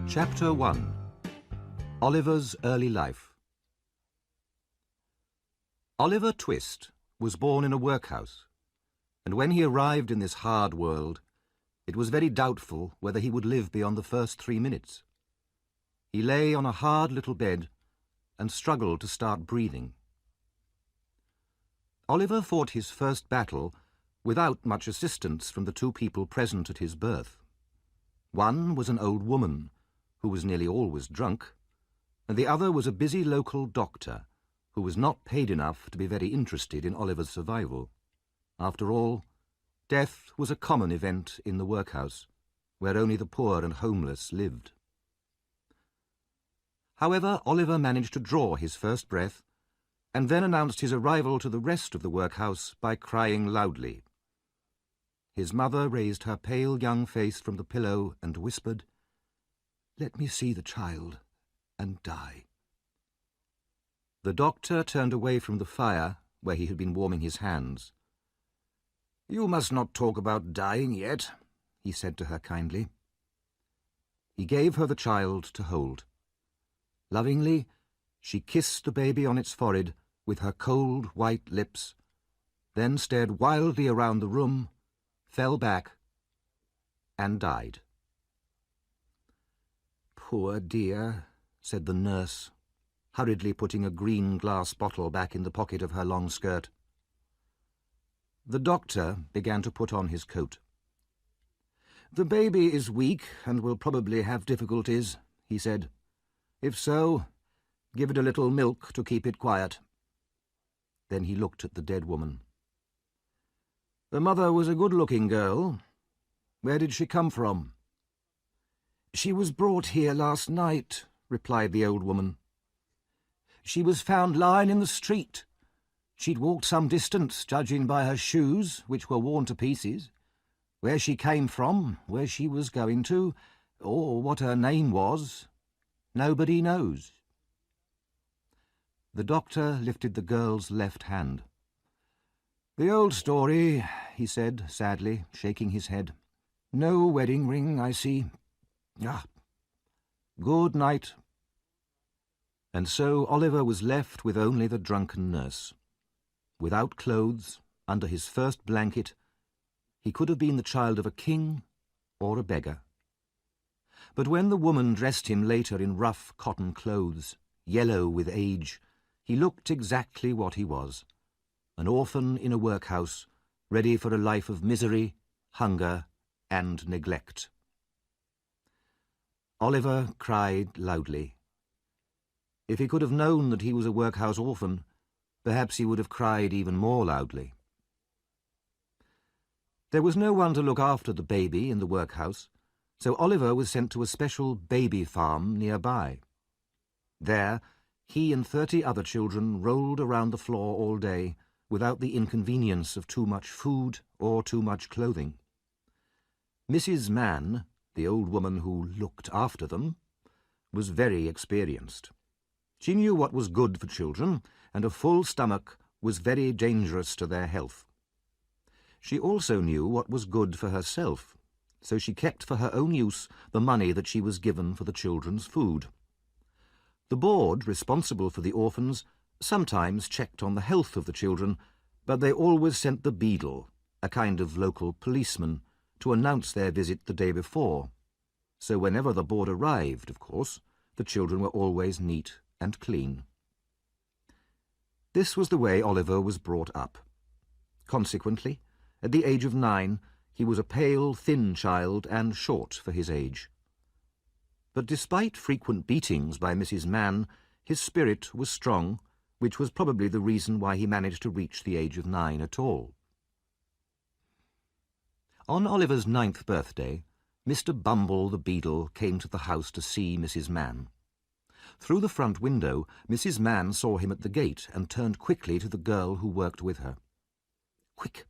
Chapter 1. Oliver's Early Life. Oliver Twist was born in a workhouse, and when he arrived in this hard world, it was very doubtful whether he would live beyond the first 3 minutes. He lay on a hard little bed and struggled to start breathing. Oliver fought his first battle without much assistance from the 2 people present at his birth. One was an old woman, who was nearly always drunk, and the other was a busy local doctor, who was not paid enough to be very interested in Oliver's survival. After all, death was a common event in the workhouse, where only the poor and homeless lived. However, Oliver managed to draw his first breath, and then announced his arrival to the rest of the workhouse by crying loudly. His mother raised her pale young face from the pillow and whispered, "Let me see the child and die." The doctor turned away from the fire, where he had been warming his hands. "You must not talk about dying yet," he said to her kindly. He gave her the child to hold. Lovingly, she kissed the baby on its forehead with her cold white lips, then stared wildly around the room, fell back, and died. "Poor dear," said the nurse, hurriedly putting a green glass bottle back in the pocket of her long skirt. The doctor began to put on his coat. "The baby is weak and will probably have difficulties," he said. "If so, give it a little milk to keep it quiet." Then he looked at the dead woman. "The mother was a good-looking girl. Where did she come from?" "She was brought here last night," replied the old woman. "She was found lying in the street. She'd walked some distance, judging by her shoes, which were worn to pieces. Where she came from, where she was going to, or what her name was, nobody knows." The doctor lifted the girl's left hand. "The old story," he said sadly, shaking his head. "No wedding ring, I see. Ah, good night." And so Oliver was left with only the drunken nurse. Without clothes, under his first blanket, he could have been the child of a king or a beggar. But when the woman dressed him later in rough cotton clothes, yellow with age, he looked exactly what he was, an orphan in a workhouse, ready for a life of misery, hunger, and neglect. Oliver cried loudly. If he could have known that he was a workhouse orphan, perhaps he would have cried even more loudly. There was no one to look after the baby in the workhouse, so Oliver was sent to a special baby farm nearby. There, he and 30 other children rolled around the floor all day without the inconvenience of too much food or too much clothing. Mrs. Mann, the old woman who looked after them, was very experienced. She knew what was good for children, and a full stomach was very dangerous to their health. She also knew what was good for herself, so she kept for her own use the money that she was given for the children's food. The board, responsible for the orphans, sometimes checked on the health of the children, but they always sent the beadle, a kind of local policeman, to announce their visit the day before. So whenever the board arrived, of course, the children were always neat and clean. This was the way Oliver was brought up. Consequently, at the age of 9, he was a pale, thin child and short for his age. But despite frequent beatings by Mrs. Mann, his spirit was strong, which was probably the reason why he managed to reach the age of 9 at all. On Oliver's 9th birthday, Mr. Bumble the Beadle came to the house to see Mrs. Mann. Through the front window, Mrs. Mann saw him at the gate and turned quickly to the girl who worked with her. "Quick,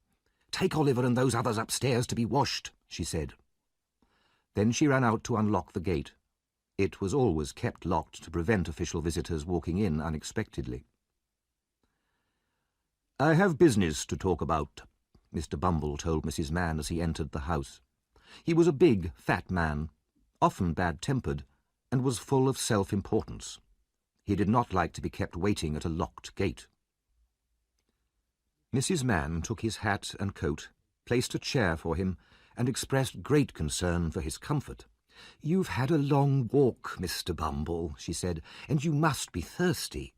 take Oliver and those others upstairs to be washed," she said. Then she ran out to unlock the gate. It was always kept locked to prevent official visitors walking in unexpectedly. "I have business to talk about," Mr. Bumble told Mrs. Mann as he entered the house. He was a big, fat man, often bad-tempered, and was full of self-importance. He did not like to be kept waiting at a locked gate. Mrs. Mann took his hat and coat, placed a chair for him, and expressed great concern for his comfort. "You've had a long walk, Mr. Bumble," she said, "and you must be thirsty."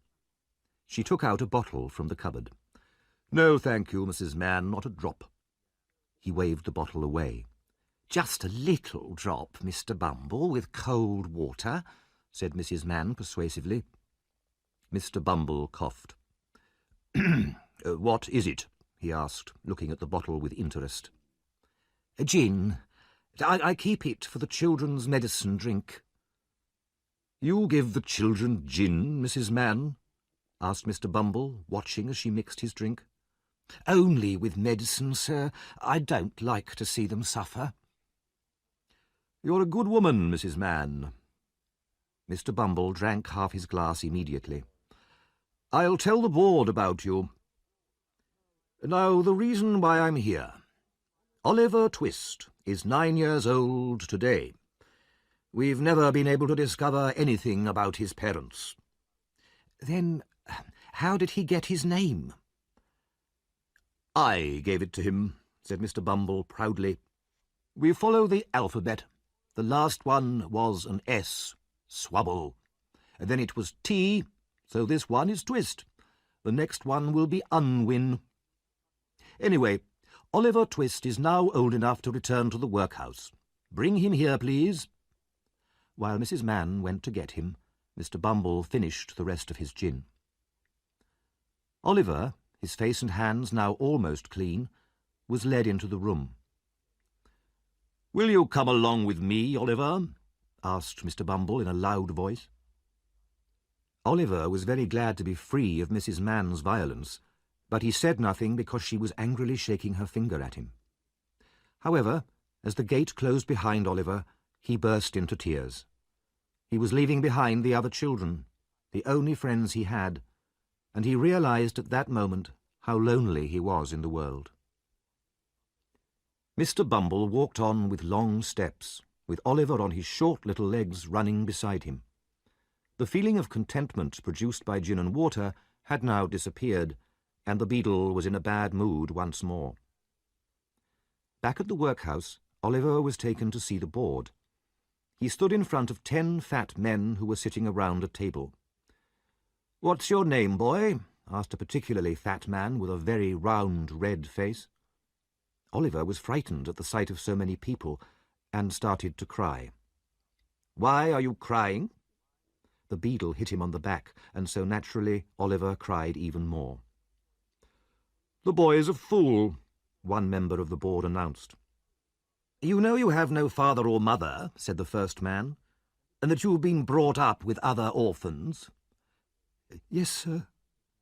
She took out a bottle from the cupboard. "No, thank you, Mrs. Mann, not a drop." He waved the bottle away. "Just a little drop, Mr. Bumble, with cold water," said Mrs. Mann persuasively. Mr. Bumble coughed. "What is it?" he asked, looking at the bottle with interest. "Gin. I keep it for the children's medicine drink." "You give the children gin, Mrs. Mann?" asked Mr. Bumble, watching as she mixed his drink. "Only with medicine, sir. I don't like to see them suffer." "You're a good woman, Mrs. Mann." Mr. Bumble drank half his glass immediately. "I'll tell the board about you. Now, the reason why I'm here. Oliver Twist is 9 years old today. We've never been able to discover anything about his parents." "Then how did he get his name?" "I gave it to him," said Mr. Bumble proudly. "We follow the alphabet. The last one was an S, Swabble. And then it was T, so this one is Twist. The next one will be Unwin. Anyway, Oliver Twist is now old enough to return to the workhouse. Bring him here, please." While Mrs. Mann went to get him, Mr. Bumble finished the rest of his gin. Oliver, his face and hands now almost clean, was led into the room. "Will you come along with me, Oliver?" asked Mr. Bumble in a loud voice. Oliver was very glad to be free of Mrs. Mann's violence, but he said nothing because she was angrily shaking her finger at him. However, as the gate closed behind Oliver, he burst into tears. He was leaving behind the other children, the only friends he had, and he realized at that moment how lonely he was in the world. Mr. Bumble walked on with long steps, with Oliver on his short little legs running beside him. The feeling of contentment produced by gin and water had now disappeared, and the beadle was in a bad mood once more. Back at the workhouse, Oliver was taken to see the board. He stood in front of 10 fat men who were sitting around a table. "What's your name, boy?" asked a particularly fat man with a very round red face. Oliver was frightened at the sight of so many people and started to cry. "Why are you crying?" The beadle hit him on the back, and so naturally Oliver cried even more. "The boy's a fool," one member of the board announced. "You know you have no father or mother," said the first man, "and that you have been brought up with other orphans." "Yes, sir,"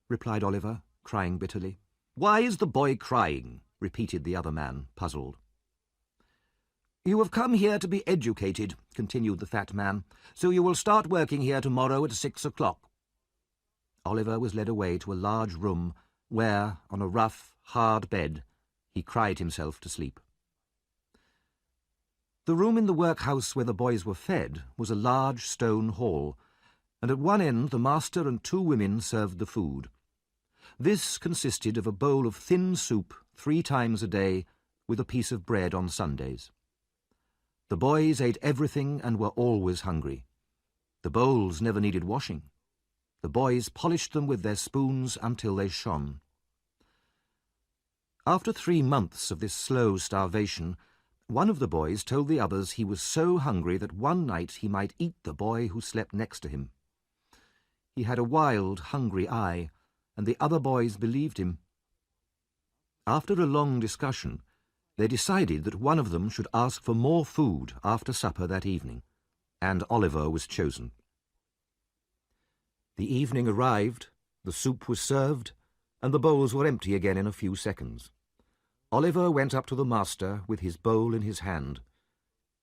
replied Oliver, crying bitterly. "Why is the boy crying?" repeated the other man, puzzled. "You have come here to be educated," continued the fat man, "so you will start working here tomorrow at 6 o'clock. Oliver was led away to a large room where, on a rough, hard bed, he cried himself to sleep. The room in the workhouse where the boys were fed was a large stone hall, and at one end the master and 2 women served the food. This consisted of a bowl of thin soup 3 times a day, with a piece of bread on Sundays. The boys ate everything and were always hungry. The bowls never needed washing. The boys polished them with their spoons until they shone. After 3 months of this slow starvation, one of the boys told the others he was so hungry that one night he might eat the boy who slept next to him. He had a wild, hungry eye, and the other boys believed him. After a long discussion, they decided that one of them should ask for more food after supper that evening, and Oliver was chosen. The evening arrived, the soup was served, and the bowls were empty again in a few seconds. Oliver went up to the master with his bowl in his hand.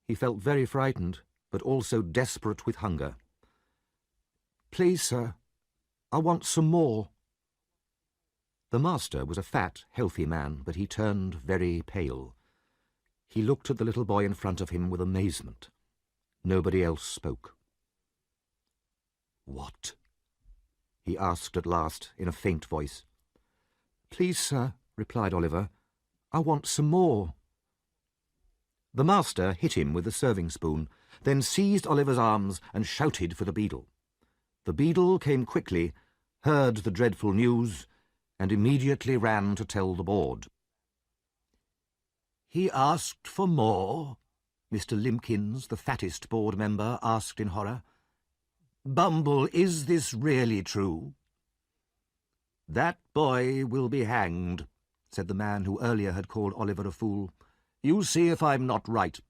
He felt very frightened, but also desperate with hunger. "Please, sir, I want some more." The master was a fat, healthy man, but he turned very pale. He looked at the little boy in front of him with amazement. Nobody else spoke. "What?" he asked at last, in a faint voice. "Please, sir," replied Oliver, "I want some more." The master hit him with the serving spoon, then seized Oliver's arms and shouted for the beadle. The beadle came quickly, heard the dreadful news, and immediately ran to tell the board. "He asked for more?" Mr. Limpkins, the fattest board member, asked in horror. "Bumble, is this really true?" "That boy will be hanged," said the man who earlier had called Oliver a fool. "You see if I'm not right."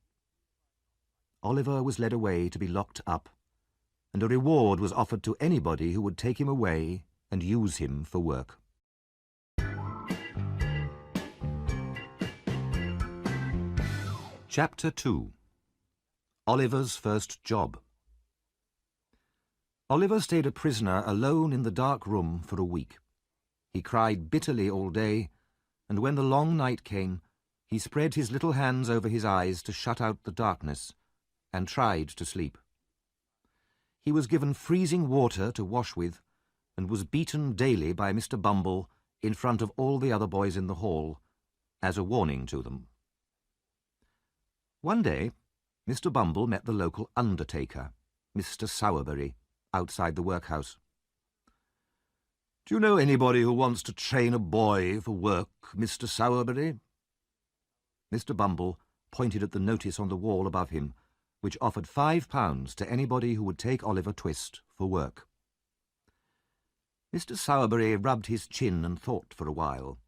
Oliver was led away to be locked up, and a reward was offered to anybody who would take him away and use him for work. Chapter 2. Oliver's First Job. Oliver stayed a prisoner alone in the dark room for a week. He cried bitterly all day, and when the long night came, he spread his little hands over his eyes to shut out the darkness, and tried to sleep. He was given freezing water to wash with, and was beaten daily by Mr. Bumble in front of all the other boys in the hall, as a warning to them. One day, Mr. Bumble met the local undertaker, Mr. Sowerberry, outside the workhouse. "Do you know anybody who wants to train a boy for work, Mr. Sowerberry?" Mr. Bumble pointed at the notice on the wall above him, which offered £5 to anybody who would take Oliver Twist for work. Mr. Sowerberry rubbed his chin and thought for a while.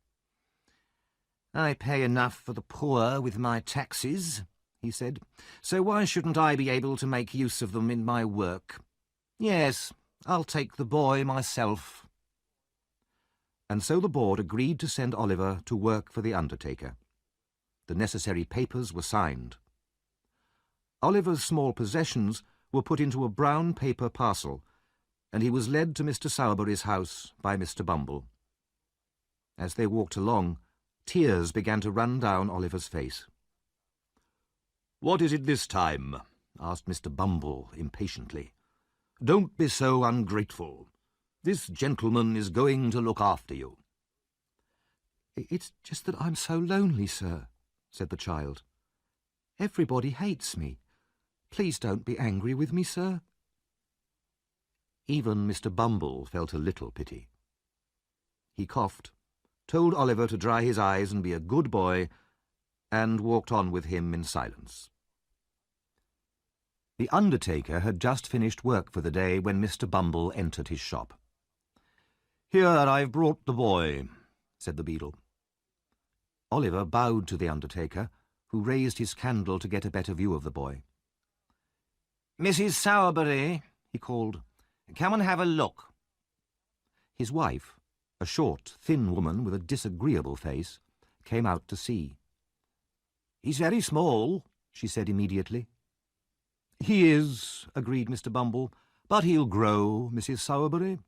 "I pay enough for the poor with my taxes," he said, "so why shouldn't I be able to make use of them in my work? Yes, I'll take the boy myself." And so the board agreed to send Oliver to work for the undertaker. The necessary papers were signed. Oliver's small possessions were put into a brown paper parcel, and he was led to Mr. Sowerberry's house by Mr. Bumble. As they walked along, tears began to run down Oliver's face. "What is it this time?" asked Mr. Bumble impatiently. "Don't be so ungrateful. This gentleman is going to look after you." "It's just that I'm so lonely, sir," said the child. "Everybody hates me. Please don't be angry with me, sir." Even Mr. Bumble felt a little pity. He coughed, told Oliver to dry his eyes and be a good boy, and walked on with him in silence. The undertaker had just finished work for the day when Mr. Bumble entered his shop. "Here, I've brought the boy," said the beadle. Oliver bowed to the undertaker, who raised his candle to get a better view of the boy. "Mrs. Sowerberry," he called, "come and have a look." His wife, a short, thin woman with a disagreeable face, came out to see. "He's very small," she said immediately. "He is," agreed Mr. Bumble, "but he'll grow, Mrs. Sowerberry."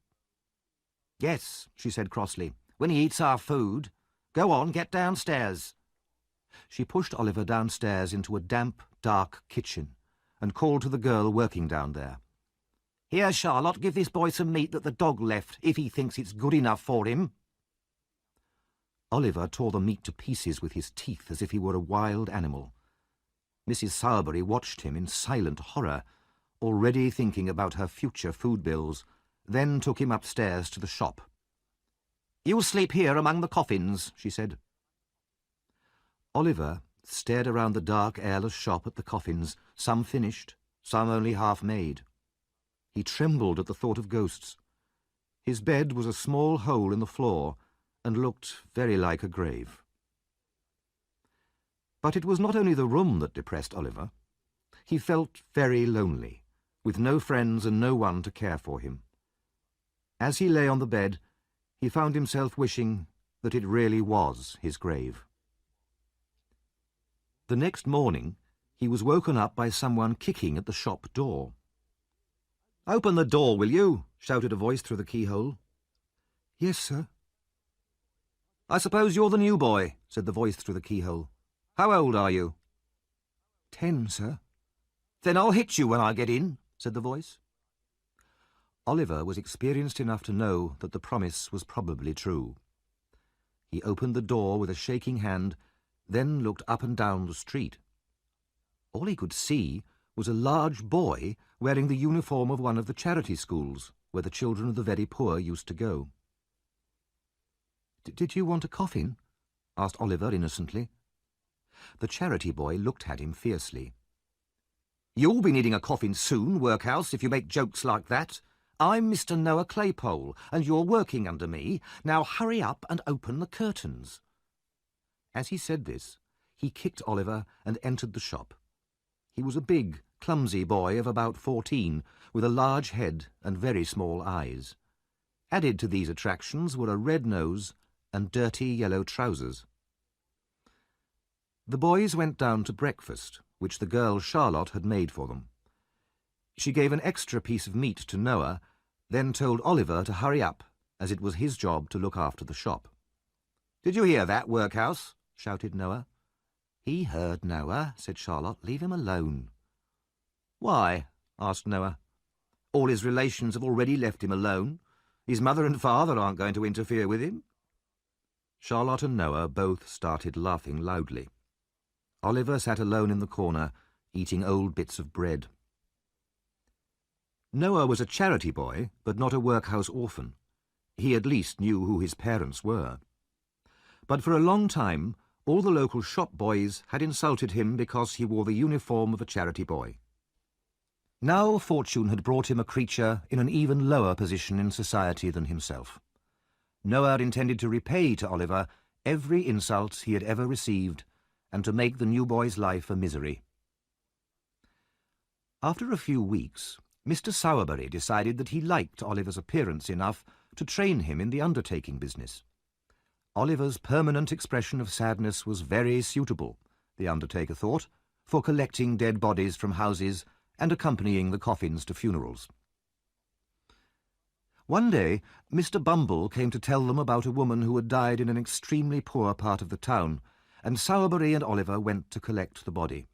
"Yes," she said crossly, "when he eats our food. Go on, get downstairs." She pushed Oliver downstairs into a damp, dark kitchen and called to the girl working down there. "Here, Charlotte, give this boy some meat that the dog left, if he thinks it's good enough for him." Oliver tore the meat to pieces with his teeth as if he were a wild animal. Mrs. Sowerberry watched him in silent horror, already thinking about her future food bills, then took him upstairs to the shop. "You'll sleep here among the coffins," she said. Oliver stared around the dark, airless shop at the coffins, some finished, some only half made. He trembled at the thought of ghosts. His bed was a small hole in the floor and looked very like a grave. But it was not only the room that depressed Oliver. He felt very lonely, with no friends and no one to care for him. As he lay on the bed, he found himself wishing that it really was his grave. The next morning, he was woken up by someone kicking at the shop door. "Open the door, will you?" shouted a voice through the keyhole. "Yes, sir." "I suppose you're the new boy," said the voice through the keyhole. "How old are you?" 10, sir." "Then I'll hit you when I get in," said the voice. Oliver was experienced enough to know that the promise was probably true. He opened the door with a shaking hand, then looked up and down the street. All he could see was a large boy wearing the uniform of one of the charity schools where the children of the very poor used to go. "Did you want a coffin?" asked Oliver innocently. The charity boy looked at him fiercely. "You'll be needing a coffin soon, workhouse, if you make jokes like that. I'm Mr. Noah Claypole, and you're working under me. Now hurry up and open the curtains." As he said this, he kicked Oliver and entered the shop. He was a big, clumsy boy of about 14, with a large head and very small eyes. Added to these attractions were a red nose and dirty yellow trousers. The boys went down to breakfast, which the girl Charlotte had made for them. She gave an extra piece of meat to Noah, then told Oliver to hurry up, as it was his job to look after the shop. "Did you hear that, workhouse?" shouted Noah. "He heard, Noah," said Charlotte. "Leave him alone." "Why?" asked Noah. "All his relations have already left him alone. His mother and father aren't going to interfere with him." Charlotte and Noah both started laughing loudly. Oliver sat alone in the corner, eating old bits of bread. Noah was a charity boy, but not a workhouse orphan. He at least knew who his parents were. But for a long time, all the local shop boys had insulted him because he wore the uniform of a charity boy. Now fortune had brought him a creature in an even lower position in society than himself. Noah intended to repay to Oliver every insult he had ever received, and to make the new boy's life a misery. After a few weeks, Mr. Sowerberry decided that he liked Oliver's appearance enough to train him in the undertaking business. Oliver's permanent expression of sadness was very suitable, the undertaker thought, for collecting dead bodies from houses and accompanying the coffins to funerals. One day, Mr. Bumble came to tell them about a woman who had died in an extremely poor part of the town, and Sowerberry and Oliver went to collect the body.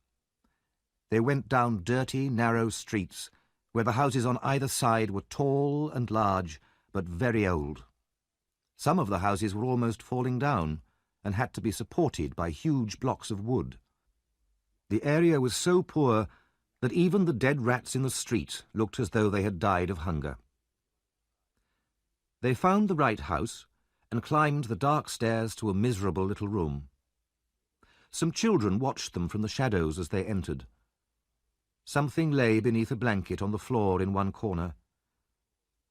They went down dirty, narrow streets, where the houses on either side were tall and large, but very old. Some of the houses were almost falling down, and had to be supported by huge blocks of wood. The area was so poor that even the dead rats in the street looked as though they had died of hunger. They found the right house, and climbed the dark stairs to a miserable little room. Some children watched them from the shadows as they entered. Something lay beneath a blanket on the floor in one corner.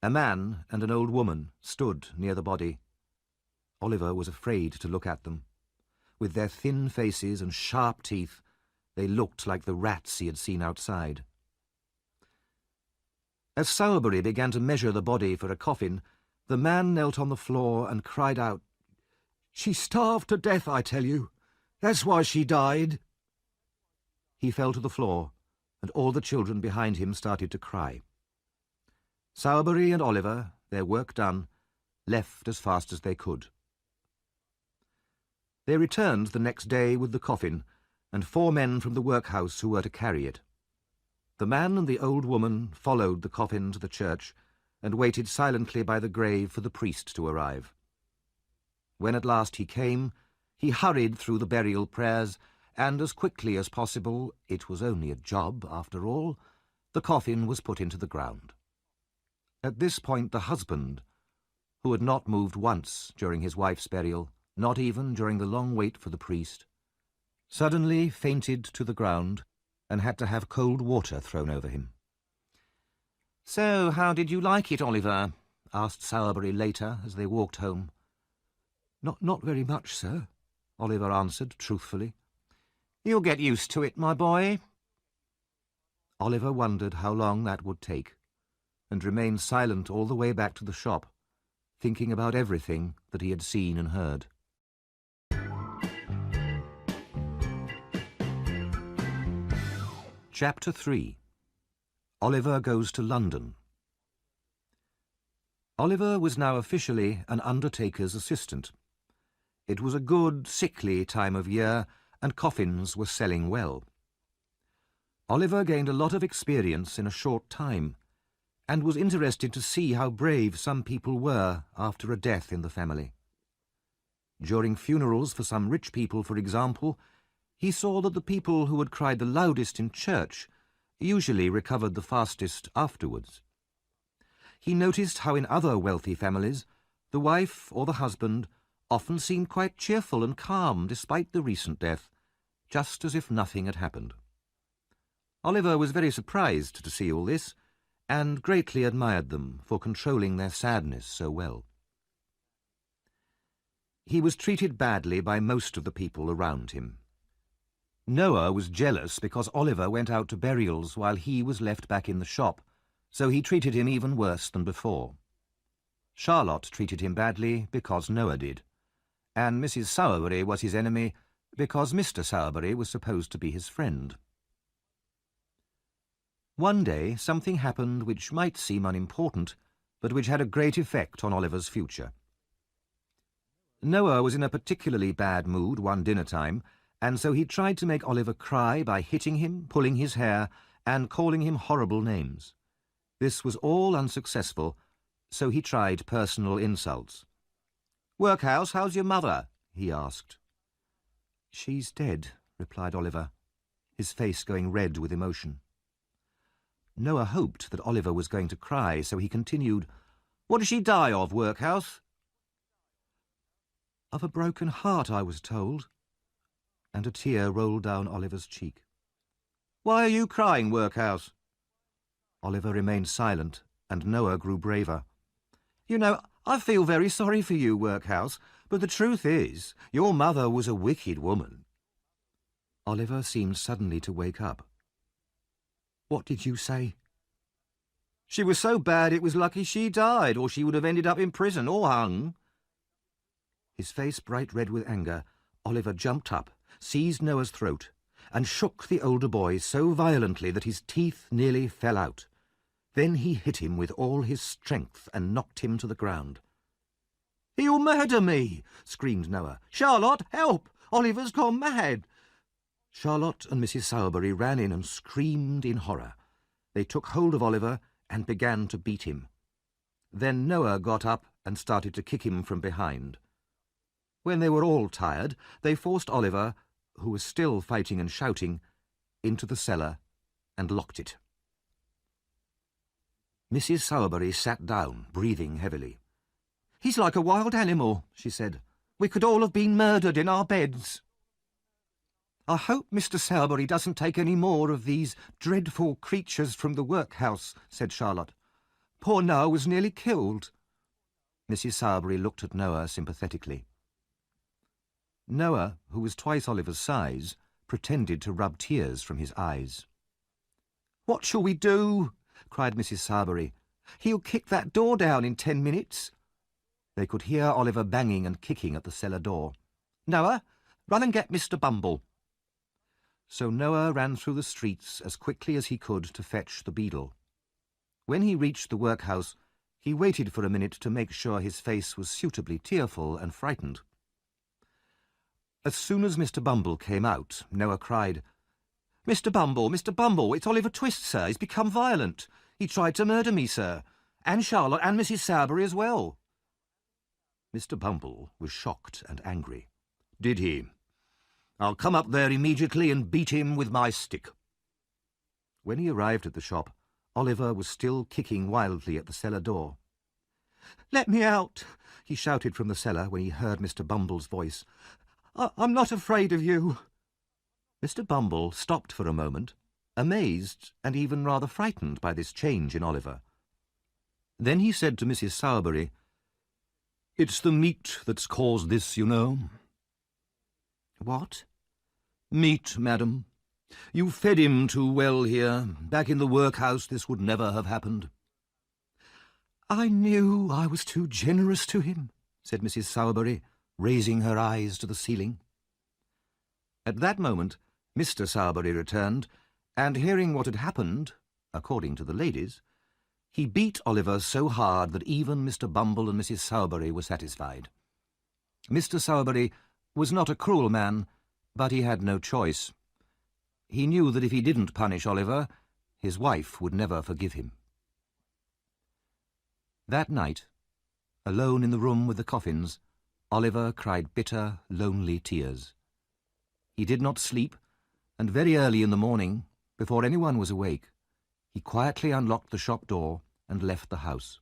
A man and an old woman stood near the body. Oliver was afraid to look at them. With their thin faces and sharp teeth, they looked like the rats he had seen outside. As Sowerberry began to measure the body for a coffin, the man knelt on the floor and cried out, "She starved to death, I tell you. That's why she died." He fell to the floor, and all the children behind him started to cry. Sowerberry and Oliver, their work done, left as fast as they could. They returned the next day with the coffin, and 4 men from the workhouse who were to carry it. The man and the old woman followed the coffin to the church, and waited silently by the grave for the priest to arrive. When at last he came, he hurried through the burial prayers, and as quickly as possible, it was only a job after all, the coffin was put into the ground. At this point the husband, who had not moved once during his wife's burial, not even during the long wait for the priest, suddenly fainted to the ground and had to have cold water thrown over him. "So, how did you like it, Oliver?" asked Sowerberry later as they walked home. Not very much, sir," Oliver answered truthfully. "You'll get used to it, my boy." Oliver wondered how long that would take, and remained silent all the way back to the shop, thinking about everything that he had seen and heard. Chapter 3. Oliver Goes to London. Oliver was now officially an undertaker's assistant. It was a good, sickly time of year, and coffins were selling well. Oliver gained a lot of experience in a short time, and was interested to see how brave some people were after a death in the family. During funerals for some rich people, for example, he saw that the people who had cried the loudest in church usually recovered the fastest afterwards. He noticed how in other wealthy families the wife or the husband often seemed quite cheerful and calm despite the recent death, just as if nothing had happened. Oliver was very surprised to see all this, and greatly admired them for controlling their sadness so well. He was treated badly by most of the people around him. Noah was jealous because Oliver went out to burials while he was left back in the shop, so he treated him even worse than before. Charlotte treated him badly because Noah did, and Mrs. Sowerbury was his enemy because Mr. Sowerbury was supposed to be his friend. One day something happened which might seem unimportant, but which had a great effect on Oliver's future. Noah was in a particularly bad mood one dinner time, and so he tried to make Oliver cry by hitting him, pulling his hair, and calling him horrible names. This was all unsuccessful, so he tried personal insults. "Workhouse, how's your mother?" he asked. "She's dead," replied Oliver, his face going red with emotion. Noah hoped that Oliver was going to cry, so he continued, "What did she die of, Workhouse?" "Of a broken heart, I was told," and a tear rolled down Oliver's cheek. "Why are you crying, Workhouse?" Oliver remained silent, and Noah grew braver. "You know, I feel very sorry for you, Workhouse, but the truth is, your mother was a wicked woman." Oliver seemed suddenly to wake up. "What did you say?" "She was so bad it was lucky she died, or she would have ended up in prison or hung." His face bright red with anger, Oliver jumped up, seized Noah's throat, and shook the older boy so violently that his teeth nearly fell out. Then he hit him with all his strength and knocked him to the ground. "He'll murder me!" screamed Noah. "Charlotte, help! Oliver's gone mad!" Charlotte and Mrs. Sowerbury ran in and screamed in horror. They took hold of Oliver and began to beat him. Then Noah got up and started to kick him from behind. When they were all tired, they forced Oliver, who was still fighting and shouting, into the cellar and locked it. Mrs. Sowerbury sat down, breathing heavily. "He's like a wild animal," she said. "We could all have been murdered in our beds." "I hope Mr. Sowerbury doesn't take any more of these dreadful creatures from the workhouse," said Charlotte. "Poor Noah was nearly killed." Mrs. Sowerbury looked at Noah sympathetically. Noah, who was twice Oliver's size, pretended to rub tears from his eyes. "What shall we do?" cried Mrs. Sowerbury. "He'll kick that door down in 10 minutes." They could hear Oliver banging and kicking at the cellar door. "Noah, run and get Mr. Bumble." So Noah ran through the streets as quickly as he could to fetch the beadle. When he reached the workhouse, he waited for a minute to make sure his face was suitably tearful and frightened. As soon as Mr. Bumble came out, Noah cried, Mr. Bumble, it's Oliver Twist, sir. He's become violent. He tried to murder me, sir, and Charlotte and Mrs. Sowerbury as well." Mr. Bumble was shocked and angry. "Did he? I'll come up there immediately and beat him with my stick." When he arrived at the shop, Oliver was still kicking wildly at the cellar door. "Let me out," he shouted from the cellar when he heard Mr. Bumble's voice. "I'm not afraid of you." Mr. Bumble stopped for a moment, amazed and even rather frightened by this change in Oliver. Then he said to Mrs. Sowerbury, "It's the meat that's caused this, you know." "What?" "Meat, madam. You fed him too well here. Back in the workhouse this would never have happened." "I knew I was too generous to him," said Mrs. Sowerbury, raising her eyes to the ceiling. At that moment, Mr. Sowerbury returned, and hearing what had happened, according to the ladies, he beat Oliver so hard that even Mr. Bumble and Mrs. Sowerberry were satisfied. Mr. Sowerberry was not a cruel man, but he had no choice. He knew that if he didn't punish Oliver, his wife would never forgive him. That night, alone in the room with the coffins, Oliver cried bitter, lonely tears. He did not sleep, and very early in the morning, before anyone was awake, he quietly unlocked the shop door and left the house.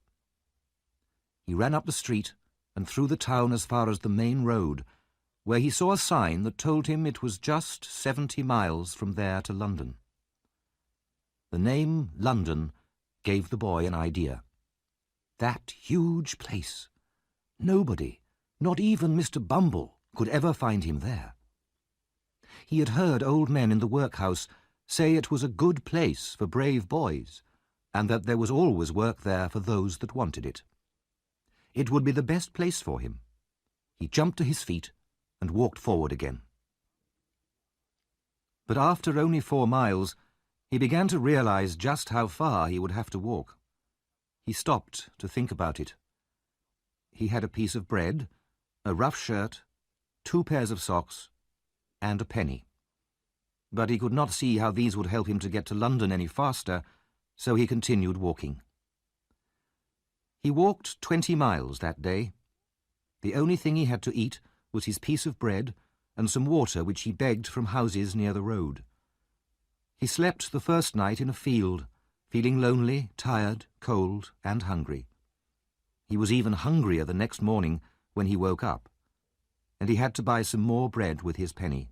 He ran up the street and through the town as far as the main road, where he saw a sign that told him it was just 70 miles from there to London. The name London gave the boy an idea. That huge place. Nobody, not even Mr. Bumble, could ever find him there. He had heard old men in the workhouse say it was a good place for brave boys, and that there was always work there for those that wanted it. It would be the best place for him. He jumped to his feet and walked forward again. But after only 4 miles, he began to realize just how far he would have to walk. He stopped to think about it. He had a piece of bread, a rough shirt, 2 pairs of socks, and a penny. But he could not see how these would help him to get to London any faster, so he continued walking. He walked 20 miles that day. The only thing he had to eat was his piece of bread and some water which he begged from houses near the road. He slept the first night in a field, feeling lonely, tired, cold, and hungry. He was even hungrier the next morning when he woke up, and he had to buy some more bread with his penny.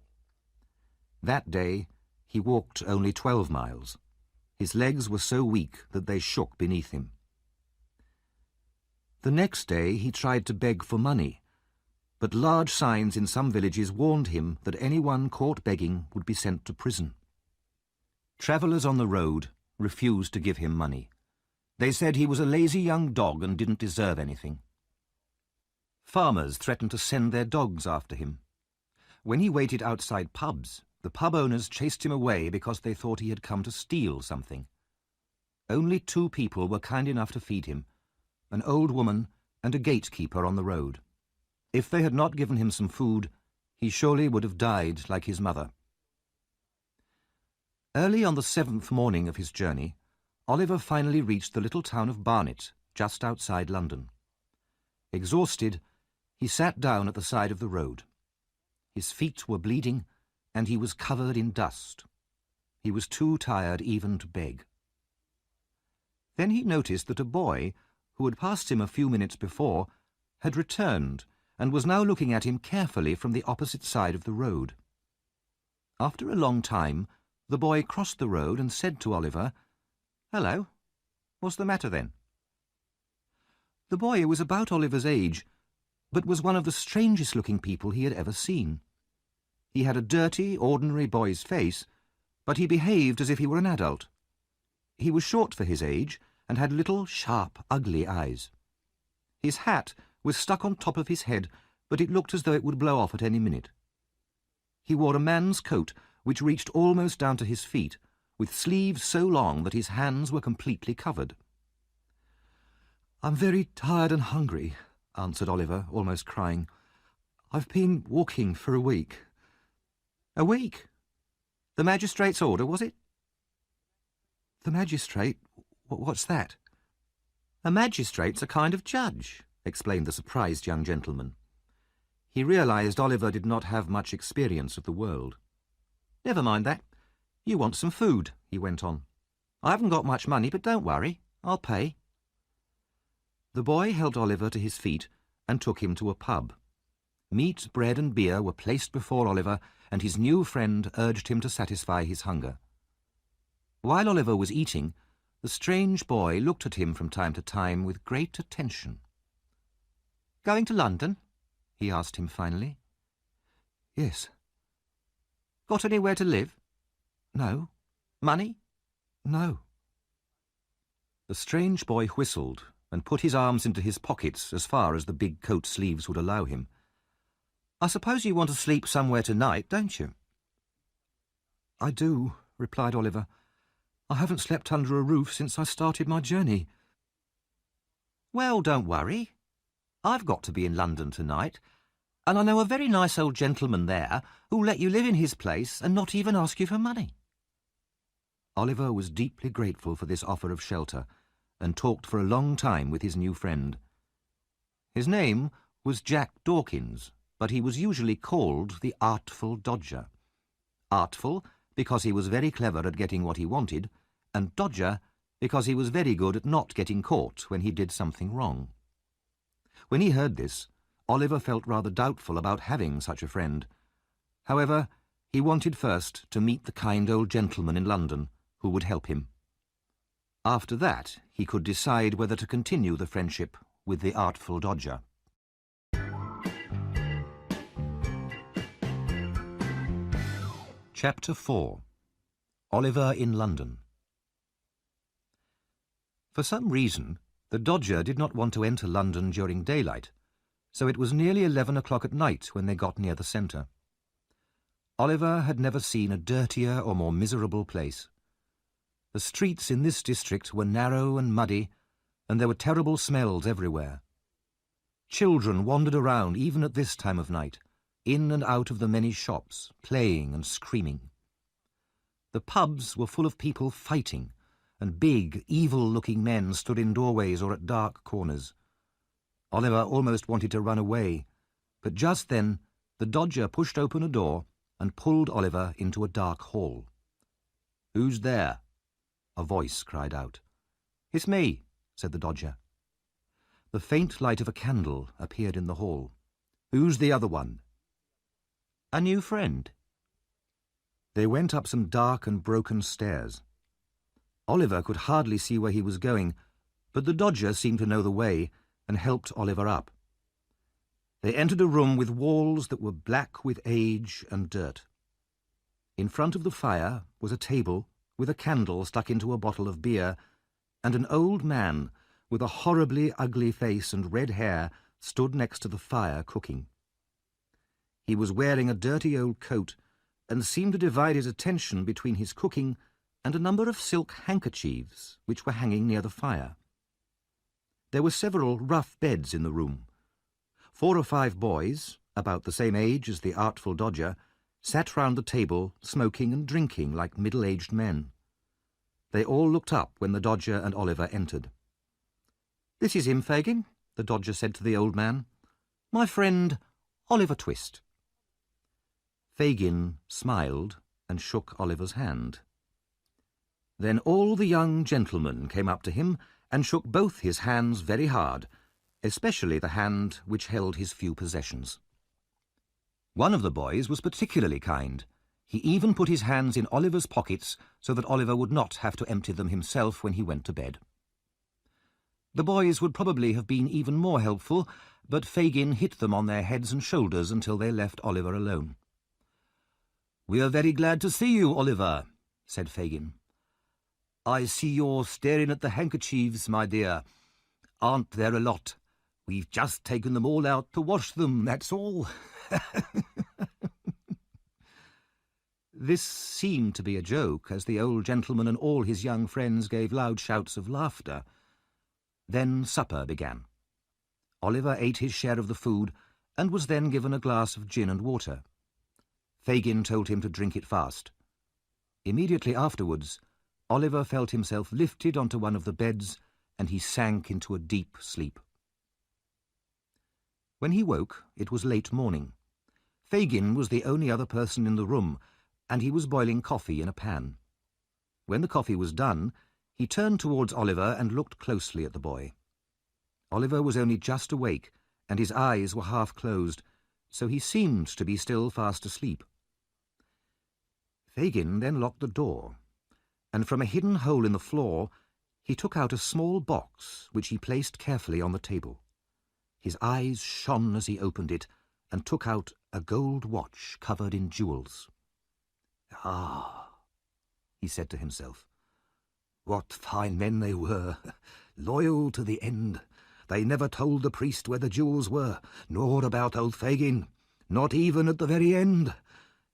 That day he walked only 12 miles. His legs were so weak that they shook beneath him. The next day he tried to beg for money, but large signs in some villages warned him that anyone caught begging would be sent to prison. Travellers on the road refused to give him money. They said he was a lazy young dog and didn't deserve anything. Farmers threatened to send their dogs after him. When he waited outside pubs, the pub owners chased him away because they thought he had come to steal something. Only 2 people were kind enough to feed him, an old woman and a gatekeeper on the road. If they had not given him some food, he surely would have died like his mother. Early on the 7th morning of his journey, Oliver finally reached the little town of Barnet, just outside London. Exhausted, he sat down at the side of the road. His feet were bleeding, and he was covered in dust. He was too tired even to beg. Then he noticed that a boy, who had passed him a few minutes before, had returned and was now looking at him carefully from the opposite side of the road. After a long time, the boy crossed the road and said to Oliver, "Hello, what's the matter then?" The boy was about Oliver's age, but was one of the strangest-looking people he had ever seen. He had a dirty, ordinary boy's face, but he behaved as if he were an adult. He was short for his age and had little, sharp, ugly eyes. His hat was stuck on top of his head, but it looked as though it would blow off at any minute. He wore a man's coat which reached almost down to his feet, with sleeves so long that his hands were completely covered. "I'm very tired and hungry," answered Oliver, almost crying. "I've been walking for a week." "A week? The magistrate's order, was it?" "The magistrate? What's that?" "A magistrate's a kind of judge," explained the surprised young gentleman. He realized Oliver did not have much experience of the world. "Never mind that. You want some food," he went on. "I haven't got much money, but don't worry. I'll pay." The boy helped Oliver to his feet and took him to a pub. Meat, bread and beer were placed before Oliver, and his new friend urged him to satisfy his hunger. While Oliver was eating, the strange boy looked at him from time to time with great attention. "Going to London?" he asked him finally. "Yes." "Got anywhere to live?" "No." "Money?" "No." The strange boy whistled and put his arms into his pockets as far as the big coat sleeves would allow him. "I suppose you want to sleep somewhere tonight, don't you?" "I do, replied Oliver. "I haven't slept under a roof since I started my journey." "Well, don't worry. I've got to be in London tonight, and I know a very nice old gentleman there who'll let you live in his place and not even ask you for money." Oliver was deeply grateful for this offer of shelter and talked for a long time with his new friend. His name was Jack Dawkins, but he was usually called the Artful Dodger. Artful because he was very clever at getting what he wanted, and Dodger because he was very good at not getting caught when he did something wrong. When he heard this, Oliver felt rather doubtful about having such a friend. However, he wanted first to meet the kind old gentleman in London who would help him. After that, he could decide whether to continue the friendship with the Artful Dodger. Chapter 4. Oliver in London. For some reason, the Dodger did not want to enter London during daylight, so it was nearly 11 o'clock at night when they got near the centre. Oliver had never seen a dirtier or more miserable place. The streets in this district were narrow and muddy, and there were terrible smells everywhere. Children wandered around even at this time of night, in and out of the many shops, playing and screaming. The pubs were full of people fighting, and big, evil-looking men stood in doorways or at dark corners. Oliver almost wanted to run away, but just then the Dodger pushed open a door and pulled Oliver into a dark hall. "Who's there?" a voice cried out. "It's me," said the Dodger. The faint light of a candle appeared in the hall. "Who's the other one?" "A new friend." They went up some dark and broken stairs. Oliver could hardly see where he was going, but the Dodger seemed to know the way and helped Oliver up. They entered a room with walls that were black with age and dirt. In front of the fire was a table with a candle stuck into a bottle of beer, and an old man with a horribly ugly face and red hair stood next to the fire cooking. He was wearing a dirty old coat and seemed to divide his attention between his cooking and a number of silk handkerchiefs which were hanging near the fire. There were several rough beds in the room. 4 or 5 boys, about the same age as the Artful Dodger, sat round the table smoking and drinking like middle-aged men. They all looked up when the Dodger and Oliver entered. "This is him, Fagin," the Dodger said to the old man. "My friend, Oliver Twist." Fagin smiled and shook Oliver's hand. Then all the young gentlemen came up to him and shook both his hands very hard, especially the hand which held his few possessions. One of the boys was particularly kind. He even put his hands in Oliver's pockets so that Oliver would not have to empty them himself when he went to bed. The boys would probably have been even more helpful, but Fagin hit them on their heads and shoulders until they left Oliver alone. "We are very glad to see you, Oliver," said Fagin. "I see you're staring at the handkerchiefs, my dear. Aren't there a lot? We've just taken them all out to wash them, that's all." This seemed to be a joke, as the old gentleman and all his young friends gave loud shouts of laughter. Then supper began. Oliver ate his share of the food and was then given a glass of gin and water. Fagin told him to drink it fast. Immediately afterwards, Oliver felt himself lifted onto one of the beds and he sank into a deep sleep. When he woke, it was late morning. Fagin was the only other person in the room, and he was boiling coffee in a pan. When the coffee was done, he turned towards Oliver and looked closely at the boy. Oliver was only just awake, and his eyes were half closed, so he seemed to be still fast asleep. Fagin then locked the door, and from a hidden hole in the floor he took out a small box which he placed carefully on the table. His eyes shone as he opened it and took out a gold watch covered in jewels. "Ah," he said to himself, "what fine men they were, loyal to the end. They never told the priest where the jewels were, nor about old Fagin, not even at the very end.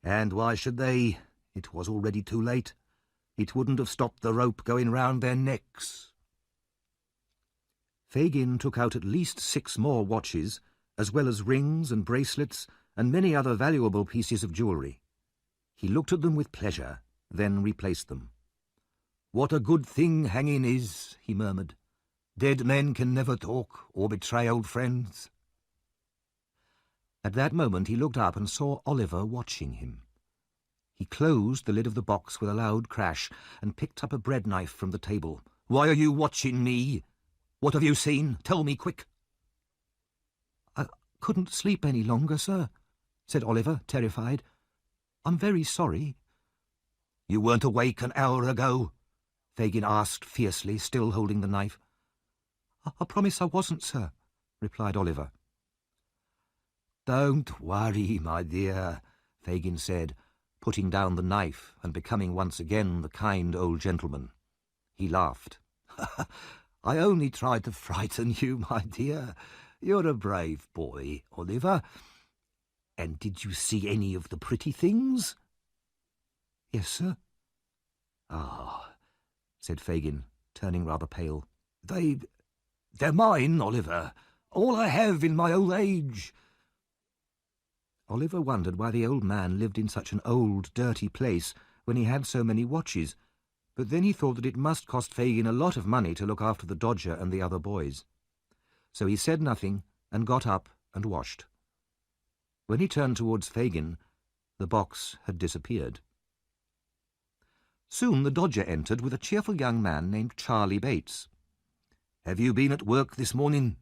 And why should they? It was already too late. It wouldn't have stopped the rope going round their necks. Fagin took out at least 6 more watches, as well as rings and bracelets and many other valuable pieces of jewellery. He looked at them with pleasure, then replaced them. "What a good thing hanging is," he murmured. "Dead men can never talk or betray old friends." At that moment he looked up and saw Oliver watching him. He closed the lid of the box with a loud crash and picked up a bread knife from the table. "Why are you watching me? What have you seen? Tell me quick." "I couldn't sleep any longer, sir," said Oliver, terrified. "I'm very sorry." "You weren't awake an hour ago?" Fagin asked fiercely, still holding the knife. "I promise I wasn't, sir," replied Oliver. "Don't worry, my dear," Fagin said, putting down the knife and becoming once again the kind old gentleman. He laughed. "I only tried to frighten you, my dear. You're a brave boy, Oliver. And did you see any of the pretty things?" "Yes, sir." "Ah," said Fagin, turning rather pale. They're mine, Oliver. All I have in my old age." Oliver wondered why the old man lived in such an old, dirty place when he had so many watches, but then he thought that it must cost Fagin a lot of money to look after the Dodger and the other boys. So he said nothing and got up and washed. When he turned towards Fagin, the box had disappeared. Soon the Dodger entered with a cheerful young man named Charlie Bates. "Have you been at work this morning?"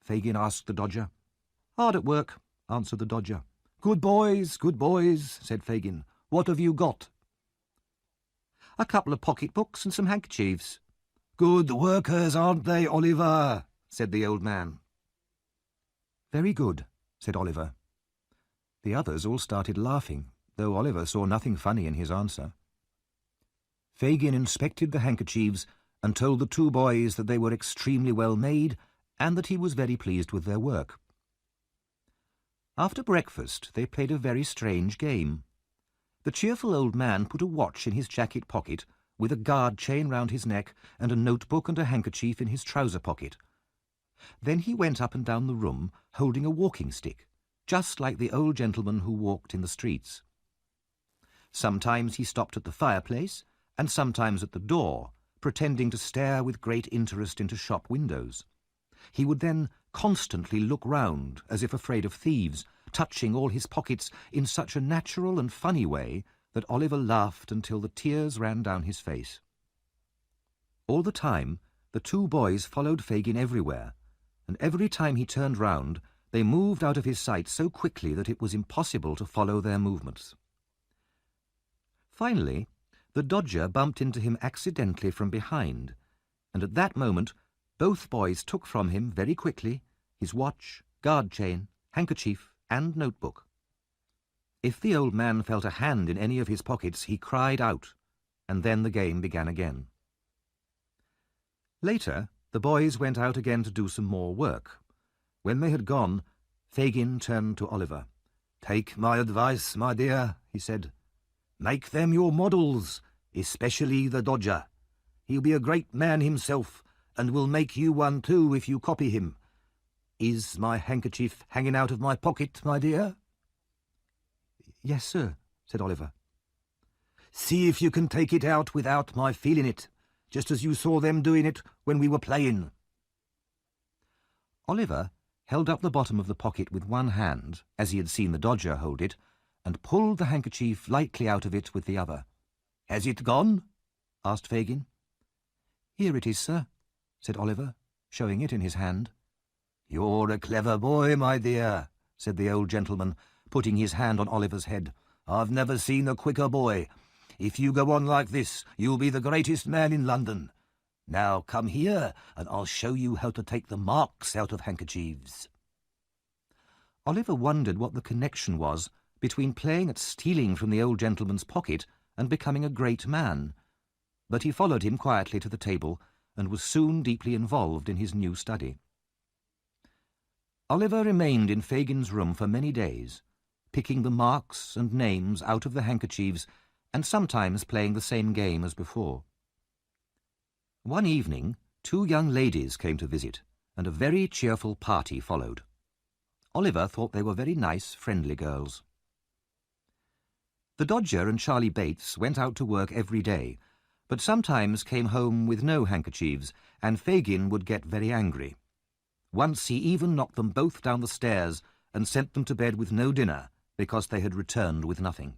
Fagin asked the Dodger. "Hard at work," answered the Dodger. Good boys, said Fagin. "What have you got?" "A couple of pocket-books and some handkerchiefs." "Good workers, aren't they, Oliver?" said the old man. "Very good," said Oliver. The others all started laughing, though Oliver saw nothing funny in his answer. Fagin inspected the handkerchiefs and told the 2 boys that they were extremely well made and that he was very pleased with their work. After breakfast they played a very strange game. The cheerful old man put a watch in his jacket pocket, with a guard chain round his neck and a notebook and a handkerchief in his trouser pocket. Then he went up and down the room, holding a walking stick, just like the old gentleman who walked in the streets. Sometimes he stopped at the fireplace, and sometimes at the door, pretending to stare with great interest into shop windows. He would then constantly look round, as if afraid of thieves, touching all his pockets in such a natural and funny way that Oliver laughed until the tears ran down his face. All the time, the 2 boys followed Fagin everywhere, and every time he turned round, they moved out of his sight so quickly that it was impossible to follow their movements. Finally, the Dodger bumped into him accidentally from behind, and at that moment both boys took from him very quickly his watch, guard chain, handkerchief, and notebook. If the old man felt a hand in any of his pockets, he cried out, and then the game began again. Later, the boys went out again to do some more work. When they had gone, Fagin turned to Oliver. "Take my advice, my dear," he said. "Make them your models, especially the Dodger. He'll be a great man himself, and will make you one too if you copy him. Is my handkerchief hanging out of my pocket, my dear?" "Yes, sir," said Oliver. "See if you can take it out without my feeling it, just as you saw them doing it when we were playing." Oliver held up the bottom of the pocket with one hand, as he had seen the Dodger hold it, and pulled the handkerchief lightly out of it with the other. "Has it gone?" asked Fagin. "Here it is, sir," said Oliver, showing it in his hand. "You're a clever boy, my dear," said the old gentleman, putting his hand on Oliver's head. "I've never seen a quicker boy. If you go on like this, you'll be the greatest man in London. Now come here, and I'll show you how to take the marks out of handkerchiefs." Oliver wondered what the connection was between playing at stealing from the old gentleman's pocket and becoming a great man, but he followed him quietly to the table and was soon deeply involved in his new study. Oliver remained in Fagin's room for many days, picking the marks and names out of the handkerchiefs and sometimes playing the same game as before. One evening, 2 young ladies came to visit, and a very cheerful party followed. Oliver thought they were very nice, friendly girls. The Dodger and Charlie Bates went out to work every day, but sometimes came home with no handkerchiefs, and Fagin would get very angry. Once he even knocked them both down the stairs and sent them to bed with no dinner because they had returned with nothing.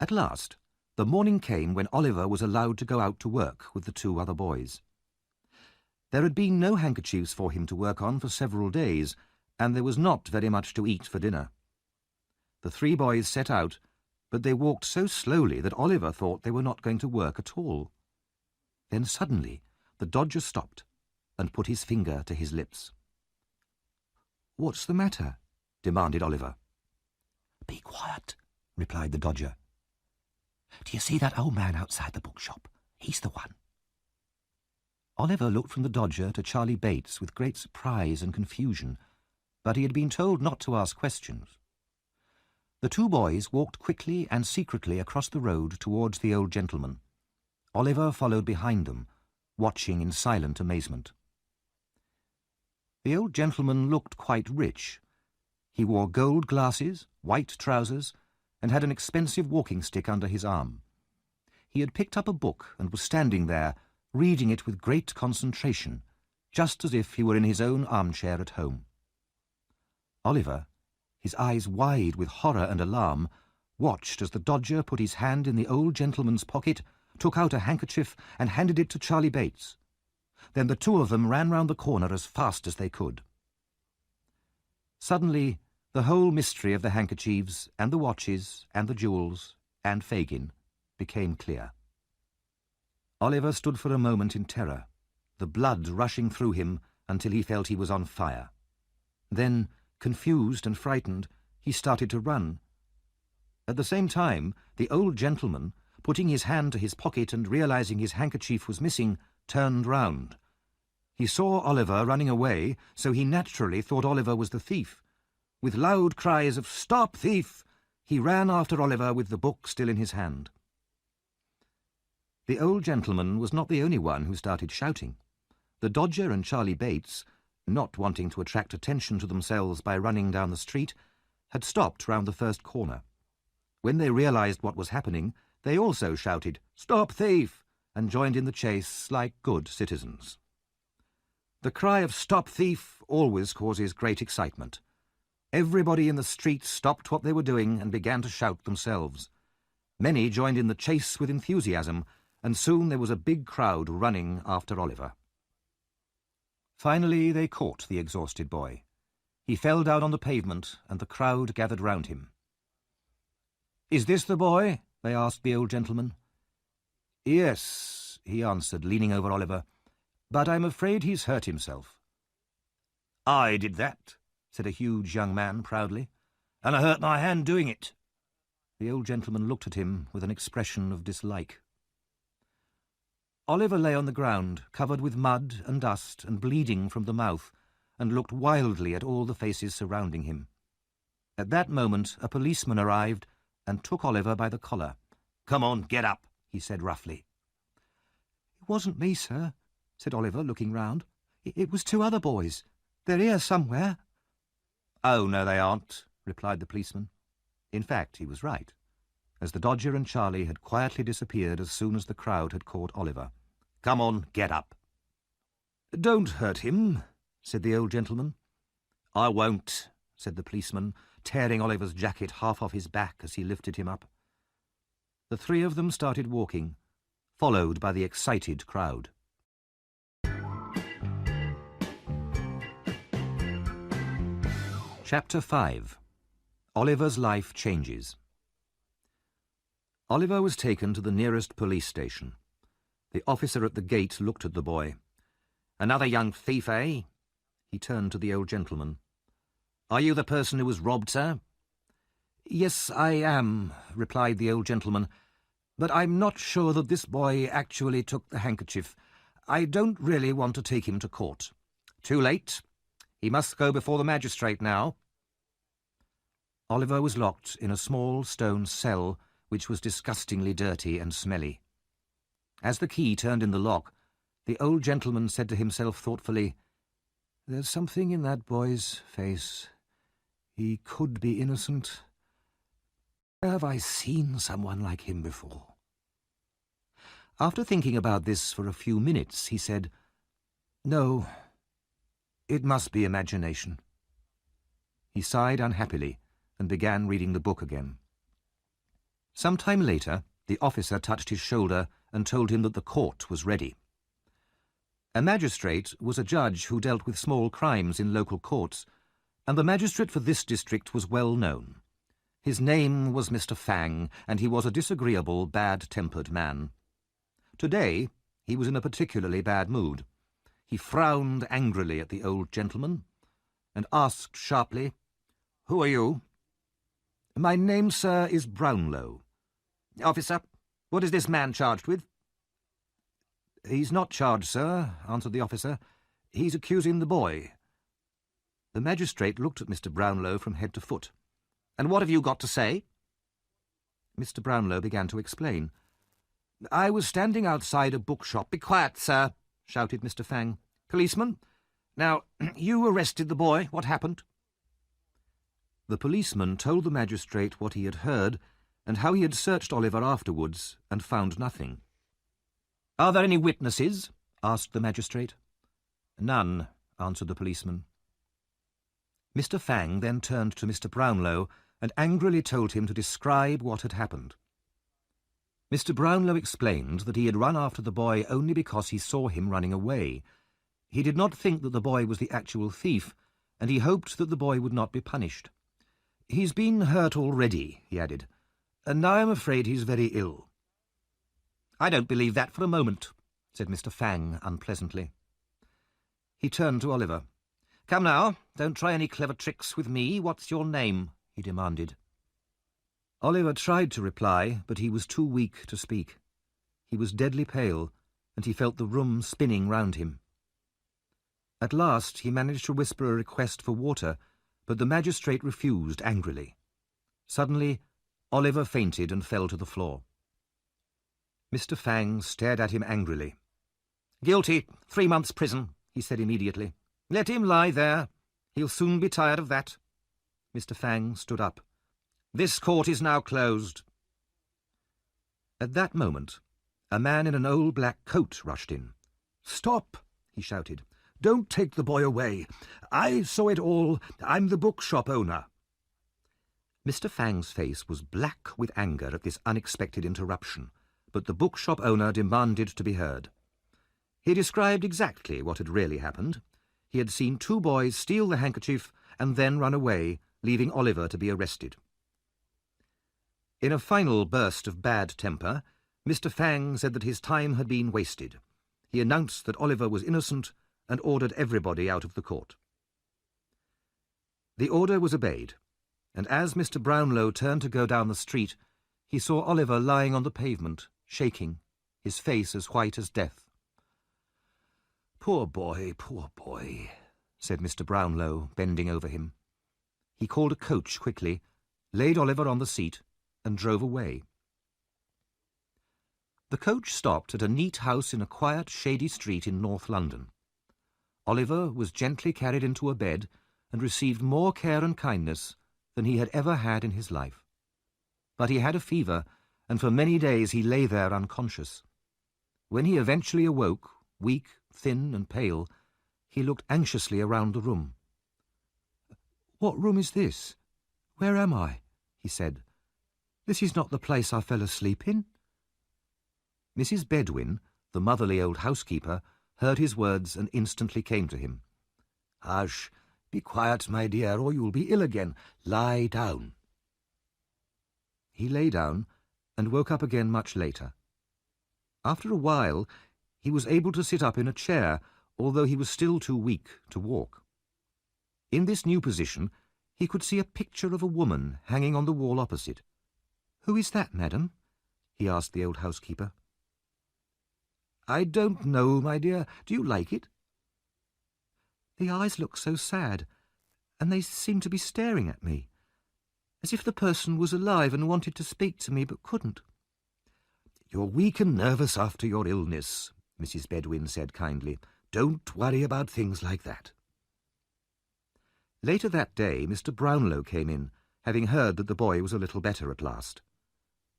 At last, the morning came when Oliver was allowed to go out to work with the 2 other boys. There had been no handkerchiefs for him to work on for several days, and there was not very much to eat for dinner. The 3 boys set out, but they walked so slowly that Oliver thought they were not going to work at all. Then suddenly the Dodger stopped and put his finger to his lips. "What's the matter?" demanded Oliver. "Be quiet," replied the Dodger. "Do you see that old man outside the bookshop? He's the one." Oliver looked from the Dodger to Charlie Bates with great surprise and confusion, but he had been told not to ask questions. The 2 boys walked quickly and secretly across the road towards the old gentleman. Oliver followed behind them, watching in silent amazement. The old gentleman looked quite rich. He wore gold glasses, white trousers, and had an expensive walking stick under his arm. He had picked up a book and was standing there, reading it with great concentration, just as if he were in his own armchair at home. Oliver, his eyes wide with horror and alarm, watched as the Dodger put his hand in the old gentleman's pocket, took out a handkerchief and handed it to Charlie Bates. Then the 2 of them ran round the corner as fast as they could. Suddenly, the whole mystery of the handkerchiefs and the watches and the jewels and Fagin became clear. Oliver stood for a moment in terror, the blood rushing through him until he felt he was on fire. Then, confused and frightened, he started to run. At the same time, the old gentleman, putting his hand to his pocket and realizing his handkerchief was missing, turned round. He saw Oliver running away, so he naturally thought Oliver was the thief. With loud cries of "Stop, thief!" he ran after Oliver with the book still in his hand. The old gentleman was not the only one who started shouting. The Dodger and Charlie Bates, not wanting to attract attention to themselves by running down the street, had stopped round the first corner. When they realized what was happening, they also shouted, "Stop, thief!" and joined in the chase like good citizens. The cry of "Stop, thief!" always causes great excitement. Everybody in the street stopped what they were doing and began to shout themselves. Many joined in the chase with enthusiasm, and soon there was a big crowd running after Oliver. Finally they caught the exhausted boy. He fell down on the pavement, and the crowd gathered round him. "Is this the boy?" they asked the old gentleman. "Yes," he answered, leaning over Oliver, "but I'm afraid he's hurt himself." "I did that," said a huge young man proudly, "and I hurt my hand doing it." The old gentleman looked at him with an expression of dislike. Oliver lay on the ground, covered with mud and dust and bleeding from the mouth, and looked wildly at all the faces surrounding him. At that moment a policeman arrived and took Oliver by the collar. "Come on, get up," he said roughly. "It wasn't me, sir," said Oliver, looking round. "It was 2 other boys. They're here somewhere." "Oh, no, they aren't," replied the policeman. In fact, he was right, as the Dodger and Charlie had quietly disappeared as soon as the crowd had caught Oliver. "Come on, get up." "Don't hurt him," said the old gentleman. "I won't," said the policeman, tearing Oliver's jacket half off his back as he lifted him up. The 3 of them started walking, followed by the excited crowd. Chapter 5. Oliver's life changes. Oliver was taken to the nearest police station. The officer at the gate looked at the boy. "Another young thief, eh?" He turned to the old gentleman. "Are you the person who was robbed, sir?" "Yes, I am," replied the old gentleman, "but I'm not sure that this boy actually took the handkerchief. I don't really want to take him to court." "Too late. He must go before the magistrate now." Oliver was locked in a small stone cell which was disgustingly dirty and smelly. As the key turned in the lock, the old gentleman said to himself thoughtfully, "There's something in that boy's face. He could be innocent. Have I seen someone like him before?" After thinking about this for a few minutes, he said, "No, it must be imagination." He sighed unhappily and began reading the book again. Some time later, the officer touched his shoulder and told him that the court was ready. A magistrate was a judge who dealt with small crimes in local courts, and the magistrate for this district was well known. His name was Mr. Fang, and he was a disagreeable, bad-tempered man. Today, he was in a particularly bad mood. He frowned angrily at the old gentleman and asked sharply, "Who are you?" "My name, sir, is Brownlow." "Officer, what is this man charged with?" "He's not charged, sir," answered the officer. "He's accusing the boy." The magistrate looked at Mr. Brownlow from head to foot. "And what have you got to say?" Mr. Brownlow began to explain. "I was standing outside a bookshop—" "Be quiet, sir," shouted Mr. Fang. "Policeman, now, you arrested the boy. What happened?" The policeman told the magistrate what he had heard and how he had searched Oliver afterwards and found nothing. "Are there any witnesses?" asked the magistrate. "None," answered the policeman. Mr. Fang then turned to Mr. Brownlow and angrily told him to describe what had happened. Mr. Brownlow explained that he had run after the boy only because he saw him running away. He did not think that the boy was the actual thief, and he hoped that the boy would not be punished. "He's been hurt already," he added, "and now I'm afraid he's very ill." "I don't believe that for a moment," said Mr. Fang unpleasantly. He turned to Oliver. "Come now, don't try any clever tricks with me. What's your name?" he demanded. Oliver tried to reply, but he was too weak to speak. He was deadly pale, and he felt the room spinning round him. At last he managed to whisper a request for water, but the magistrate refused angrily. Suddenly, Oliver fainted and fell to the floor. Mr. Fang stared at him angrily. "Guilty, 3 months' prison," he said immediately. "Let him lie there. He'll soon be tired of that." Mr. Fang stood up. "This court is now closed." At that moment, a man in an old black coat rushed in. "Stop!" he shouted. "Don't take the boy away. I saw it all. I'm the bookshop owner." Mr. Fang's face was black with anger at this unexpected interruption, but the bookshop owner demanded to be heard. He described exactly what had really happened. He had seen 2 boys steal the handkerchief and then run away, leaving Oliver to be arrested. In a final burst of bad temper, Mr. Fang said that his time had been wasted. He announced that Oliver was innocent and ordered everybody out of the court. The order was obeyed, and as Mr. Brownlow turned to go down the street, he saw Oliver lying on the pavement, shaking, his face as white as death. Poor boy," said Mr. Brownlow, bending over him. He called a coach quickly, laid Oliver on the seat, and drove away. The coach stopped at a neat house in a quiet, shady street in North London. Oliver was gently carried into a bed and received more care and kindness than he had ever had in his life. But he had a fever, and for many days he lay there unconscious. When he eventually awoke, weak, thin and pale, he looked anxiously around the room. "What room is this? Where am I?" he said. "This is not the place I fell asleep in." Mrs. Bedwin, the motherly old housekeeper, heard his words and instantly came to him. "Hush! Be quiet, my dear, or you'll be ill again. Lie down." He lay down and woke up again much later. After a while, he was able to sit up in a chair, although he was still too weak to walk. In this new position, he could see a picture of a woman hanging on the wall opposite. "Who is that, madam?" he asked the old housekeeper. "I don't know, my dear. Do you like it?" "The eyes look so sad, and they seem to be staring at me. as if the person was alive and wanted to speak to me but couldn't. "You're weak and nervous after your illness," Mrs. Bedwin said kindly. "Don't worry about things like that." Later that day, Mr. Brownlow came in, having heard that the boy was a little better at last.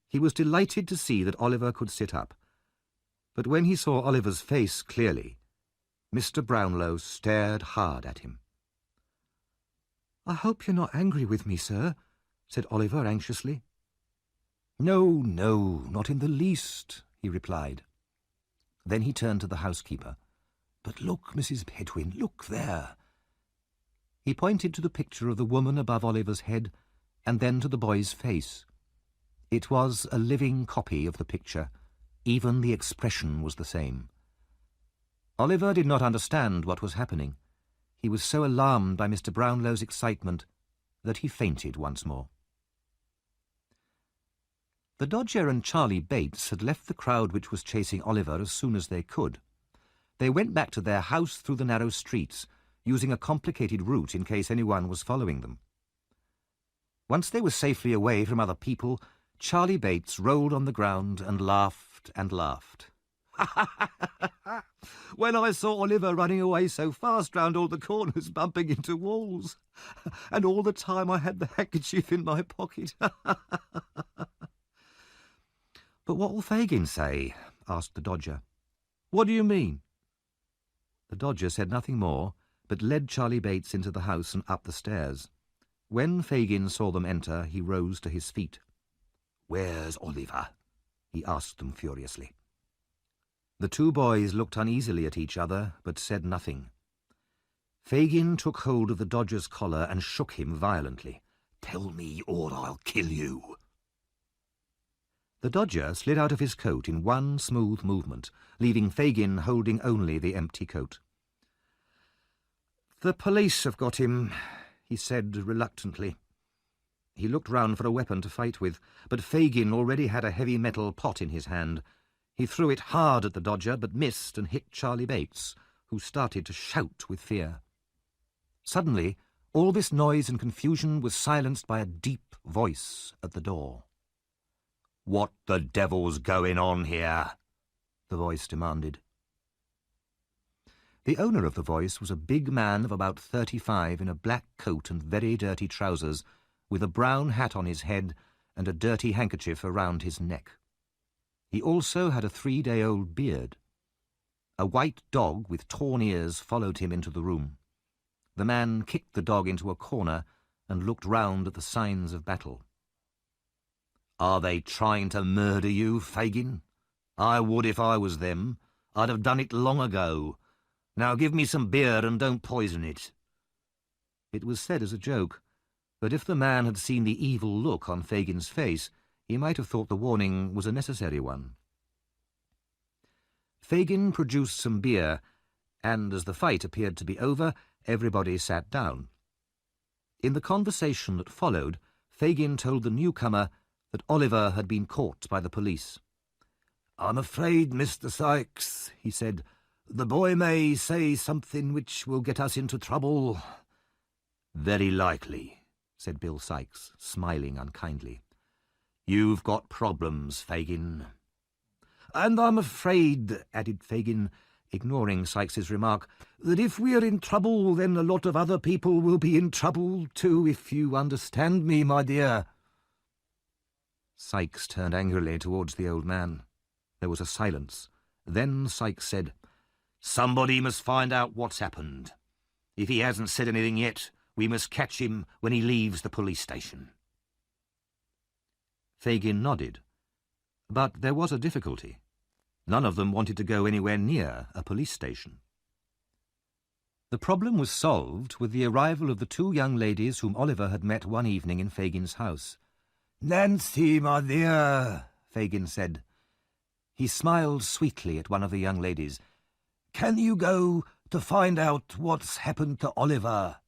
He was delighted to see that Oliver could sit up, but when he saw Oliver's face clearly, Mr. Brownlow stared hard at him. "I hope you're not angry with me, sir," said Oliver anxiously. "No, no, not in the least," he replied. Then he turned to the housekeeper. "But look, Mrs. Bedwin, look there." He pointed to the picture of the woman above Oliver's head, and then to the boy's face. It was a living copy of the picture. Even the expression was the same. Oliver did not understand what was happening. He was so alarmed by Mr. Brownlow's excitement that he fainted once more. The Dodger and Charlie Bates had left the crowd which was chasing Oliver as soon as they could. They went back to their house through the narrow streets, using a complicated route in case anyone was following them. Once they were safely away from other people, Charlie Bates rolled on the ground and laughed and laughed. "When I saw Oliver running away so fast round all the corners, bumping into walls, and all the time I had the handkerchief in my pocket." "But what will Fagin say?" asked the Dodger. "What do you mean?" The Dodger said nothing more, but led Charlie Bates into the house and up the stairs. When Fagin saw them enter, he rose to his feet. "Where's Oliver?" he asked them furiously. The two boys looked uneasily at each other, but said nothing. Fagin took hold of the Dodger's collar and shook him violently. "Tell me, or I'll kill you." The Dodger slid out of his coat in one smooth movement, leaving Fagin holding only the empty coat. "The police have got him," he said reluctantly. He looked round for a weapon to fight with, but Fagin already had a heavy metal pot in his hand. He threw it hard at the Dodger, but missed and hit Charlie Bates, who started to shout with fear. Suddenly, all this noise and confusion was silenced by a deep voice at the door. "What the devil's going on here?" the voice demanded. The owner of the voice was a big man of about 35 in a black coat and very dirty trousers, with a brown hat on his head and a dirty handkerchief around his neck. He also had a 3-day-old beard. A white dog with torn ears followed him into the room. The man kicked the dog into a corner and looked round at the signs of battle. "Are they trying to murder you, Fagin? I would if I was them. I'd have done it long ago. Now give me some beer and don't poison it." It was said as a joke, but if the man had seen the evil look on Fagin's face, he might have thought the warning was a necessary one. Fagin produced some beer, and as the fight appeared to be over, everybody sat down. In the conversation that followed, Fagin told the newcomer that Oliver had been caught by the police. "I'm afraid, Mr. Sykes," he said, "the boy may say something which will get us into trouble." "Very likely," said Bill Sykes, smiling unkindly. "You've got problems, Fagin." "And I'm afraid," added Fagin, ignoring Sykes's remark, "that if we're in trouble, then a lot of other people will be in trouble too, if you understand me, my dear." Sykes turned angrily towards the old man. There was a silence. Then Sykes said, "Somebody must find out what's happened. If he hasn't said anything yet, we must catch him when he leaves the police station." Fagin nodded. But there was a difficulty. None of them wanted to go anywhere near a police station. The problem was solved with the arrival of the two young ladies whom Oliver had met one evening in Fagin's house. "Nancy, my dear," Fagin said. He smiled sweetly at one of the young ladies. "Can you go to find out what's happened to Oliver?"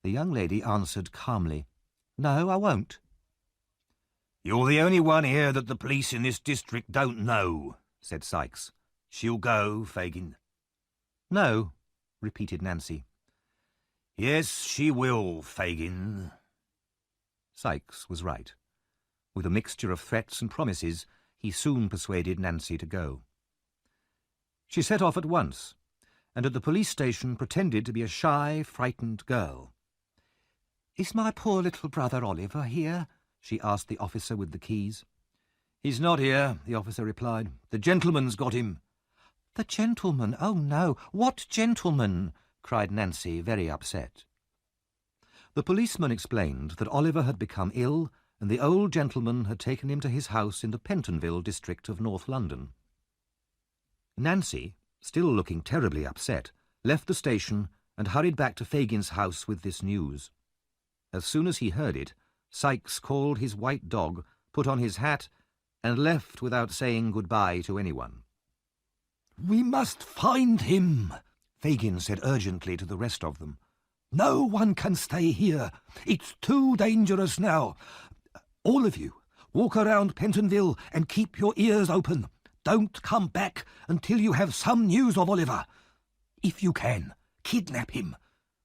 The young lady answered calmly, "No, I won't." "You're the only one here that the police in this district don't know," said Sykes. "She'll go, Fagin." "No," repeated Nancy. "Yes, she will, Fagin." Sikes was right. With a mixture of threats and promises, he soon persuaded Nancy to go. She set off at once, and at the police station pretended to be a shy, frightened girl. "Is my poor little brother Oliver here?" she asked the officer with the keys. "He's not here," the officer replied. "The gentleman's got him." "The gentleman? Oh, no. What gentleman?" cried Nancy, very upset. The policeman explained that Oliver had become ill, and the old gentleman had taken him to his house in the Pentonville district of North London. Nancy, still looking terribly upset, left the station and hurried back to Fagin's house with this news. As soon as he heard it, Sikes called his white dog, put on his hat, and left without saying goodbye to anyone. "We must find him," Fagin said urgently to the rest of them. "No one can stay here. It's too dangerous now. All of you, walk around Pentonville and keep your ears open. Don't come back until you have some news of Oliver. If you can, kidnap him.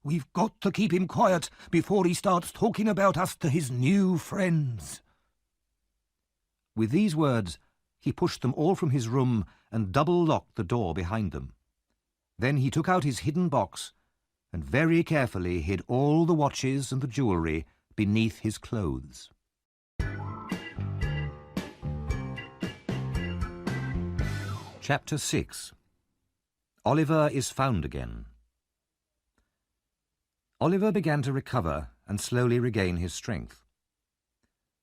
We've got to keep him quiet before he starts talking about us to his new friends." With these words, he pushed them all from his room and double-locked the door behind them. Then he took out his hidden box and very carefully hid all the watches and the jewellery beneath his clothes. Chapter 6. Oliver is found again. Oliver began to recover and slowly regain his strength.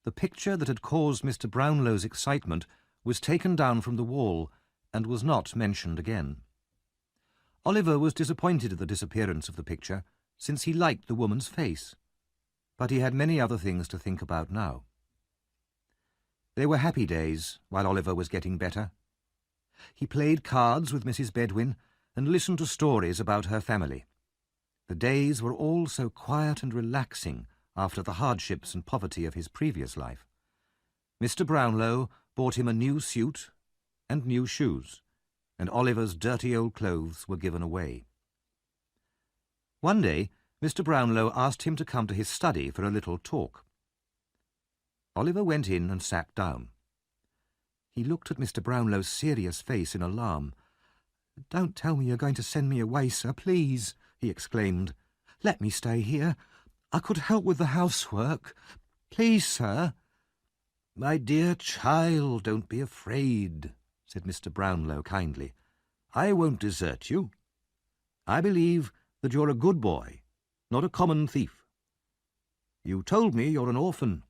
The picture that had caused Mr. Brownlow's excitement was taken down from the wall and was not mentioned again. Oliver was disappointed at the disappearance of the picture, since he liked the woman's face, but he had many other things to think about now. They were happy days while Oliver was getting better. He played cards with Mrs. Bedwin and listened to stories about her family. The days were all so quiet and relaxing after the hardships and poverty of his previous life. Mr. Brownlow bought him a new suit and new shoes, and Oliver's dirty old clothes were given away. One day, Mr. Brownlow asked him to come to his study for a little talk. Oliver went in and sat down. He looked at Mr. Brownlow's serious face in alarm. "Don't tell me you're going to send me away, sir, please," he exclaimed. "Let me stay here. I could help with the housework. Please, sir." "My dear child, don't be afraid," said Mr. Brownlow kindly. "I won't desert you. I believe that you're a good boy, not a common thief. You told me you're an orphan.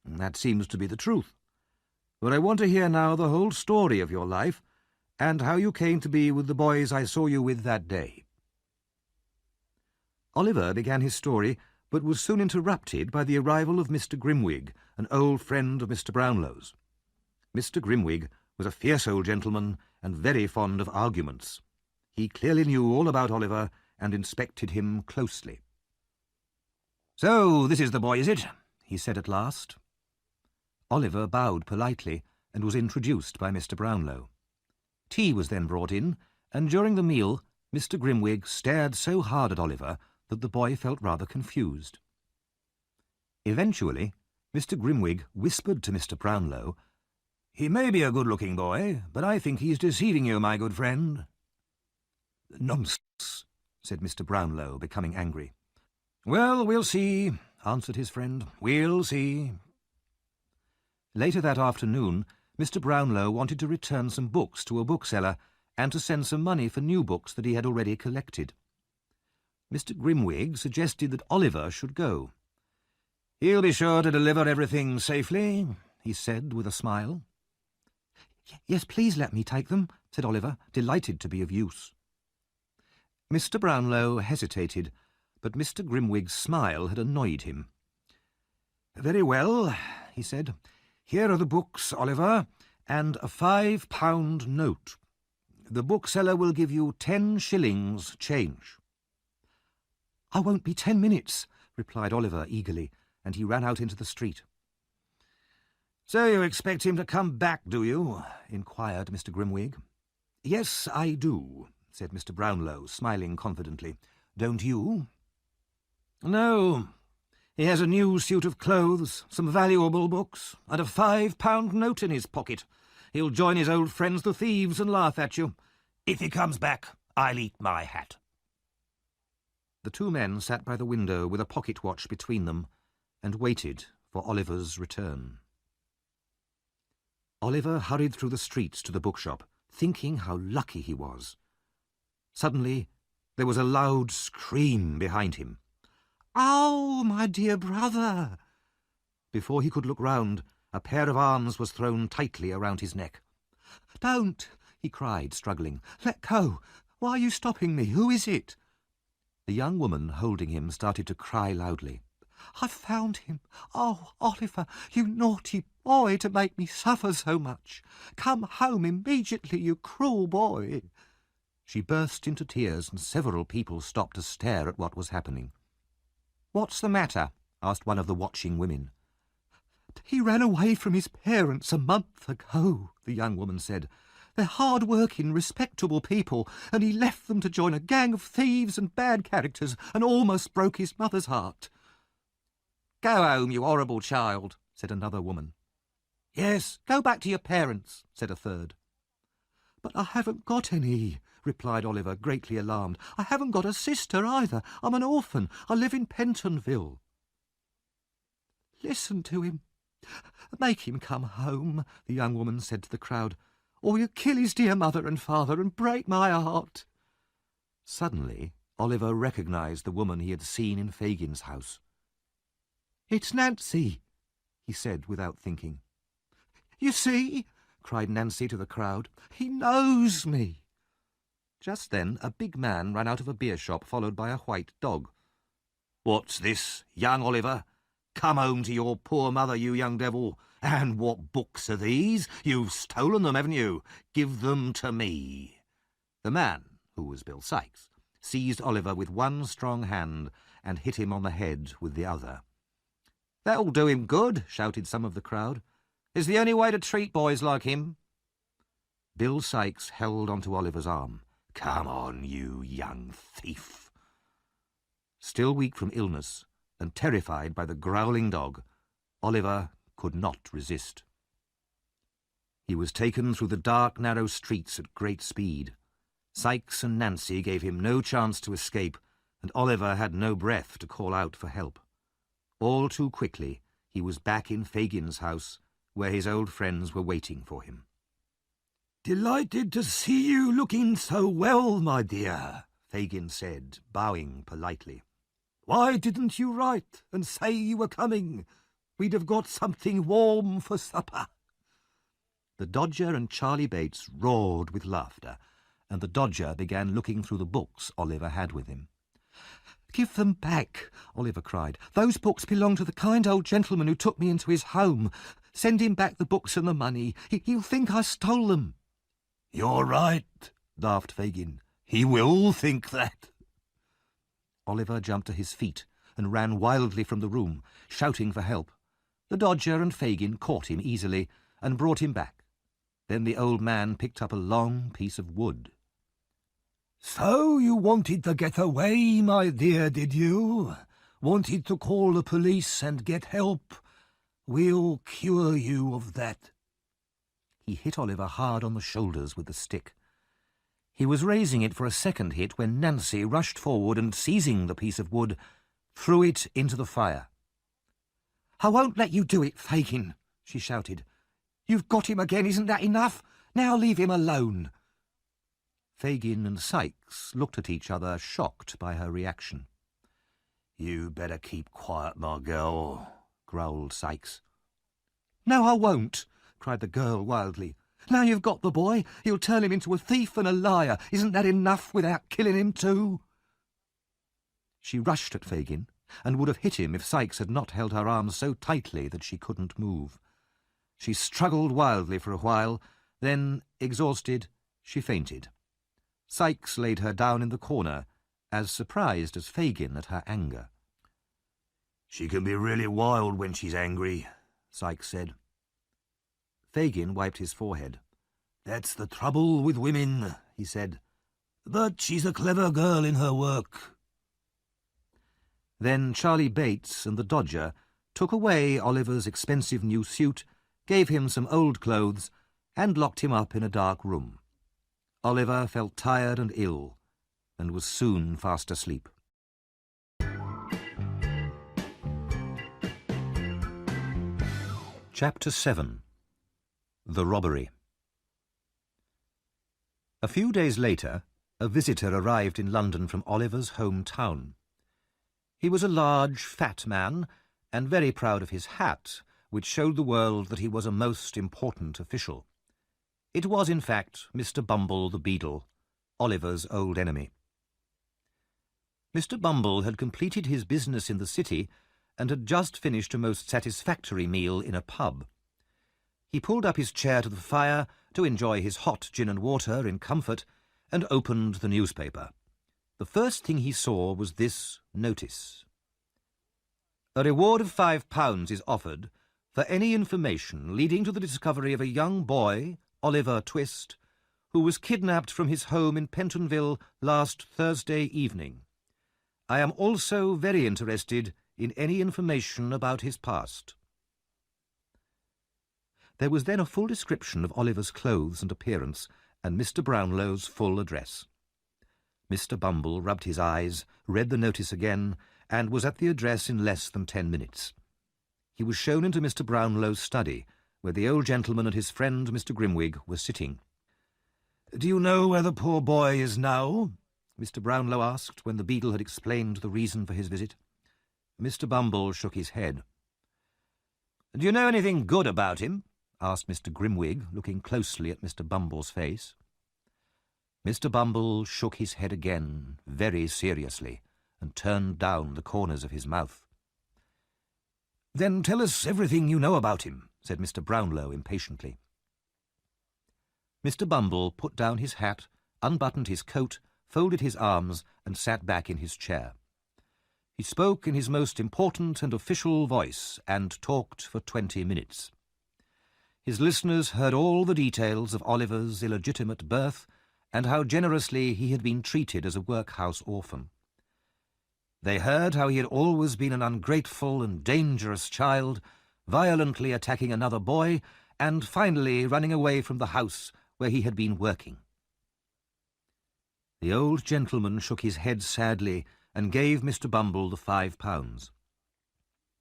That seems to be the truth. But I want to hear now the whole story of your life, and how you came to be with the boys I saw you with that day." Oliver began his story, but was soon interrupted by the arrival of Mr. Grimwig, an old friend of Mr. Brownlow's. Mr. Grimwig was a fierce old gentleman and very fond of arguments. He clearly knew all about Oliver and inspected him closely. "So this is the boy, is it?" he said at last. Oliver bowed politely and was introduced by Mr. Brownlow. Tea was then brought in, and during the meal Mr. Grimwig stared so hard at Oliver that the boy felt rather confused. Eventually, Mr. Grimwig whispered to Mr. Brownlow, "He may be a good-looking boy, but I think he's deceiving you, my good friend." "Nonsense," said Mr. Brownlow, becoming angry. "Well, we'll see," answered his friend. "We'll see." Later that afternoon, Mr. Brownlow wanted to return some books to a bookseller and to send some money for new books that he had already collected. Mr. Grimwig suggested that Oliver should go. "He'll be sure to deliver everything safely," he said with a smile. "Yes, please let me take them," said Oliver, delighted to be of use. Mr. Brownlow hesitated, but Mr. Grimwig's smile had annoyed him. "Very well," he said. "Here are the books, Oliver, and a £5 note. The bookseller will give you 10 shillings change." "I won't be 10 minutes," replied Oliver eagerly, and he ran out into the street. "So you expect him to come back, do you?" inquired Mr. Grimwig. "Yes, I do," said Mr. Brownlow, smiling confidently. "Don't you?" "No. He has a new suit of clothes, some valuable books, and a £5 note in his pocket. He'll join his old friends the thieves and laugh at you. If he comes back, I'll eat my hat." The two men sat by the window with a pocket watch between them and waited for Oliver's return. Oliver hurried through the streets to the bookshop, thinking how lucky he was. Suddenly, there was a loud scream behind him. "Oh, my dear brother!" Before he could look round, a pair of arms was thrown tightly around his neck. "Don't!" he cried, struggling. "Let go! Why are you stopping me? Who is it?" The young woman holding him started to cry loudly. "I've found him! Oh, Oliver, you naughty boy, to make me suffer so much! Come home immediately, you cruel boy!" She burst into tears, and several people stopped to stare at what was happening. "What's the matter?" asked one of the watching women. "He ran away from his parents a month ago," the young woman said. "They're hard-working, respectable people, and he left them to join a gang of thieves and bad characters and almost broke his mother's heart." "Go home, you horrible child," said another woman. "Yes, go back to your parents," said a third. "But I haven't got any," replied Oliver, greatly alarmed. "I haven't got a sister either. I'm an orphan. I live in Pentonville." "Listen to him. Make him come home," the young woman said to the crowd, "or you kill his dear mother and father and break my heart." Suddenly, Oliver recognised the woman he had seen in Fagin's house. "It's Nancy," he said without thinking. "You see," cried Nancy to the crowd, "he knows me." Just then a big man ran out of a beer shop, followed by a white dog. "What's this, young Oliver? Come home to your poor mother, you young devil. And what books are these? You've stolen them, haven't you? Give them to me." The man, who was Bill Sikes, seized Oliver with one strong hand and hit him on the head with the other. "That'll do him good," shouted some of the crowd. "It's the only way to treat boys like him." Bill Sikes held onto Oliver's arm. "Come on, you young thief." Still weak from illness and terrified by the growling dog, Oliver could not resist. He was taken through the dark, narrow streets at great speed. Sikes and Nancy gave him no chance to escape, and Oliver had no breath to call out for help. All too quickly, he was back in Fagin's house, where his old friends were waiting for him. "Delighted to see you looking so well, my dear," Fagin said, bowing politely. "Why didn't you write and say you were coming? We'd have got something warm for supper." The Dodger and Charlie Bates roared with laughter, and the Dodger began looking through the books Oliver had with him. "Give them back," Oliver cried. "Those books belong to the kind old gentleman who took me into his home. Send him back the books and the money. He'll think I stole them." "You're right," laughed Fagin. "He will think that." Oliver jumped to his feet and ran wildly from the room, shouting for help. The Dodger and Fagin caught him easily and brought him back. Then the old man picked up a long piece of wood. "So you wanted to get away, my dear, did you? Wanted to call the police and get help? We'll cure you of that." He hit Oliver hard on the shoulders with the stick. He was raising it for a second hit when Nancy rushed forward and, seizing the piece of wood, threw it into the fire. "I won't let you do it, Fagin," she shouted. "You've got him again, isn't that enough? Now leave him alone." Fagin and Sikes looked at each other, shocked by her reaction. "You better keep quiet, my girl," growled Sikes. "No, I won't," cried the girl wildly. "Now you've got the boy, you'll turn him into a thief and a liar. Isn't that enough without killing him too?" She rushed at Fagin and would have hit him if Sikes had not held her arms so tightly that she couldn't move. She struggled wildly for a while, then, exhausted, she fainted. Sikes laid her down in the corner, as surprised as Fagin at her anger. "She can be really wild when she's angry," Sikes said. Fagin wiped his forehead. "That's the trouble with women," he said. "But she's a clever girl in her work." Then Charlie Bates and the Dodger took away Oliver's expensive new suit, gave him some old clothes, and locked him up in a dark room. Oliver felt tired and ill, and was soon fast asleep. Chapter 7. The Robbery. A few days later, a visitor arrived in London from Oliver's hometown. He was a large, fat man, and very proud of his hat, which showed the world that he was a most important official. It was, in fact, Mr. Bumble the Beadle, Oliver's old enemy. Mr. Bumble had completed his business in the city and had just finished a most satisfactory meal in a pub. He pulled up his chair to the fire to enjoy his hot gin and water in comfort and opened the newspaper. The first thing he saw was this notice. A reward of £5 is offered for any information leading to the discovery of a young boy, Oliver Twist, who was kidnapped from his home in Pentonville last Thursday evening. I am also very interested in any information about his past. There was then a full description of Oliver's clothes and appearance, and Mr. Brownlow's full address. Mr. Bumble rubbed his eyes, read the notice again, and was at the address in less than 10 minutes. He was shown into Mr. Brownlow's study, where the old gentleman and his friend Mr. Grimwig were sitting. "Do you know where the poor boy is now?" Mr. Brownlow asked, when the Beadle had explained the reason for his visit. Mr. Bumble shook his head. "Do you know anything good about him?" asked Mr. Grimwig, looking closely at Mr. Bumble's face. Mr. Bumble shook his head again, very seriously, and turned down the corners of his mouth. "Then tell us everything you know about him," said Mr. Brownlow impatiently. Mr. Bumble put down his hat, unbuttoned his coat, folded his arms, and sat back in his chair. He spoke in his most important and official voice, and talked for 20 minutes. His listeners heard all the details of Oliver's illegitimate birth, and how generously he had been treated as a workhouse orphan. They heard how he had always been an ungrateful and dangerous child, violently attacking another boy, and finally running away from the house where he had been working. The old gentleman shook his head sadly and gave Mr. Bumble the £5.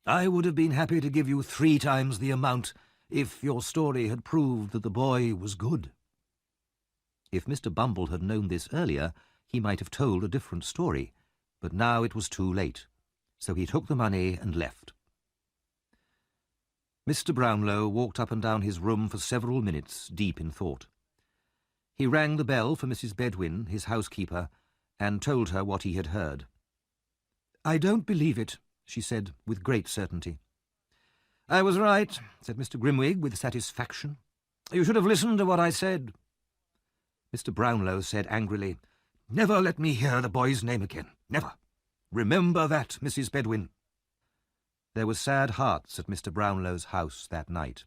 "I would have been happy to give you 3 times the amount if your story had proved that the boy was good." If Mr. Bumble had known this earlier, he might have told a different story, but now it was too late, so he took the money and left. Mr. Brownlow walked up and down his room for several minutes, deep in thought. He rang the bell for Mrs. Bedwin, his housekeeper, and told her what he had heard. "I don't believe it," she said, with great certainty. "I was right," said Mr. Grimwig, with satisfaction. "You should have listened to what I said." Mr. Brownlow said angrily, "Never let me hear the boy's name again. Never. Remember that, Mrs. Bedwin." There were sad hearts at Mr. Brownlow's house that night.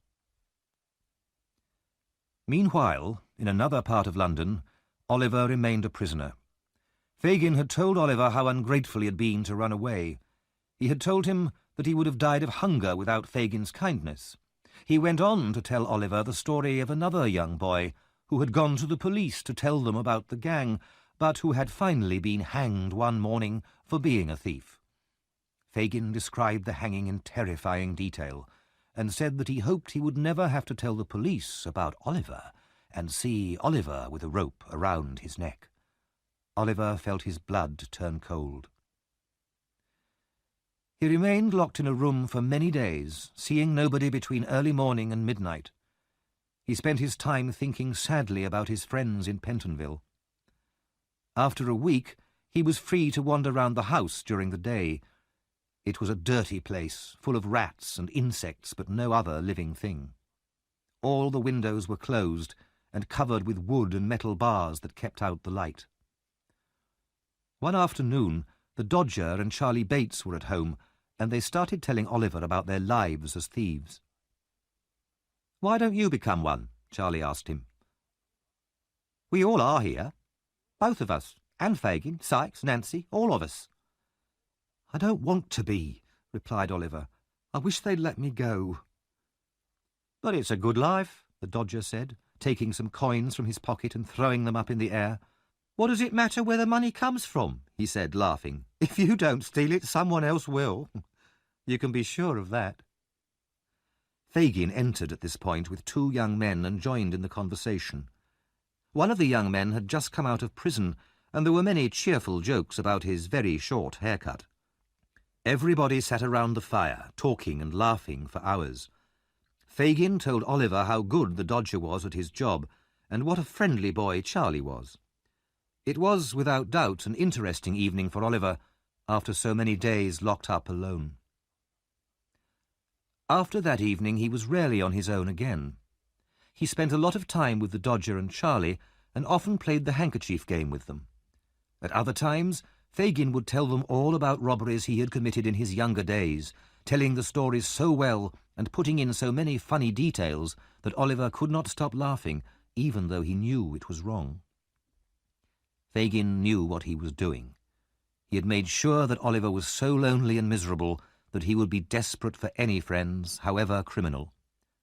Meanwhile, in another part of London, Oliver remained a prisoner. Fagin had told Oliver how ungrateful he had been to run away. He had told him that he would have died of hunger without Fagin's kindness. He went on to tell Oliver the story of another young boy who had gone to the police to tell them about the gang, but who had finally been hanged one morning for being a thief. Fagin described the hanging in terrifying detail, and said that he hoped he would never have to tell the police about Oliver, and see Oliver with a rope around his neck. Oliver felt his blood turn cold. He remained locked in a room for many days, seeing nobody between early morning and midnight. He spent his time thinking sadly about his friends in Pentonville. After a week, he was free to wander round the house during the day. It was a dirty place, full of rats and insects, but no other living thing. All the windows were closed and covered with wood and metal bars that kept out the light. One afternoon, the Dodger and Charlie Bates were at home, and they started telling Oliver about their lives as thieves. "Why don't you become one?" Charlie asked him. "We all are here. Both of us, and Fagin, Sykes, Nancy, all of us." "I don't want to be," replied Oliver. "I wish they'd let me go." "But it's a good life," the Dodger said, taking some coins from his pocket and throwing them up in the air. "What does it matter where the money comes from?" he said, laughing. "If you don't steal it, someone else will. You can be sure of that." Fagin entered at this point with 2 young men and joined in the conversation. One of the young men had just come out of prison, and there were many cheerful jokes about his very short haircut. Everybody sat around the fire, talking and laughing for hours. Fagin told Oliver how good the Dodger was at his job, and what a friendly boy Charlie was. It was, without doubt, an interesting evening for Oliver, after so many days locked up alone. After that evening he was rarely on his own again. He spent a lot of time with the Dodger and Charlie, and often played the handkerchief game with them. At other times, Fagin would tell them all about robberies he had committed in his younger days, telling the stories so well and putting in so many funny details that Oliver could not stop laughing, even though he knew it was wrong. Fagin knew what he was doing. He had made sure that Oliver was so lonely and miserable that he would be desperate for any friends, however criminal.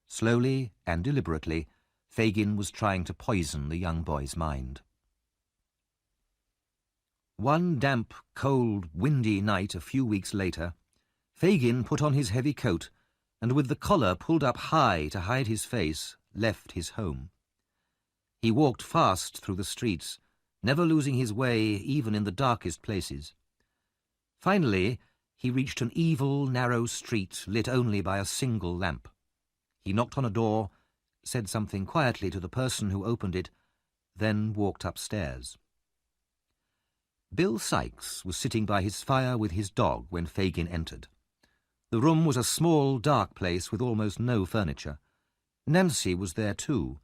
Slowly and deliberately, Fagin was trying to poison the young boy's mind. One damp, cold, windy night a few weeks later, Fagin put on his heavy coat and, with the collar pulled up high to hide his face, left his home. He walked fast through the streets, never losing his way even in the darkest places. Finally, he reached an evil, narrow street lit only by a single lamp. He knocked on a door, said something quietly to the person who opened it, then walked upstairs. Bill Sikes was sitting by his fire with his dog when Fagin entered. The room was a small, dark place with almost no furniture. Nancy was there too,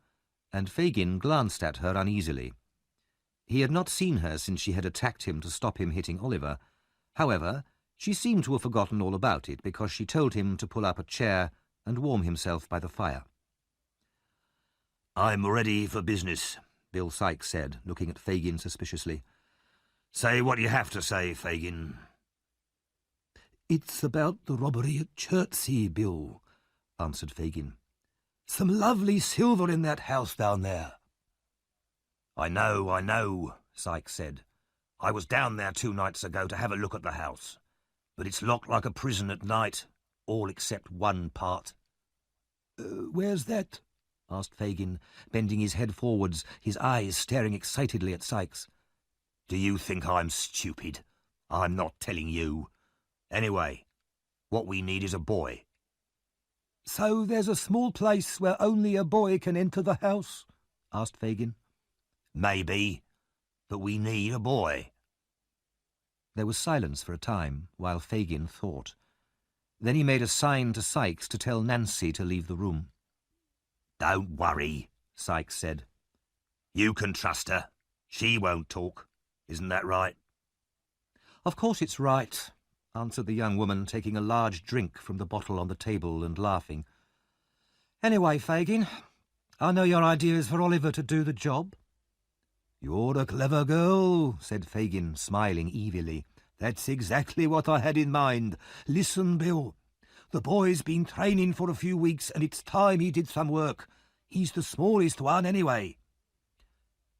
and Fagin glanced at her uneasily. He had not seen her since she had attacked him to stop him hitting Oliver. However, she seemed to have forgotten all about it because she told him to pull up a chair and warm himself by the fire. "I'm ready for business," Bill Sikes said, looking at Fagin suspiciously. "Say what you have to say, Fagin." "It's about the robbery at Chertsey, Bill," answered Fagin. "Some lovely silver in that house down there." I know, Sikes said. "I was down there 2 nights ago to have a look at the house, but it's locked like a prison at night, all except one part." "Where's that?" asked Fagin, bending his head forwards, his eyes staring excitedly at Sikes. "Do you think I'm stupid? I'm not telling you. Anyway, what we need is a boy." "So there's a small place where only a boy can enter the house?" asked Fagin. "Maybe, but we need a boy." There was silence for a time, while Fagin thought. Then he made a sign to Sikes to tell Nancy to leave the room. "Don't worry," Sikes said. "You can trust her. She won't talk. Isn't that right?" "Of course it's right," answered the young woman, taking a large drink from the bottle on the table and laughing. "Anyway, Fagin, I know your idea is for Oliver to do the job." "You're a clever girl," said Fagin, smiling evilly. "That's exactly what I had in mind. Listen, Bill. The boy's been training for a few weeks, and it's time he did some work. He's the smallest one, anyway."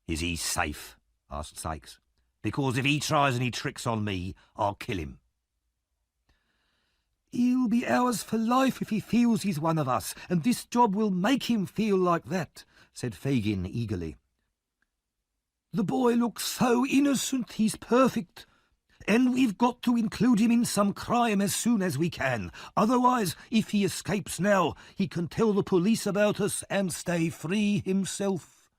"Is he safe?" asked Sikes. "Because if he tries any tricks on me, I'll kill him." "He'll be ours for life if he feels he's one of us, and this job will make him feel like that," said Fagin eagerly. "The boy looks so innocent, he's perfect. And we've got to include him in some crime as soon as we can. Otherwise, if he escapes now, he can tell the police about us and stay free himself."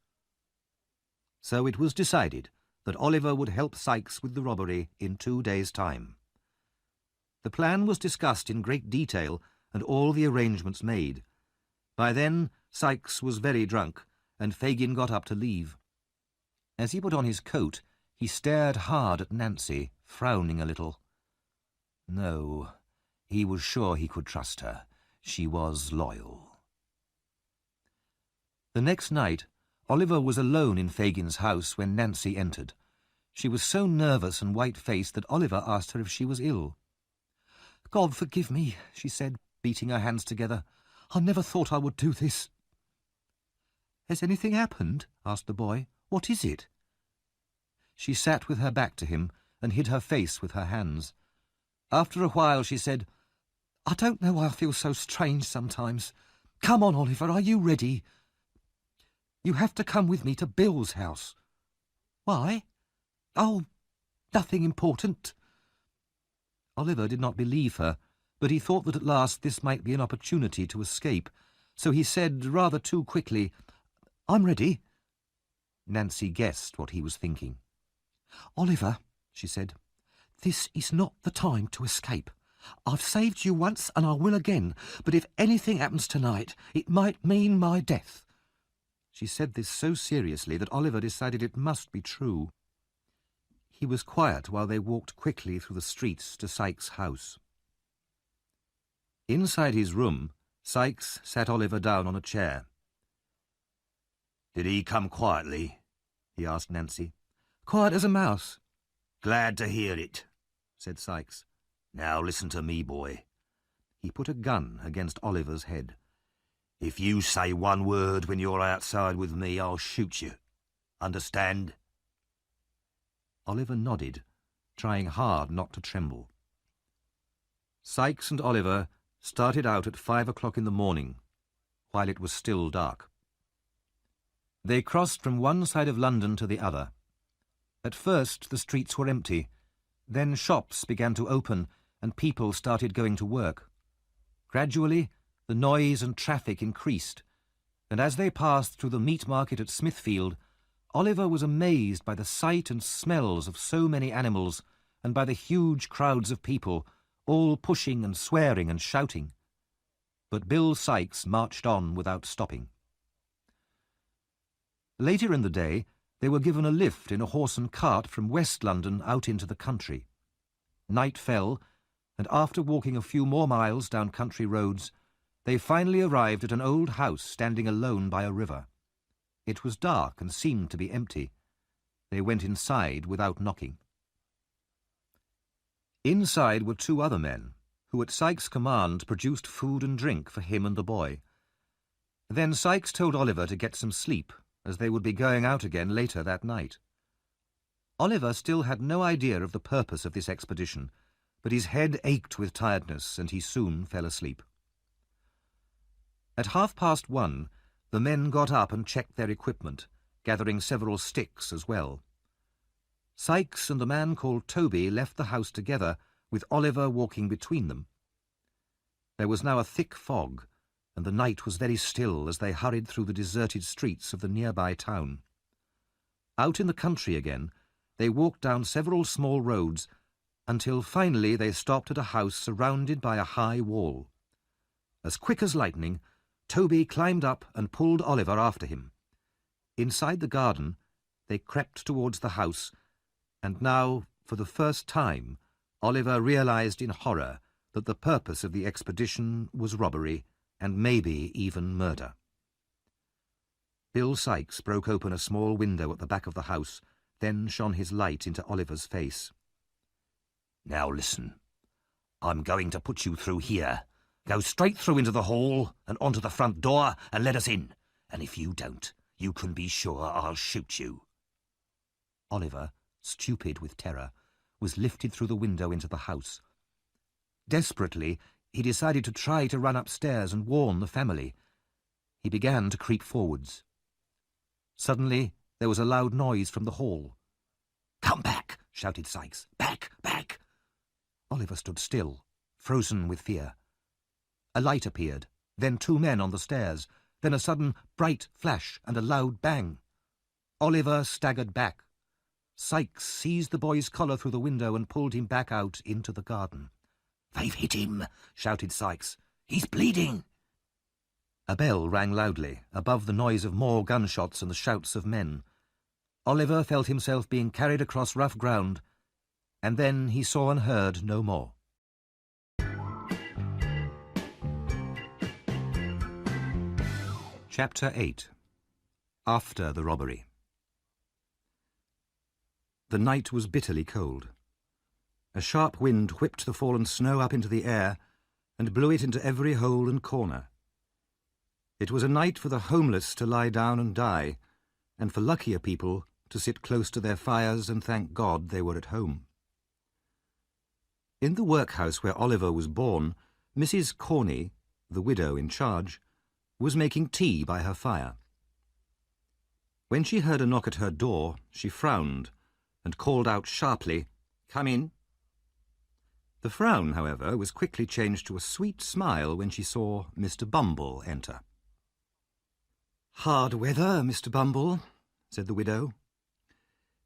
So it was decided that Oliver would help Sikes with the robbery in 2 days' time. The plan was discussed in great detail and all the arrangements made. By then, Sikes was very drunk, and Fagin got up to leave. As he put on his coat, he stared hard at Nancy, frowning a little. No, he was sure he could trust her. She was loyal. The next night, Oliver was alone in Fagin's house when Nancy entered. She was so nervous and white-faced that Oliver asked her if she was ill. God forgive me, she said, beating her hands together. I never thought I would do this. Has anything happened? Asked the boy. What is it? She sat with her back to him and hid her face with her hands. After a while she said, I don't know why I feel so strange sometimes. Come on, Oliver, are you ready? You have to come with me to Bill's house. Why? Oh, nothing important. Oliver did not believe her, but he thought that at last this might be an opportunity to escape, so he said rather too quickly, I'm ready. Nancy guessed what he was thinking. Oliver, she said, this is not the time to escape. I've saved you once and I will again, but if anything happens tonight, it might mean my death. She said this so seriously that Oliver decided it must be true. He was quiet while they walked quickly through the streets to Sykes' house. Inside his room, Sykes sat Oliver down on a chair. Did he come quietly? He asked Nancy. Quiet as a mouse. Glad to hear it, said Sykes. Now listen to me, boy. He put a gun against Oliver's head. If you say one word when you're outside with me, I'll shoot you. Understand? Oliver nodded, trying hard not to tremble. Sykes and Oliver started out at 5 o'clock in the morning, while it was still dark. They crossed from one side of London to the other. At first the streets were empty, then shops began to open and people started going to work. Gradually, the noise and traffic increased, and as they passed through the meat market at Smithfield, Oliver was amazed by the sight and smells of so many animals and by the huge crowds of people, all pushing and swearing and shouting. But Bill Sykes marched on without stopping. Later in the day, they were given a lift in a horse and cart from West London out into the country. Night fell, and after walking a few more miles down country roads, they finally arrived at an old house standing alone by a river. It was dark and seemed to be empty. They went inside without knocking. Inside were two other men, who at Sykes' command produced food and drink for him and the boy. Then Sykes told Oliver to get some sleep, as they would be going out again later that night. Oliver still had no idea of the purpose of this expedition, but his head ached with tiredness and he soon fell asleep. At 1:30, the men got up and checked their equipment, gathering several sticks as well. Sykes and the man called Toby left the house together, with Oliver walking between them. There was now a thick fog, and the night was very still as they hurried through the deserted streets of the nearby town. Out in the country again, they walked down several small roads until finally they stopped at a house surrounded by a high wall. As quick as lightning, Toby climbed up and pulled Oliver after him. Inside the garden, they crept towards the house, and now, for the first time, Oliver realized in horror that the purpose of the expedition was robbery and maybe even murder. Bill Sykes broke open a small window at the back of the house, then shone his light into Oliver's face. Now listen. I'm going to put you through here. Go straight through into the hall and onto the front door and let us in. And if you don't, you can be sure I'll shoot you. Oliver, stupid with terror, was lifted through the window into the house. Desperately, he decided to try to run upstairs and warn the family. He began to creep forwards. Suddenly, there was a loud noise from the hall. "Come back!" shouted Sykes. "Back! Back!" Oliver stood still, frozen with fear. A light appeared, then two men on the stairs, then a sudden bright flash and a loud bang. Oliver staggered back. Sykes seized the boy's collar through the window and pulled him back out into the garden. "They've hit him!" shouted Sykes. "He's bleeding!" A bell rang loudly, above the noise of more gunshots and the shouts of men. Oliver felt himself being carried across rough ground, and then he saw and heard no more. Chapter 8. After the Robbery. The night was bitterly cold. A sharp wind whipped the fallen snow up into the air and blew it into every hole and corner. It was a night for the homeless to lie down and die, and for luckier people to sit close to their fires and thank God they were at home. In the workhouse where Oliver was born, Mrs. Corney, the widow in charge, was making tea by her fire. When she heard a knock at her door, she frowned and called out sharply, "Come in." The frown, however, was quickly changed to a sweet smile when she saw Mr. Bumble enter. "Hard weather, Mr. Bumble," said the widow.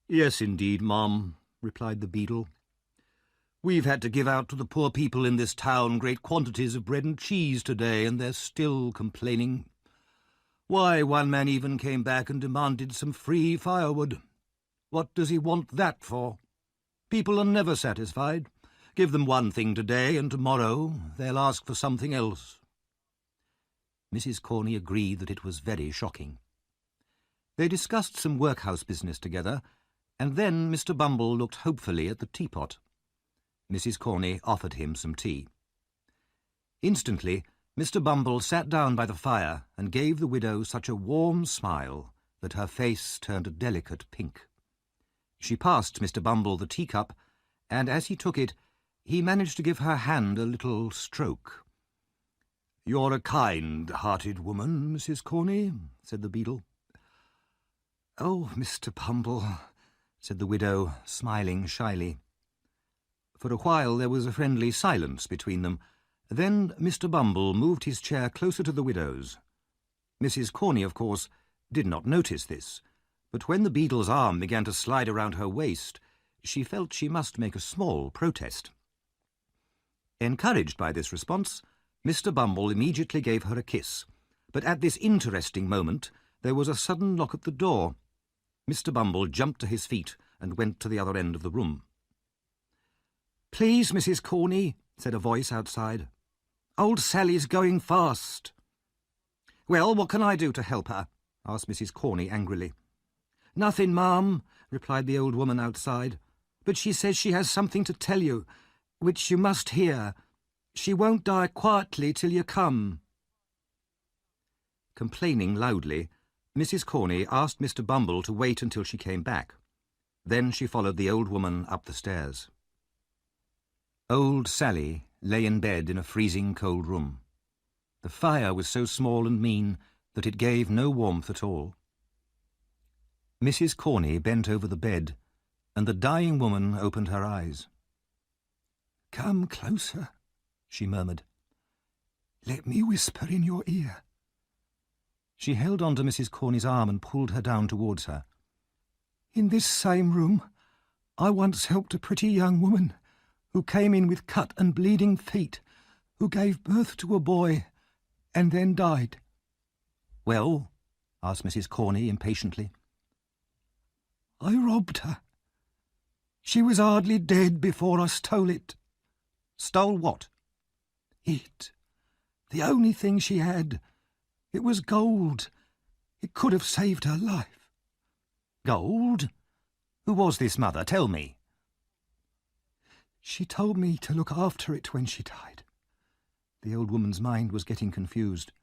"Yes, indeed, ma'am," replied the beadle. "We've had to give out to the poor people in this town great quantities of bread and cheese today, and they're still complaining. Why, one man even came back and demanded some free firewood. What does he want that for? People are never satisfied. Give them one thing today, and tomorrow they'll ask for something else." Mrs. Corney agreed that it was very shocking. They discussed some workhouse business together, and then Mr. Bumble looked hopefully at the teapot. Mrs. Corney offered him some tea. Instantly, Mr. Bumble sat down by the fire and gave the widow such a warm smile that her face turned a delicate pink. She passed Mr. Bumble the teacup, and as he took it, he managed to give her hand a little stroke. "You're a kind-hearted woman, Mrs. Corney," said the beadle. "Oh, Mr. Bumble," said the widow, smiling shyly. For a while there was a friendly silence between them. Then Mr. Bumble moved his chair closer to the widow's. Mrs. Corney, of course, did not notice this, but when the beadle's arm began to slide around her waist, she felt she must make a small protest. Encouraged by this response, Mr. Bumble immediately gave her a kiss, but at this interesting moment there was a sudden knock at the door. Mr. Bumble jumped to his feet and went to the other end of the room. "Please, Mrs. Corney," said a voice outside. "Old Sally's going fast." "Well, what can I do to help her?" asked Mrs. Corney angrily. "Nothing, ma'am," replied the old woman outside, "but she says she has something to tell you, which you must hear. She won't die quietly till you come." Complaining loudly, Mrs. Corney asked Mr. Bumble to wait until she came back. Then she followed the old woman up the stairs. Old Sally lay in bed in a freezing cold room. The fire was so small and mean that it gave no warmth at all. Mrs. Corney bent over the bed, and the dying woman opened her eyes. "Come closer," she murmured. "Let me whisper in your ear." She held on to Mrs. Corney's arm and pulled her down towards her. "In this same room, I once helped a pretty young woman who came in with cut and bleeding feet, who gave birth to a boy and then died." "Well?" asked Mrs. Corney impatiently. "I robbed her. She was hardly dead before I stole it." "Stole what?" "It. The only thing she had. It was gold. It could have saved her life." "Gold? Who was this mother? Tell me." "She told me to look after it when she died." The old woman's mind was getting confused.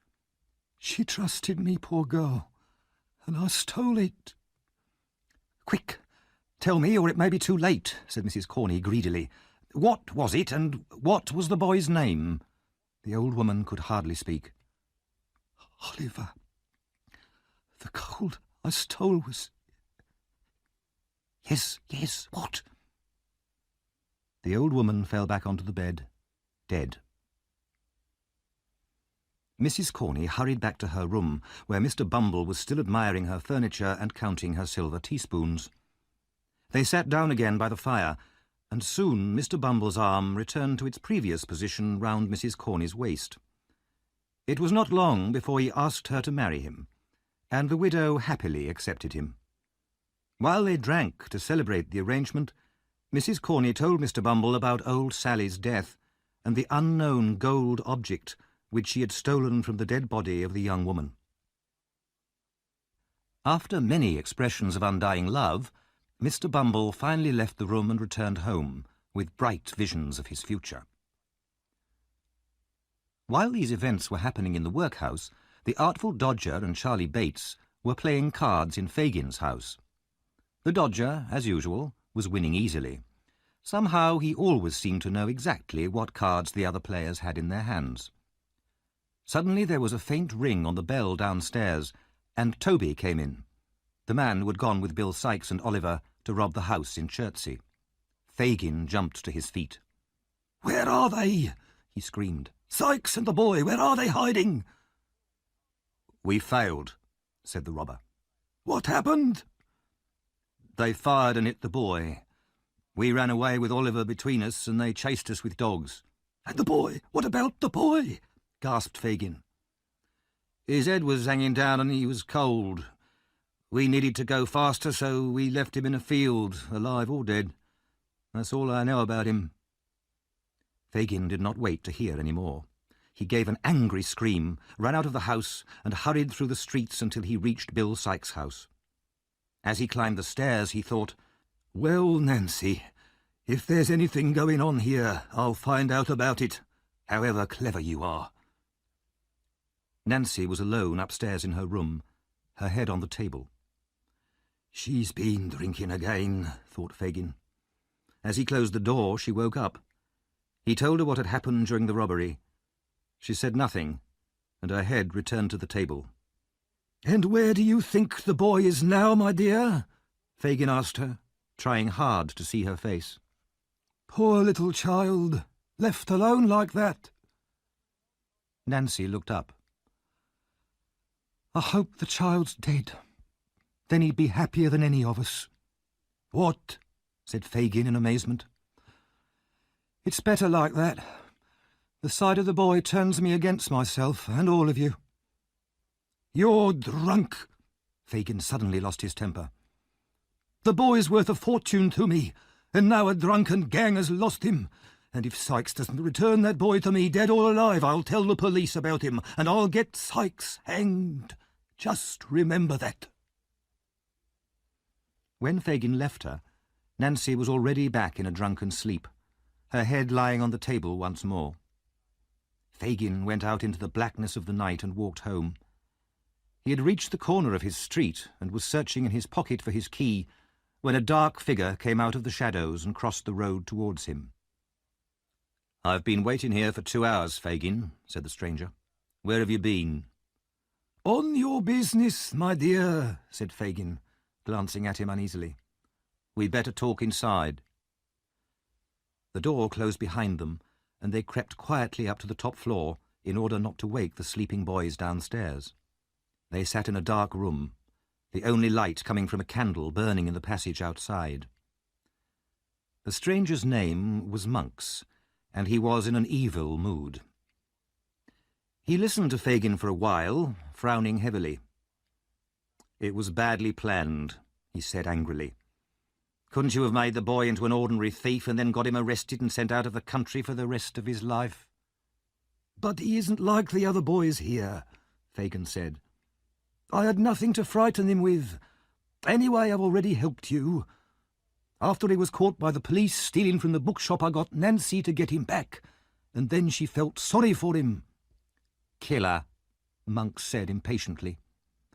"She trusted me, poor girl, and I stole it." "Quick, tell me, or it may be too late," said Mrs. Corney greedily. "What was it, and what was the boy's name?" The old woman could hardly speak. "Oliver. The gold I stole was—" Yes, what?" The old woman fell back onto the bed, dead. Mrs. Corney hurried back to her room, where Mr. Bumble was still admiring her furniture and counting her silver teaspoons. They sat down again by the fire, and soon Mr. Bumble's arm returned to its previous position round Mrs. Corney's waist. It was not long before he asked her to marry him, and the widow happily accepted him. While they drank to celebrate the arrangement, Mrs. Corney told Mr. Bumble about old Sally's death and the unknown gold object which she had stolen from the dead body of the young woman. After many expressions of undying love, Mr. Bumble finally left the room and returned home, with bright visions of his future. While these events were happening in the workhouse, the Artful Dodger and Charlie Bates were playing cards in Fagin's house. The Dodger, as usual, was winning easily. Somehow he always seemed to know exactly what cards the other players had in their hands. Suddenly there was a faint ring on the bell downstairs, and Toby came in, the man who had gone with Bill Sikes and Oliver to rob the house in Chertsey. Fagin jumped to his feet. "Where are they?" he screamed. "Sikes and the boy, where are they hiding?" "We failed," said the robber. "What happened?" "They fired and hit the boy. We ran away with Oliver between us, and they chased us with dogs." "And the boy? What about the boy?" gasped Fagin. "His head was hanging down and he was cold. We needed to go faster, so we left him in a field, alive or dead. That's all I know about him." Fagin did not wait to hear any more. He gave an angry scream, ran out of the house, and hurried through the streets until he reached Bill Sikes' house. As he climbed the stairs, he thought, "Well, Nancy, if there's anything going on here, I'll find out about it, however clever you are." Nancy was alone upstairs in her room, her head on the table. "She's been drinking again," thought Fagin. As he closed the door, she woke up. He told her what had happened during the robbery. She said nothing, and her head returned to the table. "And where do you think the boy is now, my dear?" Fagin asked her, trying hard to see her face. "Poor little child, left alone like that." Nancy looked up. "I hope the child's dead. Then he'd be happier than any of us." "What?" said Fagin in amazement. "It's better like that. The sight of the boy turns me against myself and all of you." "You're drunk." Fagin suddenly lost his temper. "The boy's worth a fortune to me, and now a drunken gang has lost him. And if Sikes doesn't return that boy to me, dead or alive, I'll tell the police about him, and I'll get Sikes hanged. Just remember that." When Fagin left her, Nancy was already back in a drunken sleep, her head lying on the table once more. Fagin went out into the blackness of the night and walked home. He had reached the corner of his street and was searching in his pocket for his key when a dark figure came out of the shadows and crossed the road towards him. "I've been waiting here for 2 hours, Fagin," said the stranger. "Where have you been?" "On your business, my dear," said Fagin, glancing at him uneasily. "We'd better talk inside." The door closed behind them, and they crept quietly up to the top floor in order not to wake the sleeping boys downstairs. They sat in a dark room, the only light coming from a candle burning in the passage outside. The stranger's name was Monks, and he was in an evil mood. He listened to Fagin for a while, frowning heavily. "It was badly planned," he said angrily. "Couldn't you have made the boy into an ordinary thief and then got him arrested and sent out of the country for the rest of his life?" "But he isn't like the other boys here," Fagin said. "I had nothing to frighten him with. Anyway, I've already helped you. After he was caught by the police stealing from the bookshop, I got Nancy to get him back, and then she felt sorry for him." "Killer," Monks said impatiently.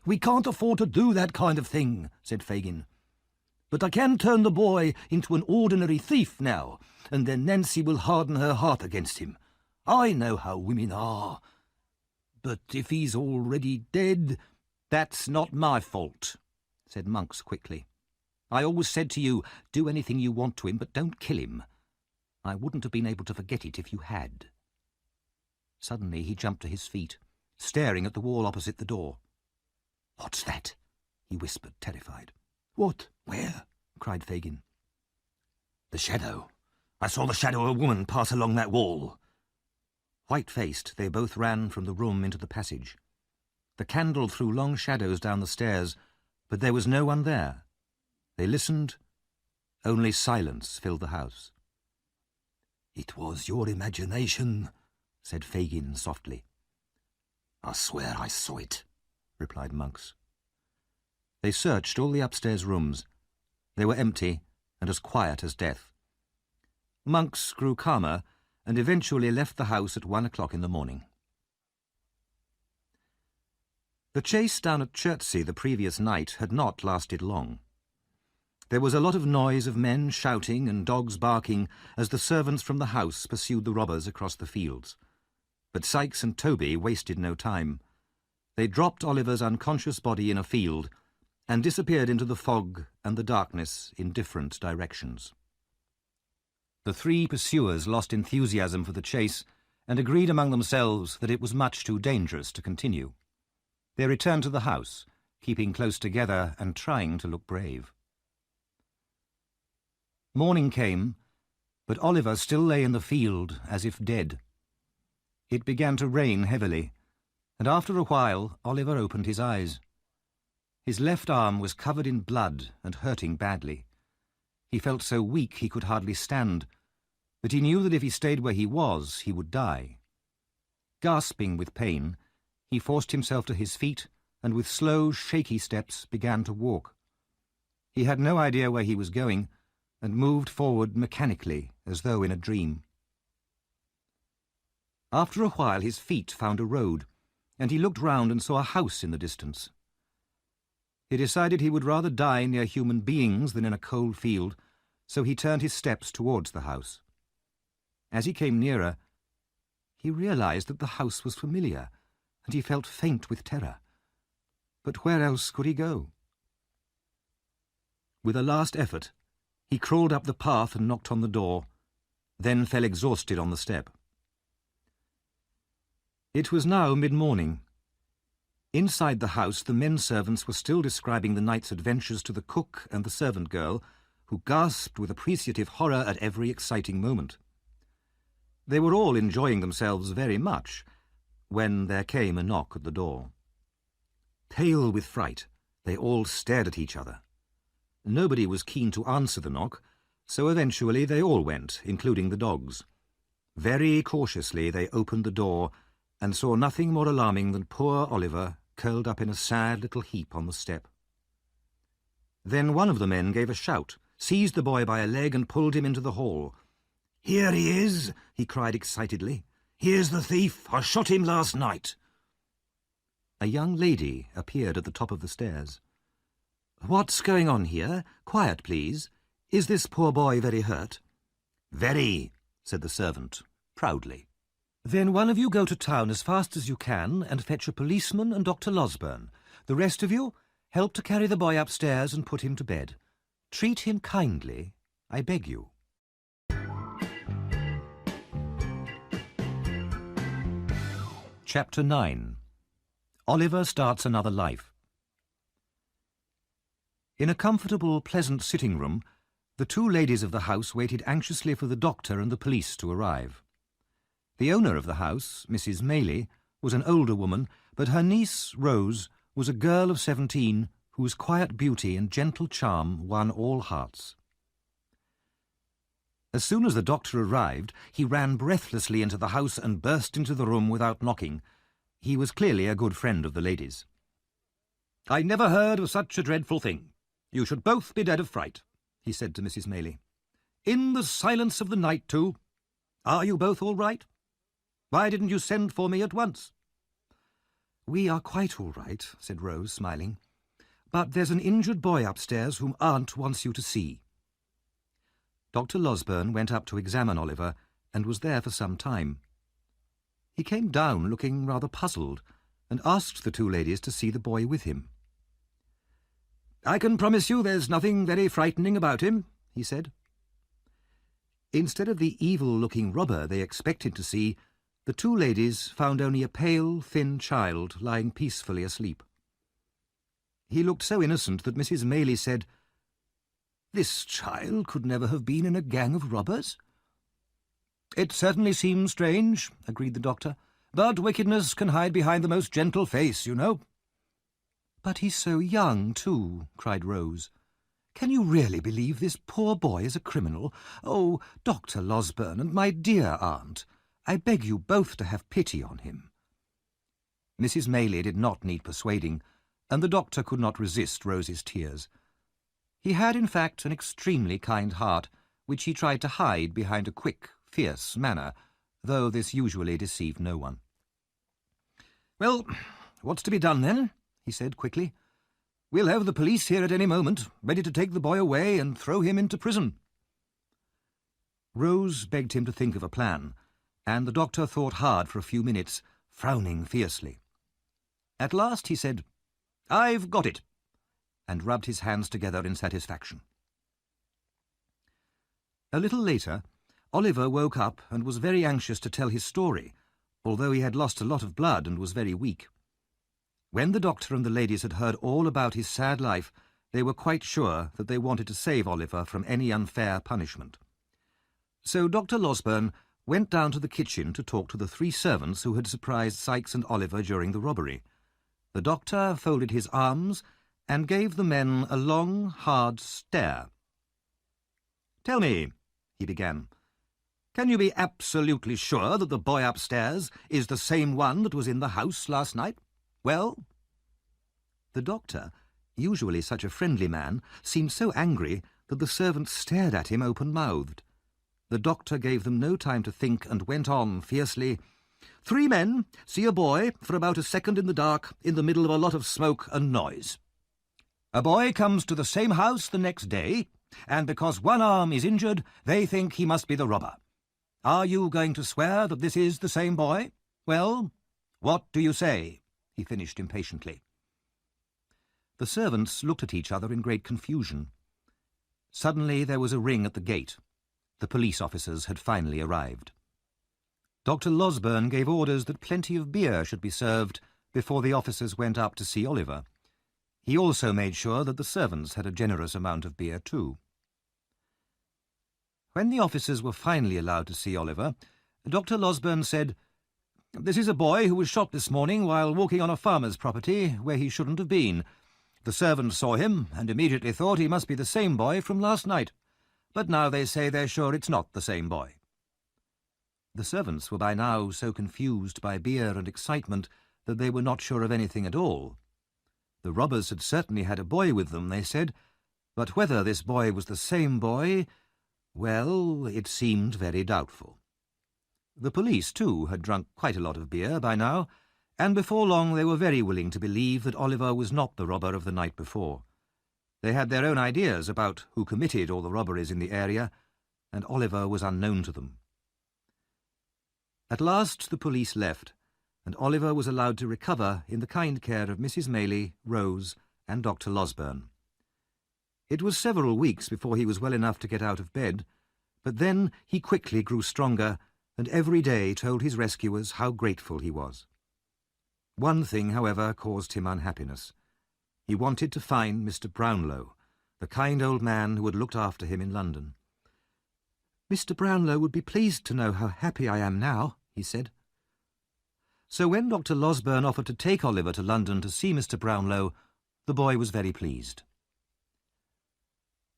"We can't afford to do that kind of thing," said Fagin. "But I can turn the boy into an ordinary thief now, and then Nancy will harden her heart against him. I know how women are. But if he's already dead—" "That's not my fault," said Monks quickly. "I always said to you, do anything you want to him, but don't kill him. I wouldn't have been able to forget it if you had." Suddenly he jumped to his feet, staring at the wall opposite the door. "What's that?" he whispered, terrified. "What? Where?" cried Fagin. "The shadow. I saw the shadow of a woman pass along that wall." White-faced, they both ran from the room into the passage. The candle threw long shadows down the stairs, but there was no one there. They listened. Only silence filled the house. "It was your imagination," said Fagin softly. "I swear I saw it," replied Monks. They searched all the upstairs rooms. They were empty and as quiet as death. Monks grew calmer and eventually left the house at 1 o'clock in the morning. The chase down at Chertsey the previous night had not lasted long. There was a lot of noise of men shouting and dogs barking as the servants from the house pursued the robbers across the fields. But Sykes and Toby wasted no time. They dropped Oliver's unconscious body in a field and disappeared into the fog and the darkness in different directions. The three pursuers lost enthusiasm for the chase and agreed among themselves that it was much too dangerous to continue. They returned to the house, keeping close together and trying to look brave. Morning came, but Oliver still lay in the field as if dead. It began to rain heavily, and after a while Oliver opened his eyes. His left arm was covered in blood and hurting badly. He felt so weak he could hardly stand, but he knew that if he stayed where he was, he would die. Gasping with pain, he forced himself to his feet and with slow, shaky steps began to walk. He had no idea where he was going and moved forward mechanically as though in a dream. After a while his feet found a road, and he looked round and saw a house in the distance. He decided he would rather die near human beings than in a cold field, so he turned his steps towards the house. As he came nearer, he realized that the house was familiar, and he felt faint with terror. But where else could he go? With a last effort, he crawled up the path and knocked on the door, then fell exhausted on the step. It was now mid-morning. Inside the house, the men servants were still describing the night's adventures to the cook and the servant girl, who gasped with appreciative horror at every exciting moment. They were all enjoying themselves very much, when there came a knock at the door. Pale with fright, they all stared at each other. Nobody was keen to answer the knock, so eventually they all went, including the dogs. Very cautiously they opened the door and saw nothing more alarming than poor Oliver curled up in a sad little heap on the step. Then one of the men gave a shout, seized the boy by a leg and pulled him into the hall. "Here he is," he cried excitedly. "Here's the thief. I shot him last night." A young lady appeared at the top of the stairs. "What's going on here? Quiet, please. Is this poor boy very hurt?" "Very," said the servant, proudly. "Then one of you go to town as fast as you can and fetch a policeman and Dr. Losberne. The rest of you help to carry the boy upstairs and put him to bed. Treat him kindly, I beg you." Chapter 9. Oliver starts another life. In a comfortable, pleasant sitting room, the two ladies of the house waited anxiously for the doctor and the police to arrive. The owner of the house, Mrs. Maylie, was an older woman, but her niece, Rose, was a girl of 17 whose quiet beauty and gentle charm won all hearts. As soon as the doctor arrived, he ran breathlessly into the house and burst into the room without knocking. He was clearly a good friend of the ladies. "I never heard of such a dreadful thing. You should both be dead of fright," he said to Mrs. Maylie. "In the silence of the night, too. Are you both all right? Why didn't you send for me at once?" "We are quite all right," said Rose, smiling. "But there's an injured boy upstairs whom Aunt wants you to see." Dr. Losberne went up to examine Oliver and was there for some time. He came down looking rather puzzled and asked the two ladies to see the boy with him. "I can promise you there's nothing very frightening about him," he said. Instead of the evil-looking robber they expected to see, the two ladies found only a pale, thin child lying peacefully asleep. He looked so innocent that Mrs. Maylie said, "This child could never have been in a gang of robbers." "It certainly seems strange," agreed the doctor, "but wickedness can hide behind the most gentle face, you know." "But he's so young, too," cried Rose. "Can you really believe this poor boy is a criminal? Oh, Dr. Losberne and my dear aunt, I beg you both to have pity on him." Mrs. Maylie did not need persuading, and the doctor could not resist Rose's tears. He had, in fact, an extremely kind heart, which he tried to hide behind a quick, fierce manner, though this usually deceived no one. "Well, what's to be done, then?" he said quickly. "We'll have the police here at any moment, ready to take the boy away and throw him into prison." Rose begged him to think of a plan, and the doctor thought hard for a few minutes, frowning fiercely. At last he said, "I've got it," and rubbed his hands together in satisfaction. A little later, Oliver woke up and was very anxious to tell his story, although he had lost a lot of blood and was very weak. When the doctor and the ladies had heard all about his sad life, they were quite sure that they wanted to save Oliver from any unfair punishment. So Dr. Losberne went down to the kitchen to talk to the 3 servants who had surprised Sikes and Oliver during the robbery. The doctor folded his arms and gave the men a long, hard stare. "Tell me," he began, "can you be absolutely sure that the boy upstairs is the same one that was in the house last night? Well?" The doctor, usually such a friendly man, seemed so angry that the servants stared at him open-mouthed. The doctor gave them no time to think and went on fiercely, "3 men see a boy for about a second in the dark in the middle of a lot of smoke and noise. A boy comes to the same house the next day, and because one arm is injured, they think he must be the robber. Are you going to swear that this is the same boy? Well, what do you say?" he finished impatiently. The servants looked at each other in great confusion. Suddenly there was a ring at the gate. The police officers had finally arrived. Dr. Losberne gave orders that plenty of beer should be served before the officers went up to see Oliver. He also made sure that the servants had a generous amount of beer too. When the officers were finally allowed to see Oliver, Dr. Losberne said, "This is a boy who was shot this morning while walking on a farmer's property where he shouldn't have been. The servants saw him and immediately thought he must be the same boy from last night. But now they say they're sure it's not the same boy." The servants were by now so confused by beer and excitement that they were not sure of anything at all. The robbers had certainly had a boy with them, they said, but whether this boy was the same boy, well, it seemed very doubtful. The police, too, had drunk quite a lot of beer by now, and before long they were very willing to believe that Oliver was not the robber of the night before. They had their own ideas about who committed all the robberies in the area, and Oliver was unknown to them. At last the police left, and Oliver was allowed to recover in the kind care of Mrs. Maylie, Rose, and Dr. Losberne. It was several weeks before he was well enough to get out of bed, but then he quickly grew stronger, and every day told his rescuers how grateful he was. One thing, however, caused him unhappiness. He wanted to find Mr. Brownlow, the kind old man who had looked after him in London. "Mr. Brownlow would be pleased to know how happy I am now," he said. So when Dr. Losberne offered to take Oliver to London to see Mr. Brownlow, the boy was very pleased.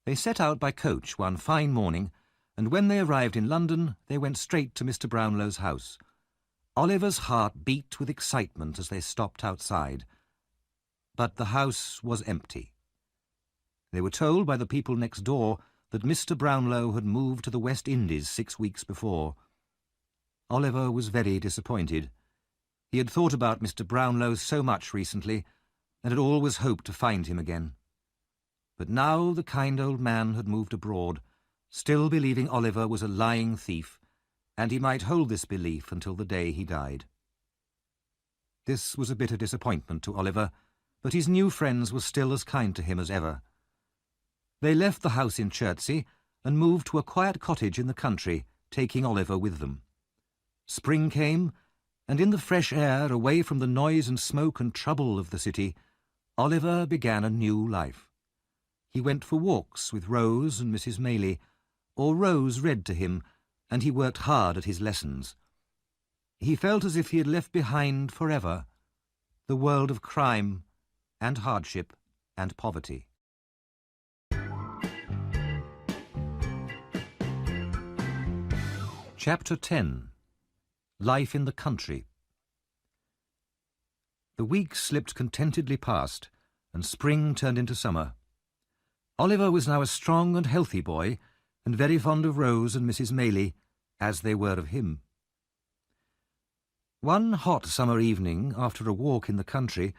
They set out by coach one fine morning, and when they arrived in London, they went straight to Mr. Brownlow's house. Oliver's heart beat with excitement as they stopped outside. But the house was empty. They were told by the people next door that Mr. Brownlow had moved to the West Indies 6 weeks before. Oliver was very disappointed. He had thought about Mr. Brownlow so much recently, and had always hoped to find him again. But now the kind old man had moved abroad, still believing Oliver was a lying thief, and he might hold this belief until the day he died. This was a bitter disappointment to Oliver, but his new friends were still as kind to him as ever. They left the house in Chertsey and moved to a quiet cottage in the country, taking Oliver with them. Spring came, and in the fresh air, away from the noise and smoke and trouble of the city, Oliver began a new life. He went for walks with Rose and Mrs. Maylie, or Rose read to him, and he worked hard at his lessons. He felt as if he had left behind forever the world of crime and hardship and poverty. Chapter 10. Life in the Country. The weeks slipped contentedly past, and spring turned into summer. Oliver was now a strong and healthy boy, and very fond of Rose and Mrs. Maylie, as they were of him. One hot summer evening, after a walk in the country,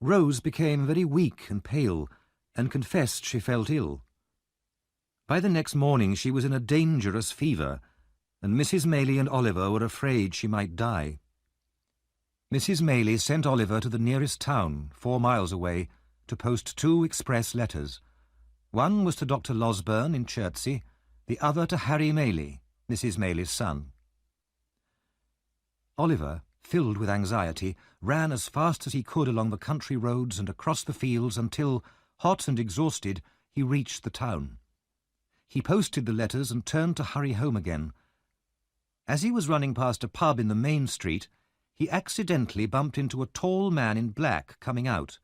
Rose became very weak and pale, and confessed she felt ill. By the next morning she was in a dangerous fever, and Mrs. Maylie and Oliver were afraid she might die. Mrs. Maylie sent Oliver to the nearest town, 4 miles away, to post 2 express letters. One was to Dr. Losberne in Chertsey, the other to Harry Maylie, Mrs. Maylie's son. Oliver, filled with anxiety, ran as fast as he could along the country roads and across the fields until, hot and exhausted, he reached the town. He posted the letters and turned to hurry home again. As he was running past a pub in the main street, he accidentally bumped into a tall man in black coming out.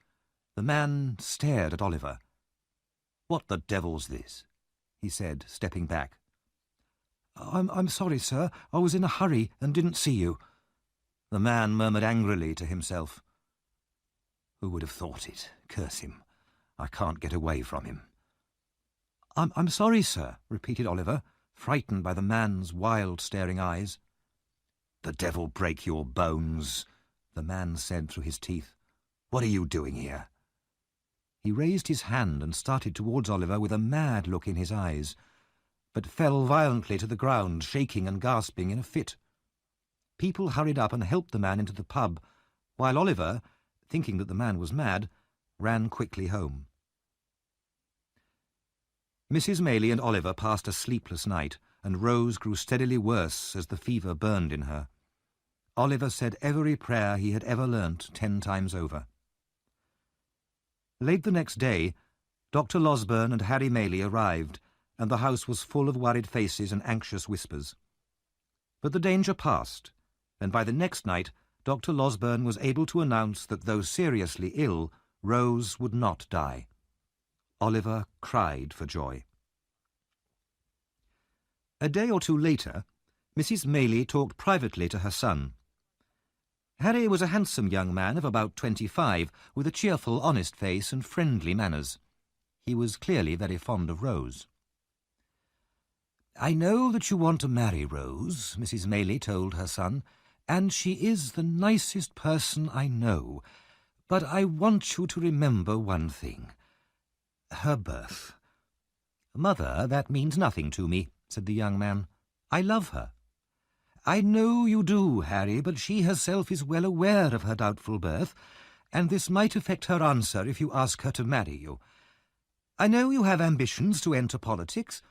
The man stared at Oliver. "What the devil's this?" he said, stepping back. I'm sorry, sir. I was in a hurry and didn't see you." The man murmured angrily to himself. "Who would have thought it? Curse him. I can't get away from him." I'm sorry, sir," repeated Oliver, frightened by the man's wild, staring eyes. "The devil break your bones," the man said through his teeth. "What are you doing here?" He raised his hand and started towards Oliver with a mad look in his eyes, but fell violently to the ground, shaking and gasping in a fit. People hurried up and helped the man into the pub, while Oliver, thinking that the man was mad, ran quickly home. Mrs. Maylie and Oliver passed a sleepless night, and Rose grew steadily worse as the fever burned in her. Oliver said every prayer he had ever learnt 10 times over. Late the next day, Dr. Losberne and Harry Maylie arrived, and the house was full of worried faces and anxious whispers. But the danger passed, and by the next night Dr. Losberne was able to announce that though seriously ill, Rose would not die. Oliver cried for joy. A day or 2 later, Mrs. Maylie talked privately to her son. Harry was a handsome young man of about 25, with a cheerful, honest face and friendly manners. He was clearly very fond of Rose. "I know that you want to marry Rose," Mrs. Maylie told her son, "and she is the nicest person I know. But I want you to remember one thing. Her birth." "Mother, that means nothing to me," said the young man. "I love her." "I know you do, Harry, but she herself is well aware of her doubtful birth, and this might affect her answer if you ask her to marry you. I know you have ambitions to enter politics.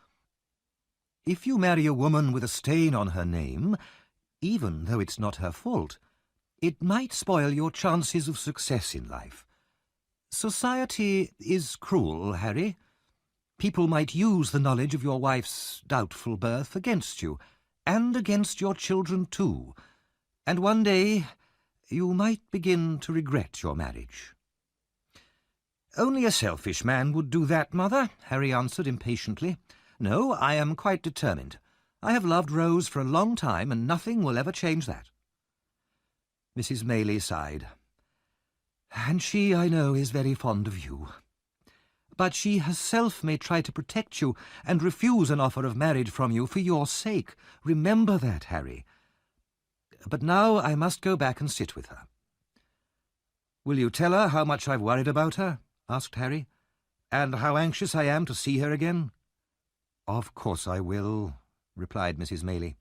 If you marry a woman with a stain on her name, even though it's not her fault, it might spoil your chances of success in life. Society is cruel, Harry. People might use the knowledge of your wife's doubtful birth against you, and against your children too, and one day you might begin to regret your marriage." "Only a selfish man would do that, Mother," Harry answered impatiently. "No, I am quite determined. I have loved Rose for a long time, and nothing will ever change that." Mrs. Maylie sighed. "And she, I know, is very fond of you. But she herself may try to protect you and refuse an offer of marriage from you for your sake. Remember that, Harry. But now I must go back and sit with her." "Will you tell her how much I've worried about her?" asked Harry. "And how anxious I am to see her again?" "Of course I will," replied Mrs. Maylie.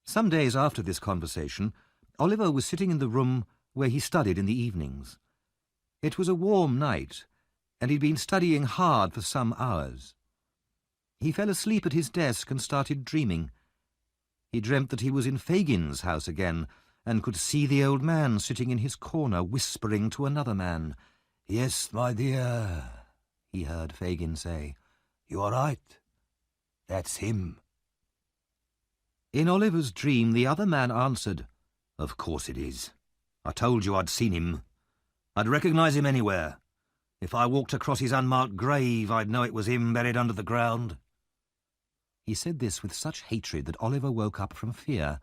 Some days after this conversation, Oliver was sitting in the room where he studied in the evenings. It was a warm night, and he'd been studying hard for some hours. He fell asleep at his desk and started dreaming. He dreamt that he was in Fagin's house again, and could see the old man sitting in his corner whispering to another man. "Yes, my dear," he heard Fagin say. "You are right. That's him." In Oliver's dream, the other man answered, "Of course it is. I told you I'd seen him. I'd recognise him anywhere. If I walked across his unmarked grave, I'd know it was him buried under the ground." He said this with such hatred that Oliver woke up from fear.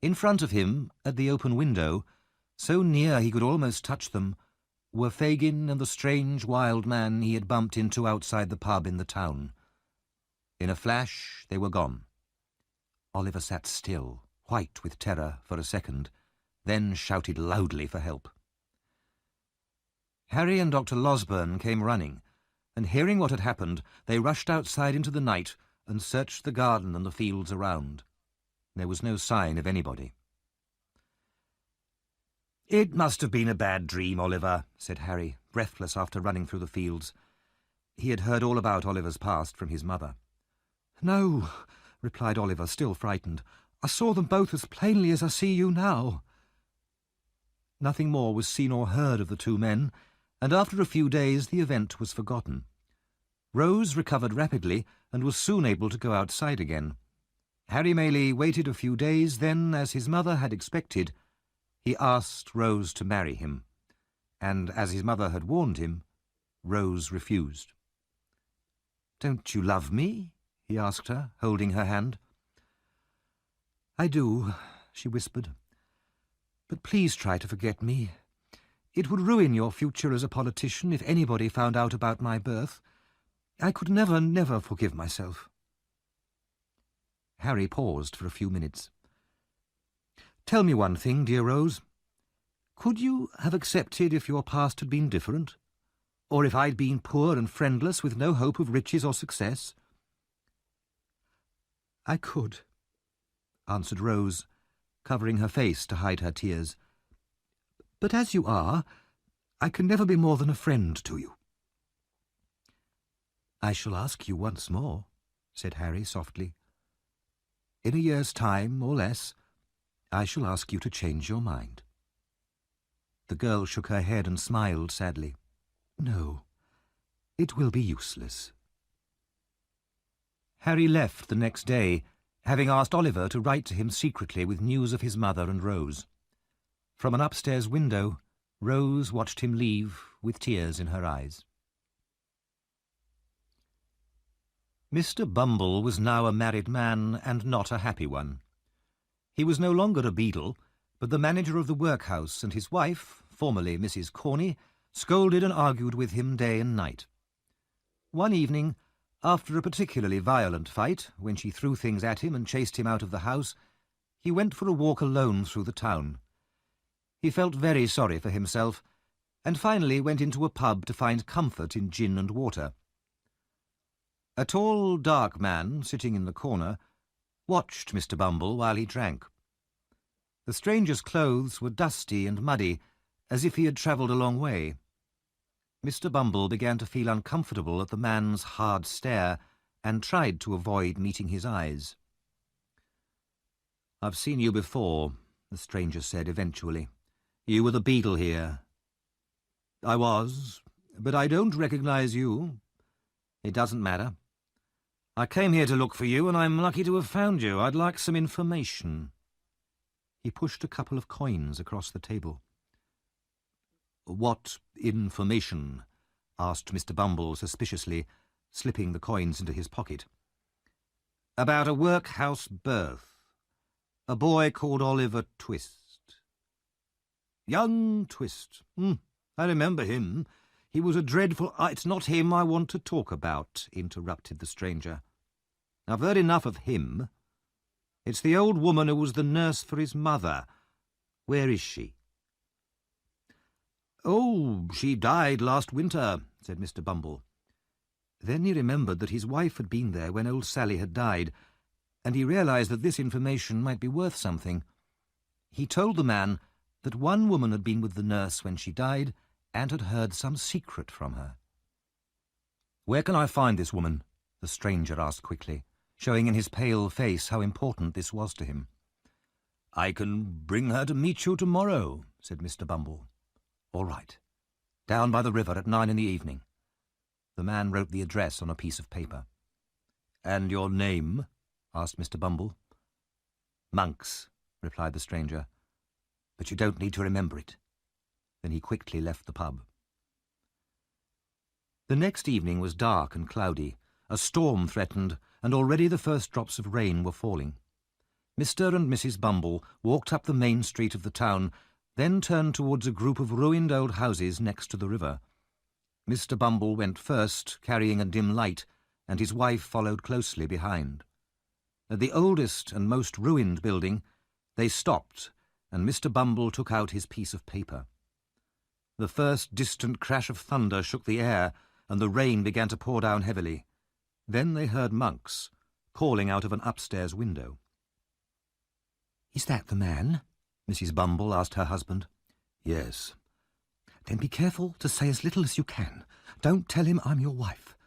In front of him, at the open window, so near he could almost touch them, were Fagin and the strange wild man he had bumped into outside the pub in the town. In a flash, they were gone. Oliver sat still, white with terror, for a second, then shouted loudly for help. Harry and Dr. Losberne came running, and hearing what had happened, they rushed outside into the night and searched the garden and the fields around. There was no sign of anybody. "It must have been a bad dream, Oliver," said Harry, breathless after running through the fields. He had heard all about Oliver's past from his mother. "No," replied Oliver, still frightened. "I saw them both as plainly as I see you now." Nothing more was seen or heard of the two men, and after a few days the event was forgotten. Rose recovered rapidly and was soon able to go outside again. Harry Maylie waited a few days, then, as his mother had expected, he asked Rose to marry him, and as his mother had warned him, Rose refused. "Don't you love me?" he asked her, holding her hand. "I do," she whispered. "But please try to forget me. It would ruin your future as a politician if anybody found out about my birth. I could never forgive myself." Harry paused for a few minutes. "Tell me one thing, dear Rose. Could you have accepted if your past had been different? Or if I'd been poor and friendless with no hope of riches or success?" "I could," answered Rose, covering her face to hide her tears. "But as you are, I can never be more than a friend to you." "I shall ask you once more," said Harry softly. "In a year's time, or less, I shall ask you to change your mind." The girl shook her head and smiled sadly. "No, it will be useless." Harry left the next day, having asked Oliver to write to him secretly with news of his mother and Rose. From an upstairs window, Rose watched him leave with tears in her eyes. Mr. Bumble was now a married man, and not a happy one. He was no longer a beadle, but the manager of the workhouse, and his wife, formerly Mrs. Corney, scolded and argued with him day and night. One evening, after a particularly violent fight, when she threw things at him and chased him out of the house, he went for a walk alone through the town. He felt very sorry for himself, and finally went into a pub to find comfort in gin and water. A tall, dark man, sitting in the corner, watched Mr. Bumble while he drank. The stranger's clothes were dusty and muddy, as if he had travelled a long way. Mr. Bumble began to feel uncomfortable at the man's hard stare, and tried to avoid meeting his eyes. "I've seen you before," the stranger said eventually. "You were the beadle here." "I was, but I don't recognise you." "It doesn't matter. I came here to look for you, and I'm lucky to have found you. I'd like some information." He pushed a couple of coins across the table. "What information?" asked Mr. Bumble suspiciously, slipping the coins into his pocket. "About a workhouse birth. A boy called Oliver Twist." "Young Twist. I remember him. He was a dreadful—" "It's not him I want to talk about," interrupted the stranger. "I've heard enough of him. It's the old woman who was the nurse for his mother. Where is she?" "Oh, she died last winter," said Mr. Bumble. Then he remembered that his wife had been there when old Sally had died, and he realised that this information might be worth something. He told the man that one woman had been with the nurse when she died and had heard some secret from her. "Where can I find this woman?" the stranger asked quickly, showing in his pale face how important this was to him. "I can bring her to meet you tomorrow," said Mr. Bumble. "All right. Down by the river at 9 in the evening." The man wrote the address on a piece of paper. "And your name?" asked Mr. Bumble. "Monks," replied the stranger. "But you don't need to remember it." Then he quickly left the pub. The next evening was dark and cloudy. A storm threatened, and already the first drops of rain were falling. Mr. and Mrs. Bumble walked up the main street of the town, then turned towards a group of ruined old houses next to the river. Mr. Bumble went first, carrying a dim light, and his wife followed closely behind. At the oldest and most ruined building, they stopped, and Mr. Bumble took out his piece of paper. The first distant crash of thunder shook the air, and the rain began to pour down heavily. Then they heard Monks calling out of an upstairs window. "Is that the man?" Mrs. Bumble asked her husband. "Yes." "Then be careful to say as little as you can. Don't tell him I'm your wife."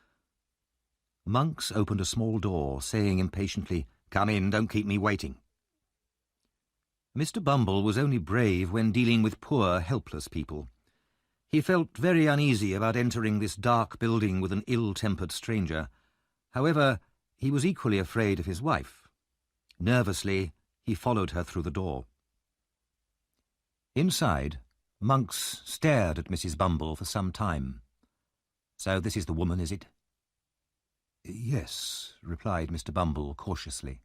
Monks opened a small door, saying impatiently, "Come in, don't keep me waiting." Mr. Bumble was only brave when dealing with poor, helpless people. He felt very uneasy about entering this dark building with an ill-tempered stranger. However, he was equally afraid of his wife. Nervously, he followed her through the door. Inside, Monks stared at Mrs. Bumble for some time. "So this is the woman, is it?" "Yes," replied Mr. Bumble cautiously.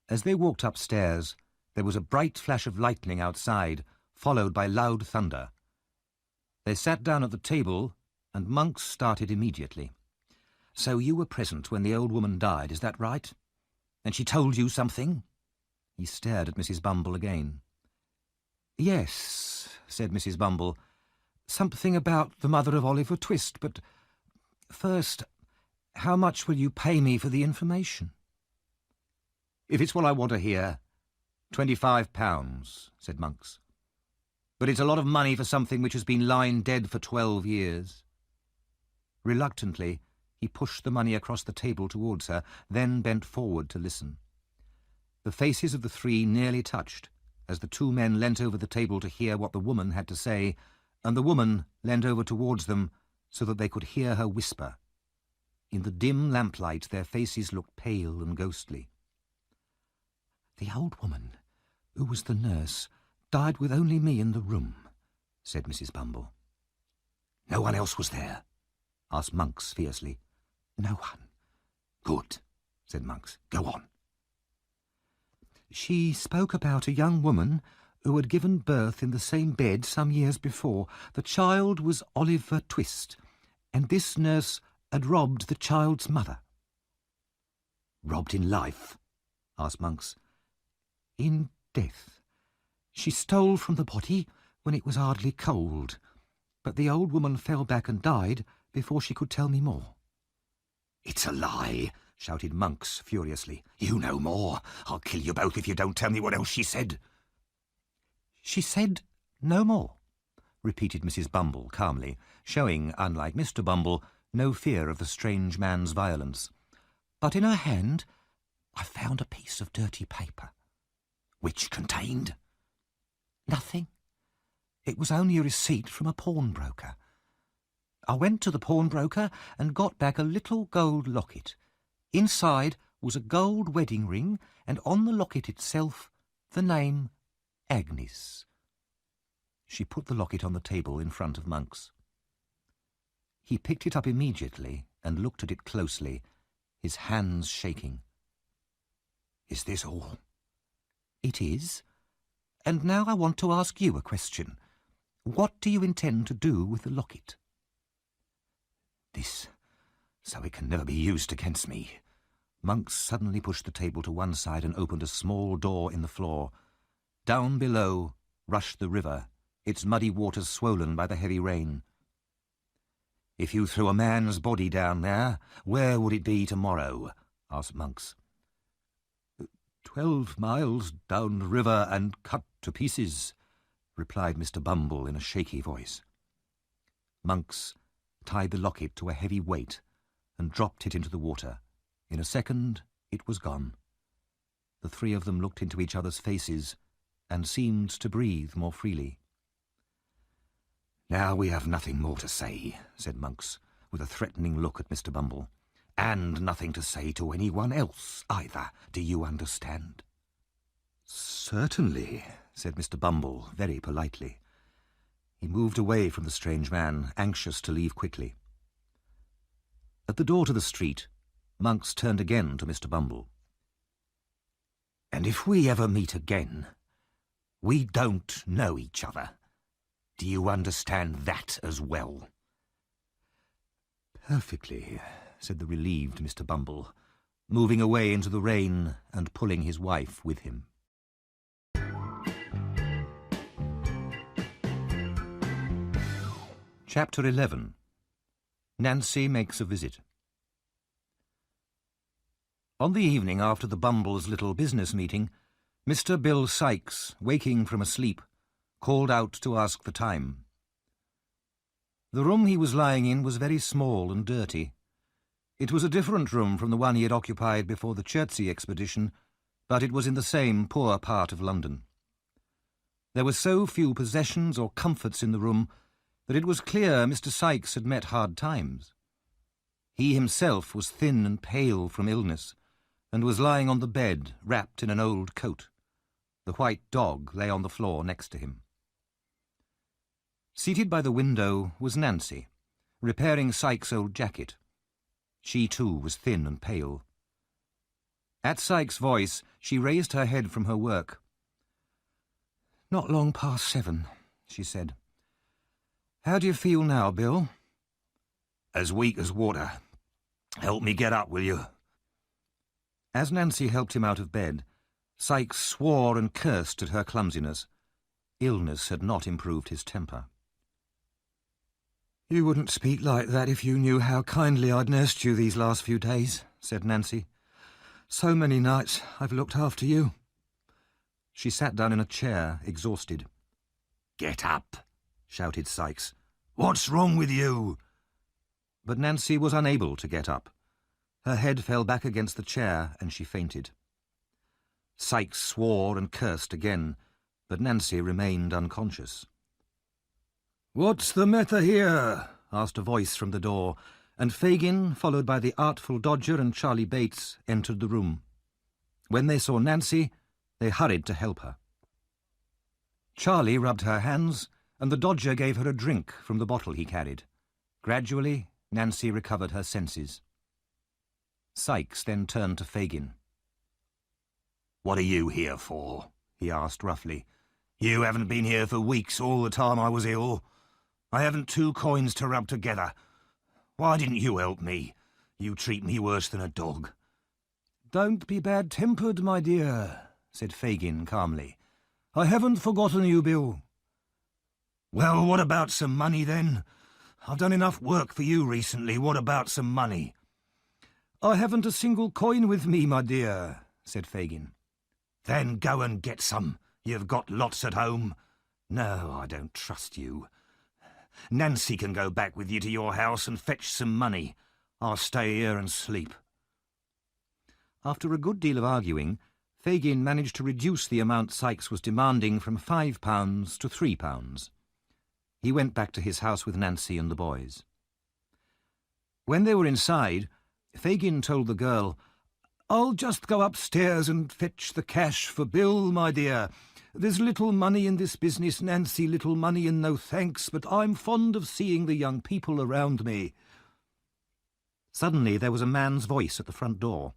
As they walked upstairs, there was a bright flash of lightning outside, followed by loud thunder. They sat down at the table, and Monks started immediately. "So you were present when the old woman died, is that right? And she told you something?" He stared at Mrs. Bumble again. "Yes," said Mrs. Bumble, "something about the mother of Oliver Twist, but first, how much will you pay me for the information?" "If it's what I want to hear, £25, said Monks. "But it's a lot of money for something which has been lying dead for 12 years. Reluctantly, he pushed the money across the table towards her, then bent forward to listen. The faces of the three nearly touched, as the two men leant over the table to hear what the woman had to say, and the woman leant over towards them so that they could hear her whisper. In the dim lamplight their faces looked pale and ghostly. "The old woman, who was the nurse, died with only me in the room," said Mrs. Bumble. "No one else was there?" asked Monks fiercely. "No one." "Good," said Monks. "Go on." "She spoke about a young woman who had given birth in the same bed some years before. The child was Oliver Twist, and this nurse had robbed the child's mother." "Robbed in life?" asked Monks. "In death. She stole from the body when it was hardly cold, but the old woman fell back and died before she could tell me more." "It's a lie," shouted Monks furiously. "You know more. I'll kill you both if you don't tell me what else she said." "She said no more," repeated Mrs. Bumble calmly, showing, unlike Mr. Bumble, no fear of the strange man's violence. "But in her hand I found a piece of dirty paper." "Which contained?" "Nothing. It was only a receipt from a pawnbroker. I went to the pawnbroker and got back a little gold locket. Inside was a gold wedding ring, and on the locket itself the name Agnes." She put the locket on the table in front of Monks. He picked it up immediately and looked at it closely, his hands shaking. "Is this all?" "It is. And now I want to ask you a question. What do you intend to do with the locket?" "This, so it can never be used against me." Monks suddenly pushed the table to one side and opened a small door in the floor. Down below rushed the river, its muddy waters swollen by the heavy rain. "If you threw a man's body down there, where would it be tomorrow?" asked Monks. 12 miles down the river and cut to pieces," replied Mr. Bumble in a shaky voice. Monks tied the locket to a heavy weight and dropped it into the water. In a second it was gone. The three of them looked into each other's faces and seemed to breathe more freely. "Now we have nothing more to say," said Monks, with a threatening look at Mr. Bumble. "And nothing to say to anyone else either. Do you understand?" "Certainly," said Mr. Bumble very politely. He moved away from the strange man, anxious to leave quickly. At the door to the street, Monks turned again to Mr. Bumble. "And if we ever meet again, We don't know each other. Do you understand that as well? Perfectly, said the relieved Mr. Bumble, moving away into the rain and pulling his wife with him. Chapter 11. Nancy makes a visit. On the evening after the Bumbles' little business meeting, Mr. Bill Sikes, waking from a sleep, called out to ask the time. The room he was lying in was very small and dirty. It was a different room from the one he had occupied before the Chertsey expedition, but it was in the same poor part of London. There were so few possessions or comforts in the room that it was clear Mr. Sikes had met hard times. He himself was thin and pale from illness, and was lying on the bed, wrapped in an old coat. The white dog lay on the floor next to him. Seated by the window was Nancy, repairing Sikes' old jacket. She too was thin and pale. At Sikes' voice, she raised her head from her work. "Not long past 7, she said. "How do you feel now, Bill?" As weak as water. Help me get up, will you? As Nancy helped him out of bed, Sikes swore and cursed at her clumsiness. Illness had not improved his temper. "You wouldn't speak like that if you knew how kindly I'd nursed you these last few days," said Nancy. "So many nights I've looked after you." She sat down in a chair, exhausted. Get up, shouted Sikes. What's wrong with you? But Nancy was unable to get up. Her head fell back against the chair and she fainted. Sikes swore and cursed again, but Nancy remained unconscious. "What's the matter here?" asked a voice from the door, and Fagin, followed by the artful Dodger and Charlie Bates, entered the room. When they saw Nancy, they hurried to help her. Charlie rubbed her hands, and the Dodger gave her a drink from the bottle he carried. Gradually, Nancy recovered her senses. Sikes then turned to Fagin. "What are you here for?" he asked roughly. "You haven't been here for weeks, all the time I was ill. I haven't 2 coins to rub together. Why didn't you help me? You treat me worse than a dog." "Don't be bad-tempered, my dear," said Fagin calmly. "I haven't forgotten you, Bill." "Well, what about some money, then? I've done enough work for you recently. What about some money?" "I haven't a single coin with me, my dear," said Fagin. "Then go and get some. You've got lots at home." "No, I don't trust you." "Nancy can go back with you to your house and fetch some money. I'll stay here and sleep." After a good deal of arguing, Fagin managed to reduce the amount Sikes was demanding from £5 to £3. He went back to his house with Nancy and the boys. When they were inside, Fagin told the girl, "I'll just go upstairs and fetch the cash for Bill, my dear. There's little money in this business, Nancy, little money and no thanks, but I'm fond of seeing the young people around me." Suddenly there was a man's voice at the front door.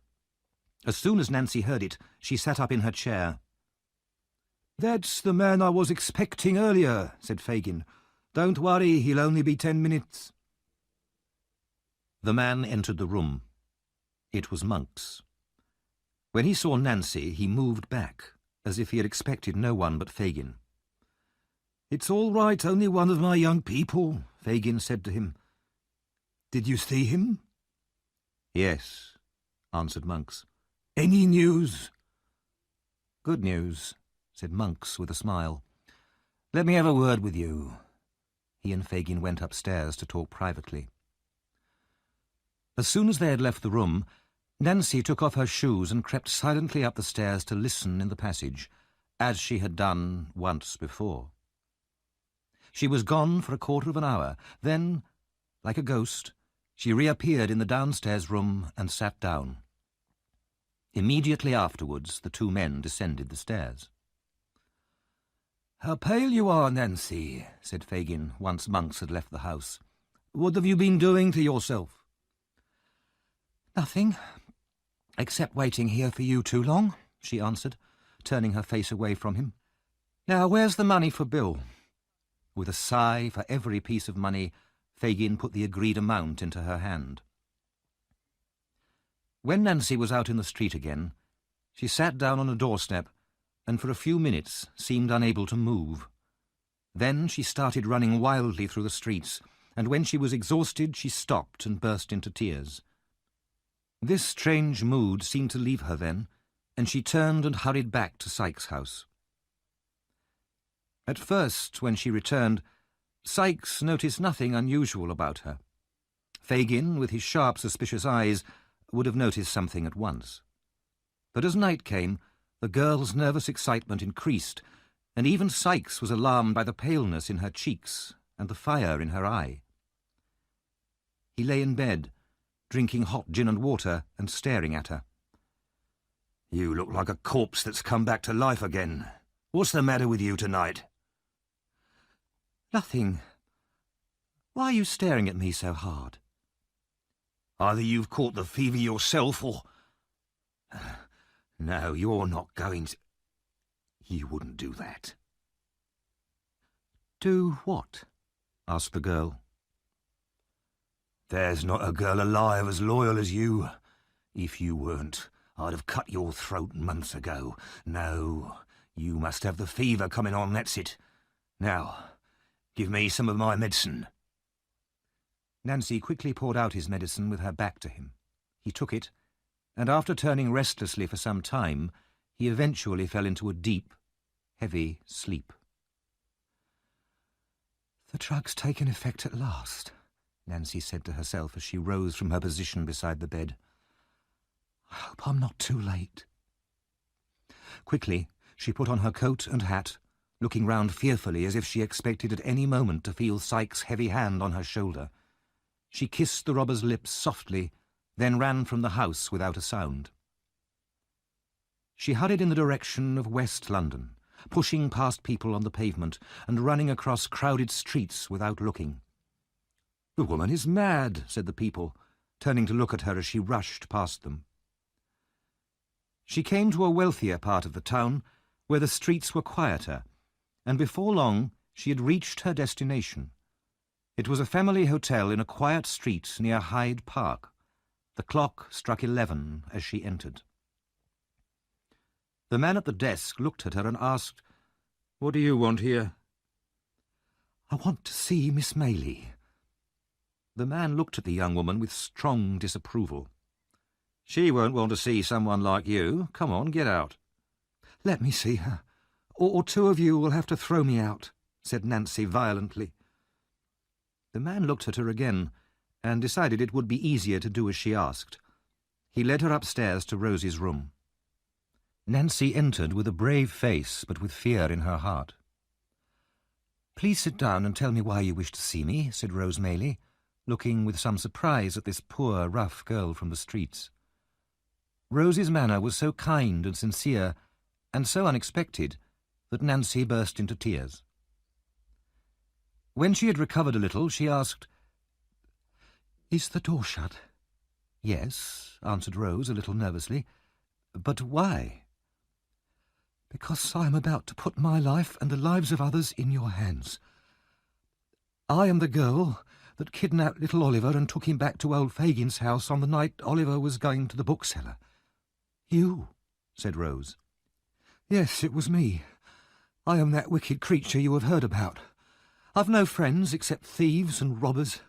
As soon as Nancy heard it, she sat up in her chair. "That's the man I was expecting earlier," said Fagin. "Don't worry, he'll only be 10 minutes. The man entered the room. It was Monks. When he saw Nancy, he moved back, as if he had expected no one but Fagin. "It's all right, only one of my young people," Fagin said to him. "Did you see him?" "Yes," answered Monks. "Any news?" "Good news," said Monks with a smile. "Let me have a word with you." He and Fagin went upstairs to talk privately. As soon as they had left the room, Nancy took off her shoes and crept silently up the stairs to listen in the passage, as she had done once before. She was gone for a quarter of an hour. Then, like a ghost, she reappeared in the downstairs room and sat down. Immediately afterwards, the 2 men descended the stairs. "How pale you are, Nancy," said Fagin, once Monks had left the house. "What have you been doing to yourself?" "Nothing, except waiting here for you too long," she answered, turning her face away from him. Now, where's the money for Bill? With a sigh for every piece of money, Fagin put the agreed amount into her hand. When Nancy was out in the street again, she sat down on a doorstep and for a few minutes seemed unable to move. Then she started running wildly through the streets, and when she was exhausted she stopped and burst into tears. This strange mood seemed to leave her then, and she turned and hurried back to Sykes' house. At first, when she returned, Sykes noticed nothing unusual about her. Fagin, with his sharp, suspicious eyes, would have noticed something at once. But as night came, the girl's nervous excitement increased, and even Sykes was alarmed by the paleness in her cheeks and the fire in her eye. He lay in bed, drinking hot gin and water and staring at her. You look like a corpse that's come back to life again. What's the matter with you tonight? Nothing. Why are you staring at me so hard? Either you've caught the fever yourself or... No, you're not going to... You wouldn't do that. Do what? Asked the girl. There's not a girl alive as loyal as you. If you weren't, I'd have cut your throat months ago. No, you must have the fever coming on, that's it. Now, give me some of my medicine. Nancy quickly poured out his medicine with her back to him. He took it, and after turning restlessly for some time, he eventually fell into a deep, heavy sleep. The drug's taken effect at last, Nancy said to herself as she rose from her position beside the bed. I hope I'm not too late. Quickly, she put on her coat and hat, looking round fearfully as if she expected at any moment to feel Sykes' heavy hand on her shoulder. She kissed the robber's lips softly, then ran from the house without a sound. She hurried in the direction of West London, pushing past people on the pavement and running across crowded streets without looking. The woman is mad, said the people, turning to look at her as she rushed past them. She came to a wealthier part of the town, where the streets were quieter, and before long she had reached her destination. It was a family hotel in a quiet street near Hyde Park. The clock struck 11 as she entered. The man at the desk looked at her and asked, "What do you want here?" "I want to see Miss Maylie." The man looked at the young woman with strong disapproval. "She won't want to see someone like you. Come on, get out." "Let me see her, or two of you will have to throw me out," said Nancy violently. The man looked at her again, and decided it would be easier to do as she asked. He led her upstairs to Rose's room. Nancy entered with a brave face, but with fear in her heart. "Please sit down and tell me why you wish to see me," said Rose Maylie, looking with some surprise at this poor, rough girl from the streets. Rose's manner was so kind and sincere, and so unexpected, that Nancy burst into tears. When she had recovered a little, she asked, "Is the door shut?" "Yes," answered Rose a little nervously. "But why?" "Because I am about to put my life and the lives of others in your hands. I am the girl that kidnapped little Oliver and took him back to old Fagin's house on the night Oliver was going to the bookseller." "You?" said Rose. "Yes, it was me. I am that wicked creature you have heard about. I've no friends except thieves and robbers.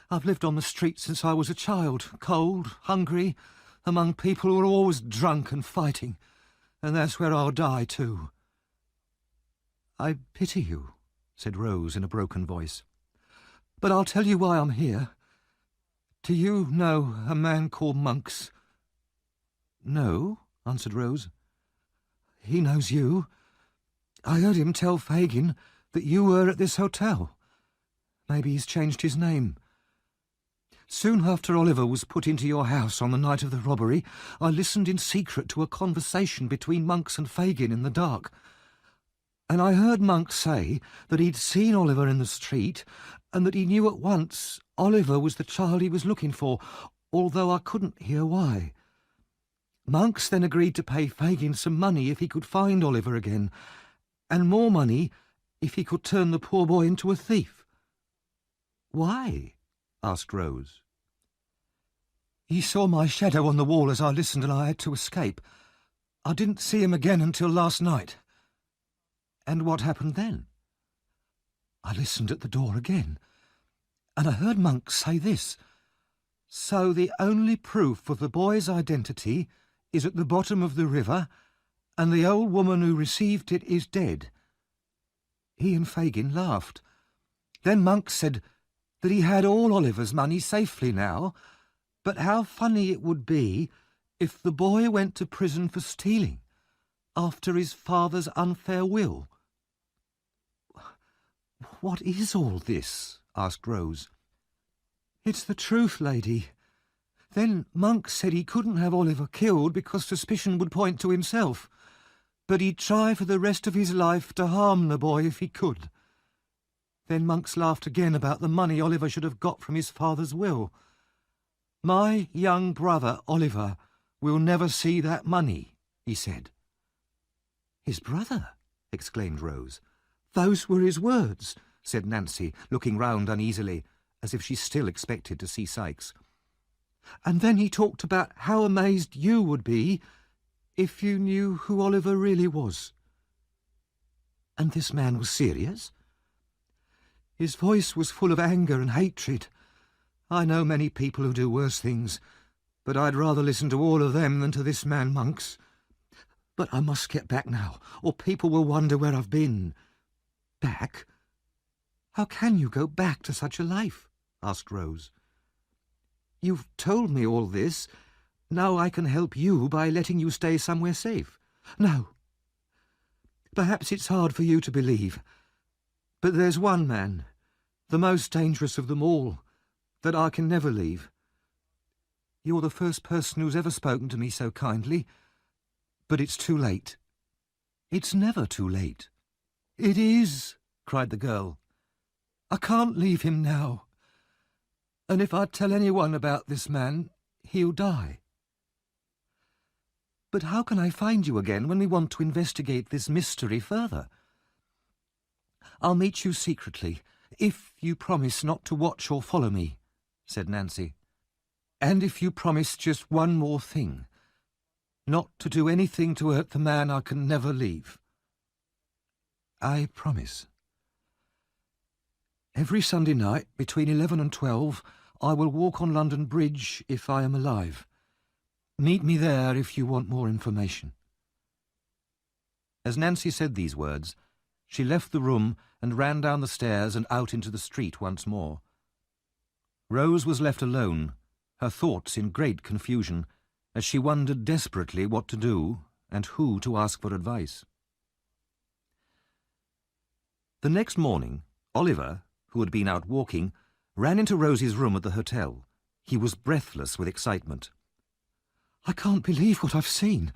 I've lived on the street since I was a child, cold, hungry, among people who are always drunk and fighting, and that's where I'll die too." "I pity you," said Rose in a broken voice. "But I'll tell you why I'm here. Do you know a man called Monks?" "No," answered Rose. "He knows you. I heard him tell Fagin that you were at this hotel. Maybe he's changed his name. Soon after Oliver was put into your house on the night of the robbery, I listened in secret to a conversation between Monks and Fagin in the dark. And I heard Monks say that he'd seen Oliver in the street and that he knew at once Oliver was the child he was looking for, although I couldn't hear why. Monks then agreed to pay Fagin some money if he could find Oliver again, and more money if he could turn the poor boy into a thief. Why? Asked Rose. He saw my shadow on the wall as I listened, and I had to escape. I didn't see him again until last night. And what happened then? I listened at the door again, and I heard Monks say this: "So the only proof of the boy's identity is at the bottom of the river, and the old woman who received it is dead." He and Fagin laughed. Then Monks said that he had all Oliver's money safely now, but how funny it would be if the boy went to prison for stealing after his father's unfair will. "What is all this?" asked Rose. "It's the truth, lady. Then Monks said he couldn't have Oliver killed because suspicion would point to himself, but he'd try for the rest of his life to harm the boy if he could. Then Monks laughed again about the money Oliver should have got from his father's will. 'My young brother, Oliver, will never see that money,' he said." "His brother?" exclaimed Rose. "Those were his words," said Nancy, looking round uneasily, as if she still expected to see Sikes. "And then he talked about how amazed you would be if you knew who Oliver really was." "And this man was serious?" "His voice was full of anger and hatred. I know many people who do worse things, but I'd rather listen to all of them than to this man Monks. But I must get back now, or people will wonder where I've been." "Back? "How can you go back to such a life?" asked Rose. "You've told me all this. Now I can help you by letting you stay somewhere safe." "No. Perhaps it's hard for you to believe, but there's one man, the most dangerous of them all, that I can never leave. You're the first person who's ever spoken to me so kindly, but it's too late." "It's never too late." "It is," cried the girl. "I can't leave him now. And if I tell anyone about this man, he'll die." "But how can I find you again when we want to investigate this mystery further?" "I'll meet you secretly, if you promise not to watch or follow me," said Nancy. "And if you promise just one more thing, not to do anything to hurt the man I can never leave." "I promise." "Every Sunday night, between 11 and 12, I will walk on London Bridge if I am alive. Meet me there if you want more information." As Nancy said these words, she left the room and ran down the stairs and out into the street once more. Rose was left alone, her thoughts in great confusion, as she wondered desperately what to do and who to ask for advice. The next morning, Oliver, who had been out walking, ran into Rosie's room at the hotel. He was breathless with excitement. "I can't believe what I've seen.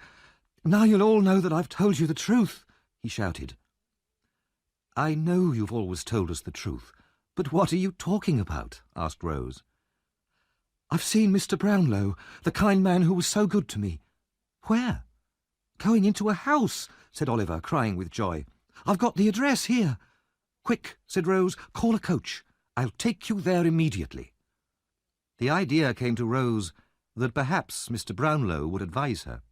Now you'll all know that I've told you the truth," he shouted. "I know you've always told us the truth, but what are you talking about?" asked Rose. "I've seen Mr. Brownlow, the kind man who was so good to me." "Where?" "Going into a house," said Oliver, crying with joy. "I've got the address here." "Quick," said Rose, "call a coach. I'll take you there immediately." The idea came to Rose that perhaps Mr. Brownlow would advise her.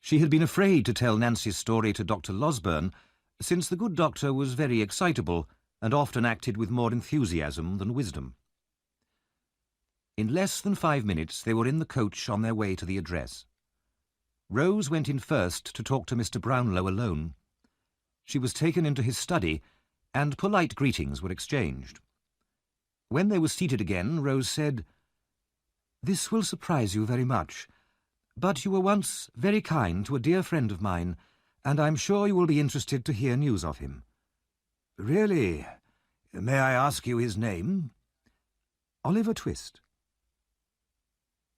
She had been afraid to tell Nancy's story to Dr. Losberne, since the good doctor was very excitable and often acted with more enthusiasm than wisdom. In less than 5 minutes they were in the coach on their way to the address. Rose went in first to talk to Mr. Brownlow alone. She was taken into his study, and polite greetings were exchanged. When they were seated again, Rose said, "This will surprise you very much, but you were once very kind to a dear friend of mine, and I'm sure you will be interested to hear news of him." "Really? May I ask you his name?" "Oliver Twist."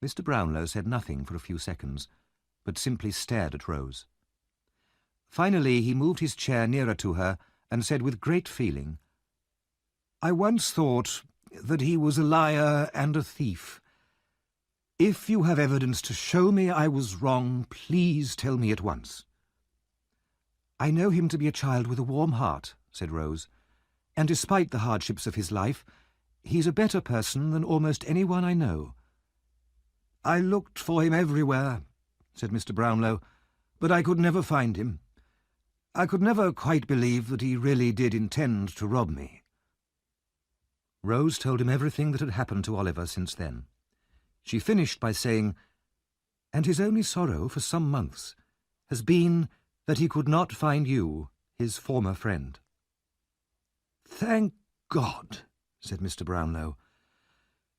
Mr. Brownlow said nothing for a few seconds, but simply stared at Rose. Finally he moved his chair nearer to her and said with great feeling, "I once thought that he was a liar and a thief. If you have evidence to show me I was wrong, please tell me at once." "I know him to be a child with a warm heart," said Rose, "and despite the hardships of his life, he's a better person than almost anyone I know." "I looked for him everywhere," said Mr. Brownlow, "but I could never find him. I could never quite believe that he really did intend to rob me." Rose told him everything that had happened to Oliver since then. She finished by saying, "And his only sorrow for some months has been that he could not find you, his former friend." "Thank God," said Mr. Brownlow.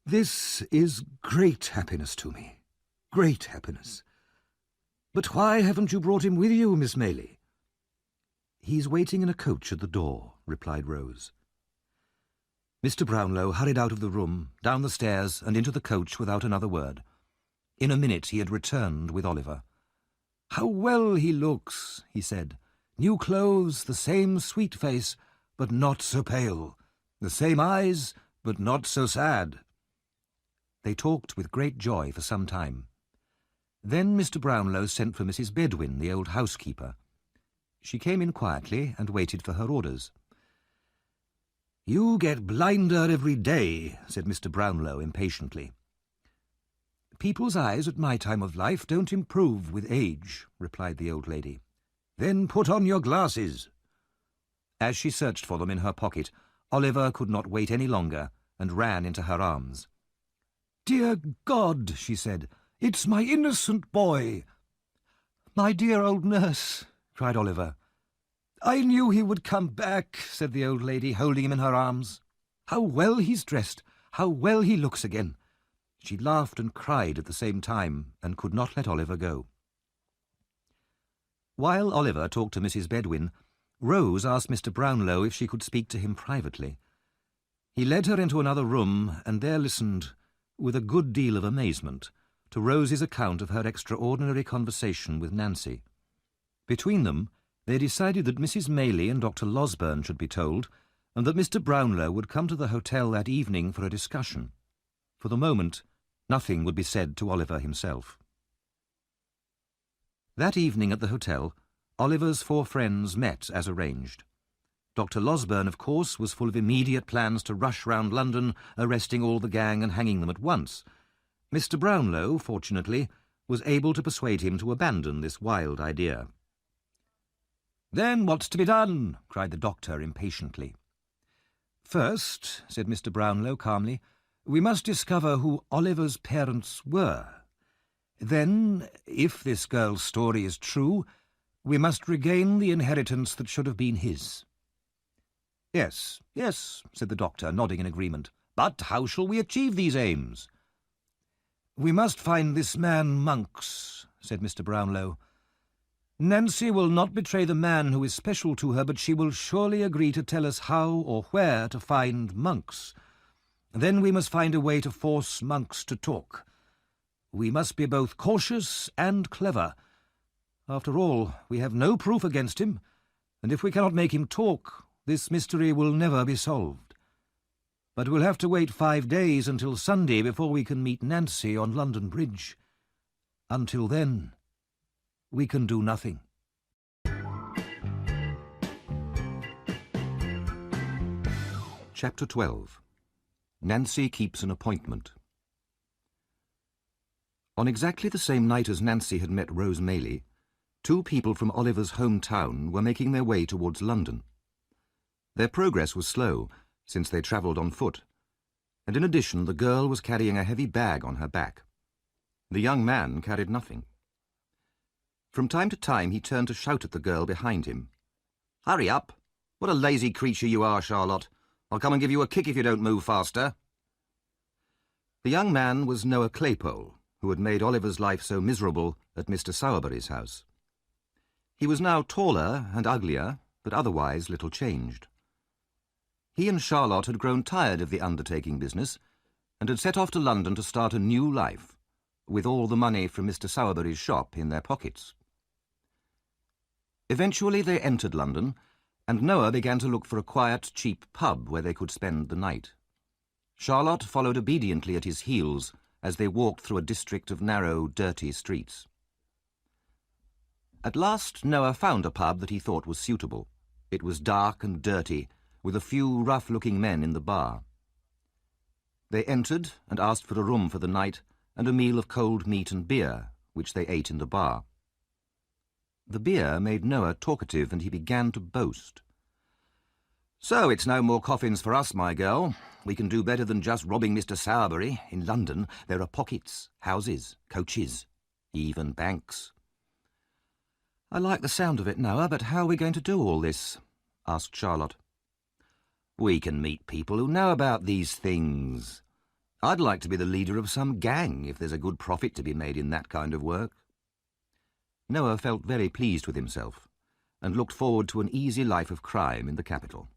"This is great happiness to me, great happiness. But why haven't you brought him with you, Miss Maylie?" "He's waiting in a coach at the door," replied Rose. Mr. Brownlow hurried out of the room, down the stairs, and into the coach without another word. In a minute he had returned with Oliver. "How well he looks," he said. "New clothes, the same sweet face, but not so pale. The same eyes, but not so sad." They talked with great joy for some time. Then Mr. Brownlow sent for Mrs. Bedwin, the old housekeeper. She came in quietly and waited for her orders. "You get blinder every day," said Mr. Brownlow impatiently. "People's eyes at my time of life don't improve with age," replied the old lady. "Then put on your glasses." As she searched for them in her pocket, Oliver could not wait any longer and ran into her arms. "Dear God," she said, "it's my innocent boy." "My dear old nurse," cried Oliver. "I knew he would come back," said the old lady, holding him in her arms. "How well he's dressed, how well he looks again." She laughed and cried at the same time, and could not let Oliver go. While Oliver talked to Mrs. Bedwin, Rose asked Mr. Brownlow if she could speak to him privately. He led her into another room, and there listened, with a good deal of amazement, to Rose's account of her extraordinary conversation with Nancy. Between them, they decided that Mrs. Maylie and Dr. Losberne should be told, and that Mr. Brownlow would come to the hotel that evening for a discussion. For the moment, nothing would be said to Oliver himself. That evening at the hotel, Oliver's 4 friends met as arranged. Dr. Losberne, of course, was full of immediate plans to rush round London, arresting all the gang and hanging them at once. Mr. Brownlow, fortunately, was able to persuade him to abandon this wild idea. "Then what's to be done?" cried the doctor impatiently. "First," said Mr. Brownlow calmly, "we must discover who Oliver's parents were. Then, if this girl's story is true, we must regain the inheritance that should have been his." "Yes, yes," said the doctor, nodding in agreement. "But how shall we achieve these aims?" "We must find this man Monks," said Mr. Brownlow. "Nancy will not betray the man who is special to her, but she will surely agree to tell us how or where to find Monks. Then we must find a way to force Monks to talk. We must be both cautious and clever. After all, we have no proof against him, and if we cannot make him talk, this mystery will never be solved. But we'll have to wait 5 days until Sunday before we can meet Nancy on London Bridge. Until then, we can do nothing." Chapter 12. Nancy keeps an appointment. On exactly the same night as Nancy had met Rose Maylie, 2 people from Oliver's hometown were making their way towards London. Their progress was slow, since they travelled on foot, and in addition the girl was carrying a heavy bag on her back. The young man carried nothing. From time to time he turned to shout at the girl behind him. "Hurry up! What a lazy creature you are, Charlotte! I'll come and give you a kick if you don't move faster." The young man was Noah Claypole, who had made Oliver's life so miserable at Mr. Sowerberry's house. He was now taller and uglier, but otherwise little changed. He and Charlotte had grown tired of the undertaking business, and had set off to London to start a new life, with all the money from Mr. Sowerberry's shop in their pockets. Eventually they entered London, and Noah began to look for a quiet, cheap pub where they could spend the night. Charlotte followed obediently at his heels as they walked through a district of narrow, dirty streets. At last Noah found a pub that he thought was suitable. It was dark and dirty, with a few rough-looking men in the bar. They entered and asked for a room for the night and a meal of cold meat and beer, which they ate in the bar. The beer made Noah talkative, and he began to boast. "So it's no more coffins for us, my girl. We can do better than just robbing Mr. Sowerberry. In London there are pockets, houses, coaches, even banks." "I like the sound of it, Noah, but how are we going to do all this?" asked Charlotte. "We can meet people who know about these things. I'd like to be the leader of some gang if there's a good profit to be made in that kind of work." Noah felt very pleased with himself and looked forward to an easy life of crime in the capital.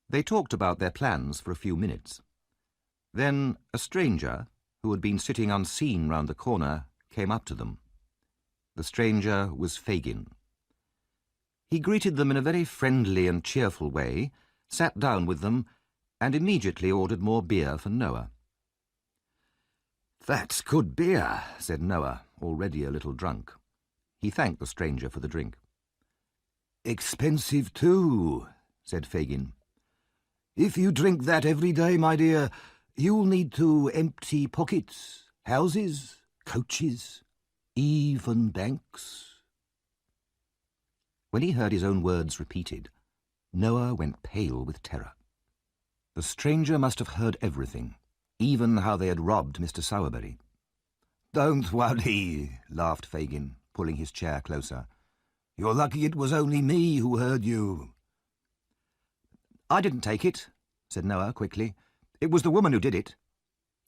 They talked about their plans for a few minutes. Then a stranger, who had been sitting unseen round the corner, came up to them. The stranger was Fagin. He greeted them in a very friendly and cheerful way, sat down with them, and immediately ordered more beer for Noah. "That's good beer," said Noah, already a little drunk. He thanked the stranger for the drink. "Expensive too," said Fagin. "If you drink that every day, my dear, you'll need to empty pockets, houses, coaches, even banks." When he heard his own words repeated, Noah went pale with terror. The stranger must have heard everything, even how they had robbed Mr. Sowerberry. "Don't worry," laughed Fagin, pulling his chair closer. "You're lucky it was only me who heard you." "I didn't take it," said Noah quickly. "It was the woman who did it."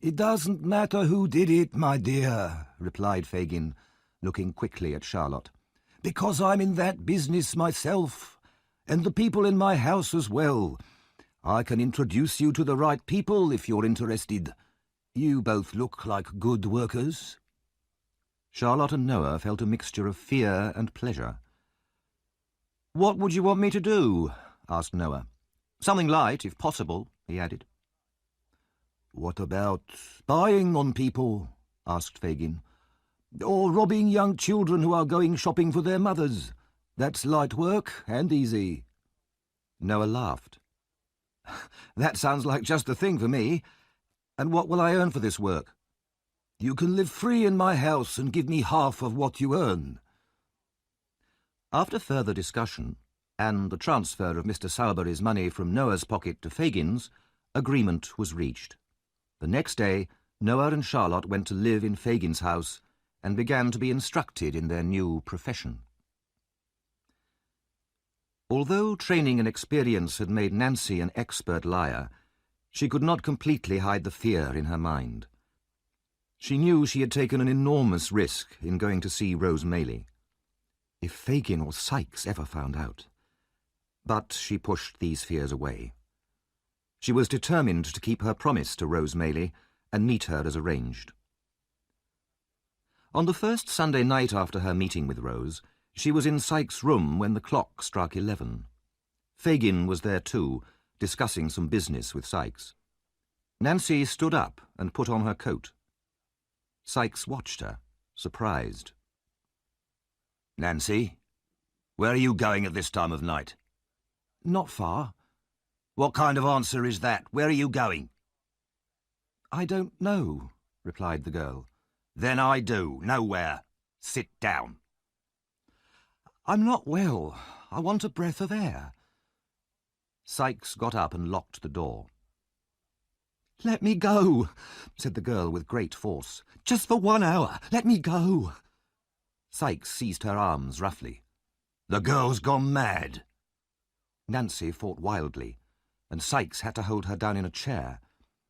"It doesn't matter who did it, my dear," replied Fagin, looking quickly at Charlotte, "because I'm in that business myself, and the people in my house as well. I can introduce you to the right people if you're interested. You both look like good workers." Charlotte and Noah felt a mixture of fear and pleasure. "What would you want me to do?" asked Noah. "Something light, if possible," he added. "What about spying on people?" asked Fagin. "Or robbing young children who are going shopping for their mothers? That's light work and easy." Noah laughed. "That sounds like just the thing for me. And what will I earn for this work?" "You can live free in my house and give me half of what you earn." After further discussion, and the transfer of Mr. Sowerberry's money from Noah's pocket to Fagin's, agreement was reached. The next day, Noah and Charlotte went to live in Fagin's house and began to be instructed in their new profession. Although training and experience had made Nancy an expert liar, she could not completely hide the fear in her mind. She knew she had taken an enormous risk in going to see Rose Maylie. If Fagin or Sykes ever found out. But she pushed these fears away. She was determined to keep her promise to Rose Maylie and meet her as arranged. On the first Sunday night after her meeting with Rose, she was in Sykes' room when the clock struck 11. Fagin was there too, discussing some business with Sykes. Nancy stood up and put on her coat. Sykes watched her, surprised. "Nancy, where are you going at this time of night?" "Not far." "What kind of answer is that? Where are you going?" "I don't know," replied the girl. "Then I do. Nowhere. Sit down." "I'm not well. I want a breath of air." Sykes got up and locked the door. "Let me go," said the girl with great force. "Just for 1 hour. Let me go." Sykes seized her arms roughly. "The girl's gone mad." Nancy fought wildly, and Sykes had to hold her down in a chair.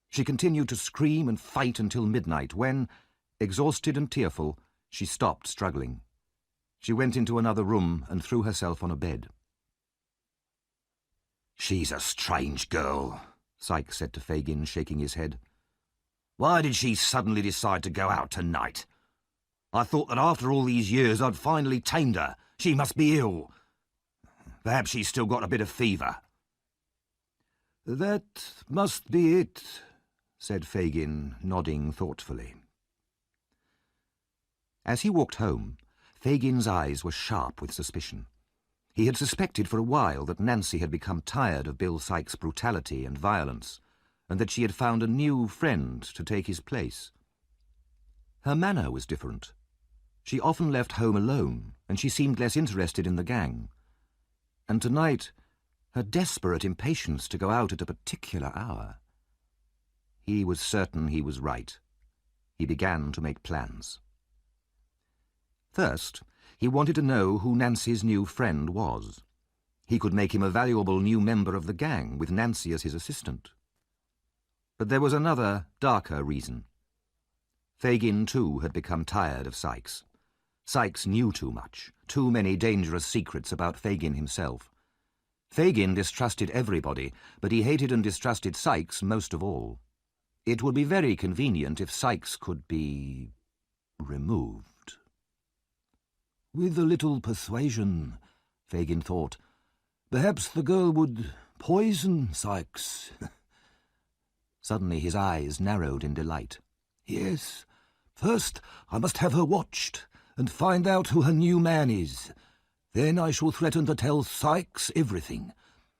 She continued to scream and fight until midnight, when, exhausted and tearful, she stopped struggling. She went into another room and threw herself on a bed. "She's a strange girl," Sykes said to Fagin, shaking his head. "Why did she suddenly decide to go out tonight? I thought that after all these years I'd finally tamed her. She must be ill. Perhaps she's still got a bit of fever." "That must be it," said Fagin, nodding thoughtfully. As he walked home, Fagin's eyes were sharp with suspicion. He had suspected for a while that Nancy had become tired of Bill Sykes' brutality and violence, and that she had found a new friend to take his place. Her manner was different. She often left home alone, and she seemed less interested in the gang. And tonight, her desperate impatience to go out at a particular hour. He was certain he was right. He began to make plans. First, he wanted to know who Nancy's new friend was. He could make him a valuable new member of the gang, with Nancy as his assistant. But there was another, darker reason. Fagin, too, had become tired of Sykes. Sykes knew too much, too many dangerous secrets about Fagin himself. Fagin distrusted everybody, but he hated and distrusted Sykes most of all. It would be very convenient if Sykes could be removed. With a little persuasion, Fagin thought, perhaps the girl would poison Sykes. Suddenly his eyes narrowed in delight. Yes, first I must have her watched and find out who her new man is. Then I shall threaten to tell Sykes everything.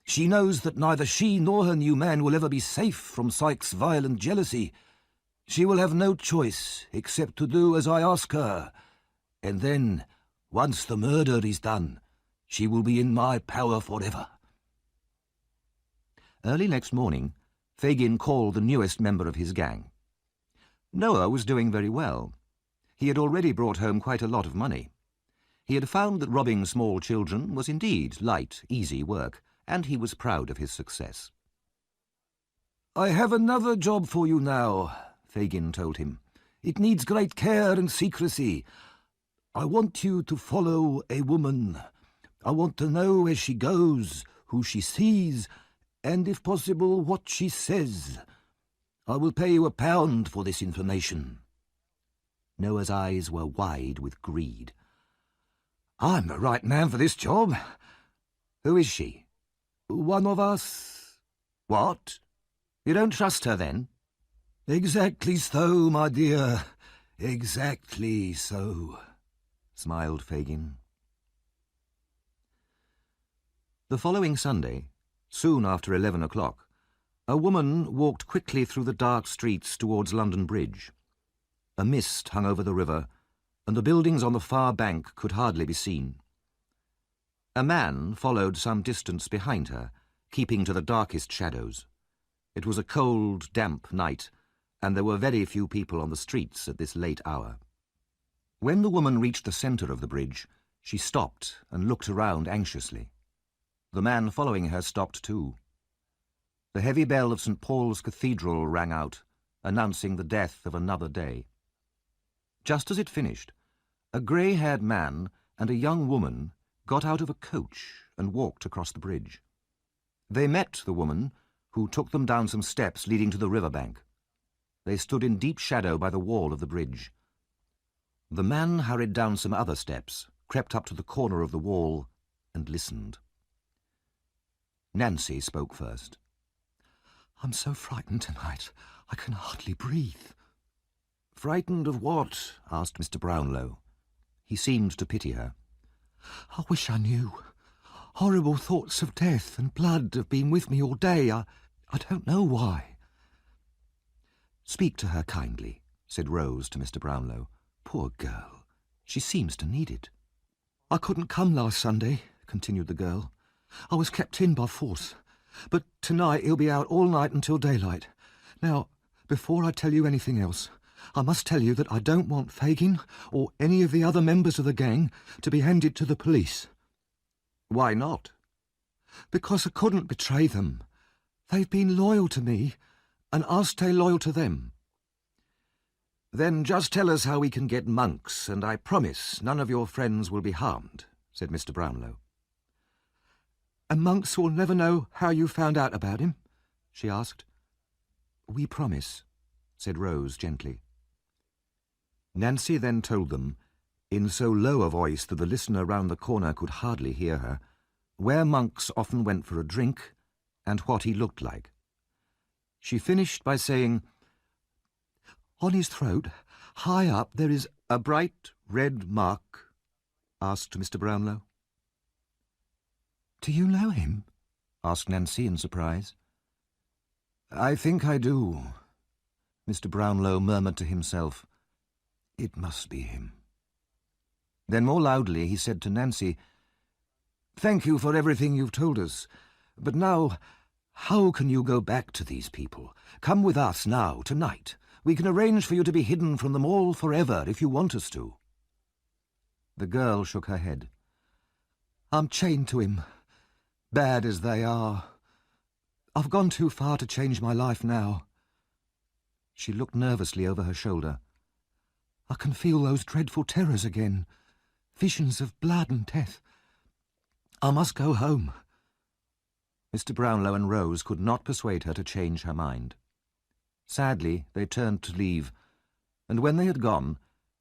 She knows that neither she nor her new man will ever be safe from Sykes' violent jealousy. She will have no choice except to do as I ask her. And then, once the murder is done, she will be in my power forever. Early next morning, Fagin called the newest member of his gang. Noah was doing very well. He had already brought home quite a lot of money. He had found that robbing small children was indeed light, easy work, and he was proud of his success. I have another job for you now, Fagin told him. It needs great care and secrecy. I want you to follow a woman. I want to know where she goes, who she sees, and, if possible, what she says. I will pay you £1 for this information. Noah's eyes were wide with greed. I'm the right man for this job. Who is she? One of us. What? You don't trust her, then? Exactly so, my dear. Exactly so, smiled Fagin. The following Sunday, soon after 11 o'clock, a woman walked quickly through the dark streets towards London Bridge. A mist hung over the river, and the buildings on the far bank could hardly be seen. A man followed some distance behind her, keeping to the darkest shadows. It was a cold, damp night, and there were very few people on the streets at this late hour. When the woman reached the centre of the bridge, she stopped and looked around anxiously. The man following her stopped too. The heavy bell of St. Paul's Cathedral rang out, announcing the death of another day. Just as it finished, a grey-haired man and a young woman got out of a coach and walked across the bridge. They met the woman, who took them down some steps leading to the river bank. They stood in deep shadow by the wall of the bridge. The man hurried down some other steps, crept up to the corner of the wall, and listened. Nancy spoke first. I'm so frightened tonight, I can hardly breathe. Frightened of what? Asked Mr. Brownlow. He seemed to pity her. I wish I knew. Horrible thoughts of death and blood have been with me all day. I don't know why. Speak to her kindly, said Rose to Mr. Brownlow. Poor girl. She seems to need it. I couldn't come last Sunday, continued the girl. I was kept in by force. But tonight he'll be out all night until daylight. Now, before I tell you anything else, I must tell you that I don't want Fagin or any of the other members of the gang to be handed to the police. Why not? Because I couldn't betray them. They've been loyal to me, and I'll stay loyal to them. Then just tell us how we can get Monks, and I promise none of your friends will be harmed, said Mr. Brownlow. And Monks will never know how you found out about him? She asked. We promise, said Rose gently. Nancy then told them, in so low a voice that the listener round the corner could hardly hear her, where Monks often went for a drink, and what he looked like. She finished by saying, On his throat, high up, there is a bright red mark, asked Mr. Brownlow. "Do you know him?" asked Nancy in surprise. "I think I do," Mr. Brownlow murmured to himself. "It must be him." Then more loudly he said to Nancy, "Thank you for everything you've told us. But now, how can you go back to these people? Come with us now, tonight. We can arrange for you to be hidden from them all forever if you want us to." The girl shook her head. "I'm chained to him, bad as they are. I've gone too far to change my life now." She looked nervously over her shoulder. "I can feel those dreadful terrors again, visions of blood and death. I must go home." Mr. Brownlow and Rose could not persuade her to change her mind. Sadly, they turned to leave, and when they had gone,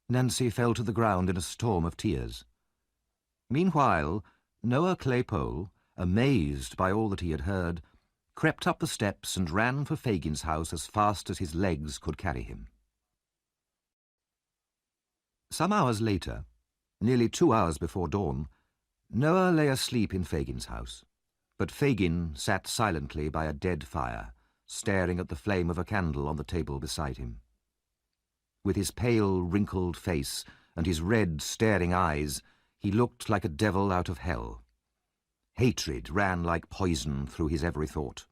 Nancy fell to the ground in a storm of tears. Meanwhile, Noah Claypole, amazed by all that he had heard, crept up the steps and ran for Fagin's house as fast as his legs could carry him. Some hours later, nearly 2 hours before dawn, Noah lay asleep in Fagin's house, but Fagin sat silently by a dead fire, staring at the flame of a candle on the table beside him. With his pale, wrinkled face and his red, staring eyes, he looked like a devil out of hell. Hatred ran like poison through his every thought.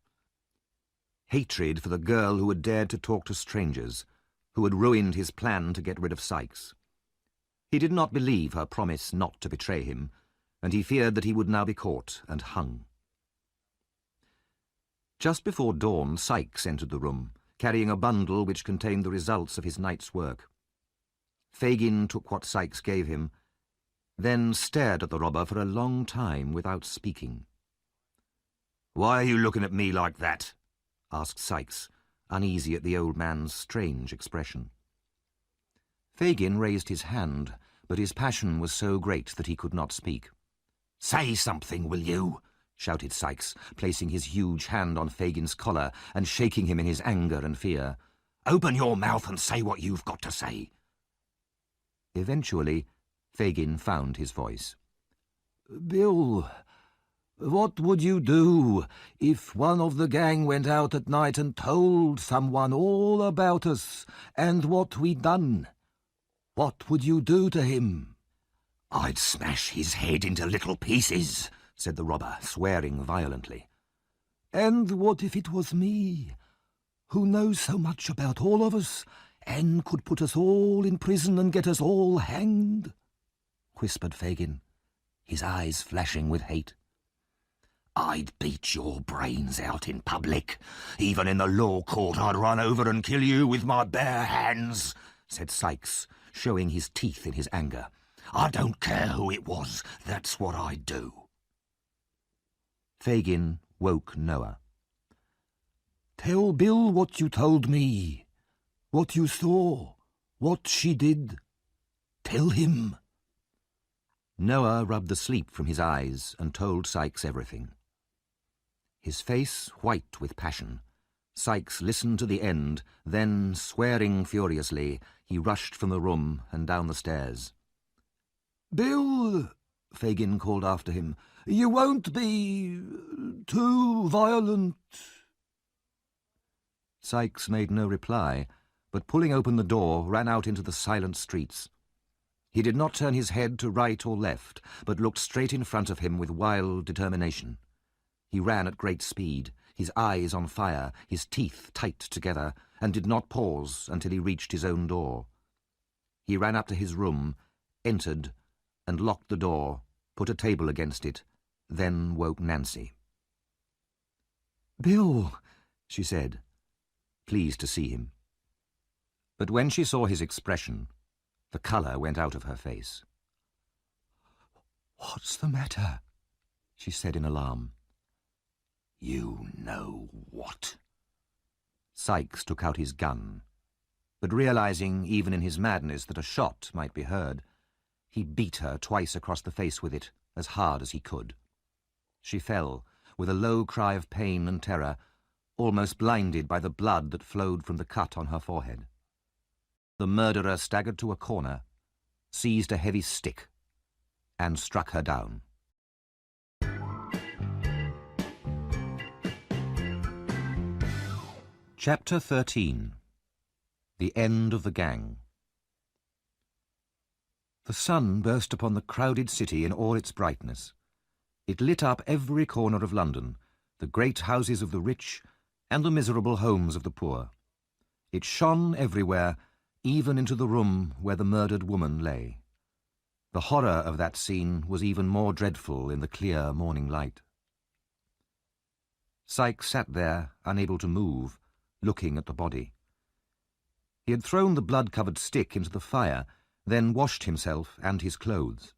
Hatred for the girl who had dared to talk to strangers, who had ruined his plan to get rid of Sykes. He did not believe her promise not to betray him, and he feared that he would now be caught and hung. Just before dawn, Sykes entered the room, carrying a bundle which contained the results of his night's work. Fagin took what Sykes gave him, then stared at the robber for a long time without speaking. "Why are you looking at me like that?" asked Sykes, uneasy at the old man's strange expression. Fagin raised his hand, but his passion was so great that he could not speak. "Say something, will you?" shouted Sykes, placing his huge hand on Fagin's collar and shaking him in his anger and fear. "Open your mouth and say what you've got to say." Eventually, Fagin found his voice. "Bill, what would you do if one of the gang went out at night and told someone all about us and what we'd done? What would you do to him?" "I'd smash his head into little pieces," said the robber, swearing violently. "And what if it was me, who knows so much about all of us and could put us all in prison and get us all hanged?" whispered Fagin, his eyes flashing with hate. "I'd beat your brains out in public. Even in the law court I'd run over and kill you with my bare hands," said Sykes, showing his teeth in his anger. "I don't care who it was, that's what I'd do." Fagin woke Noah. "Tell Bill what you told me, what you saw, what she did. Tell him." Noah rubbed the sleep from his eyes and told Sykes everything. His face white with passion, Sykes listened to the end, then, swearing furiously, he rushed from the room and down the stairs. "Bill," Fagin called after him, "you won't be too violent." Sykes made no reply, but pulling open the door, ran out into the silent streets. He did not turn his head to right or left, but looked straight in front of him with wild determination. He ran at great speed, his eyes on fire, his teeth tight together, and did not pause until he reached his own door. He ran up to his room, entered, and locked the door, put a table against it, then woke Nancy. "Bill," she said, pleased to see him. But when she saw his expression, the colour went out of her face. "What's the matter?" she said in alarm. "You know what?" Sykes took out his gun, but realizing even in his madness that a shot might be heard, he beat her twice across the face with it, as hard as he could. She fell, with a low cry of pain and terror, almost blinded by the blood that flowed from the cut on her forehead. The murderer staggered to a corner, seized a heavy stick, and struck her down. Chapter 13. The End of the Gang. The sun burst upon the crowded city in all its brightness. It lit up every corner of London, the great houses of the rich and the miserable homes of the poor. It shone everywhere, even into the room where the murdered woman lay. The horror of that scene was even more dreadful in the clear morning light. Sikes sat there, unable to move, looking at the body. He had thrown the blood-covered stick into the fire, then washed himself and his clothes.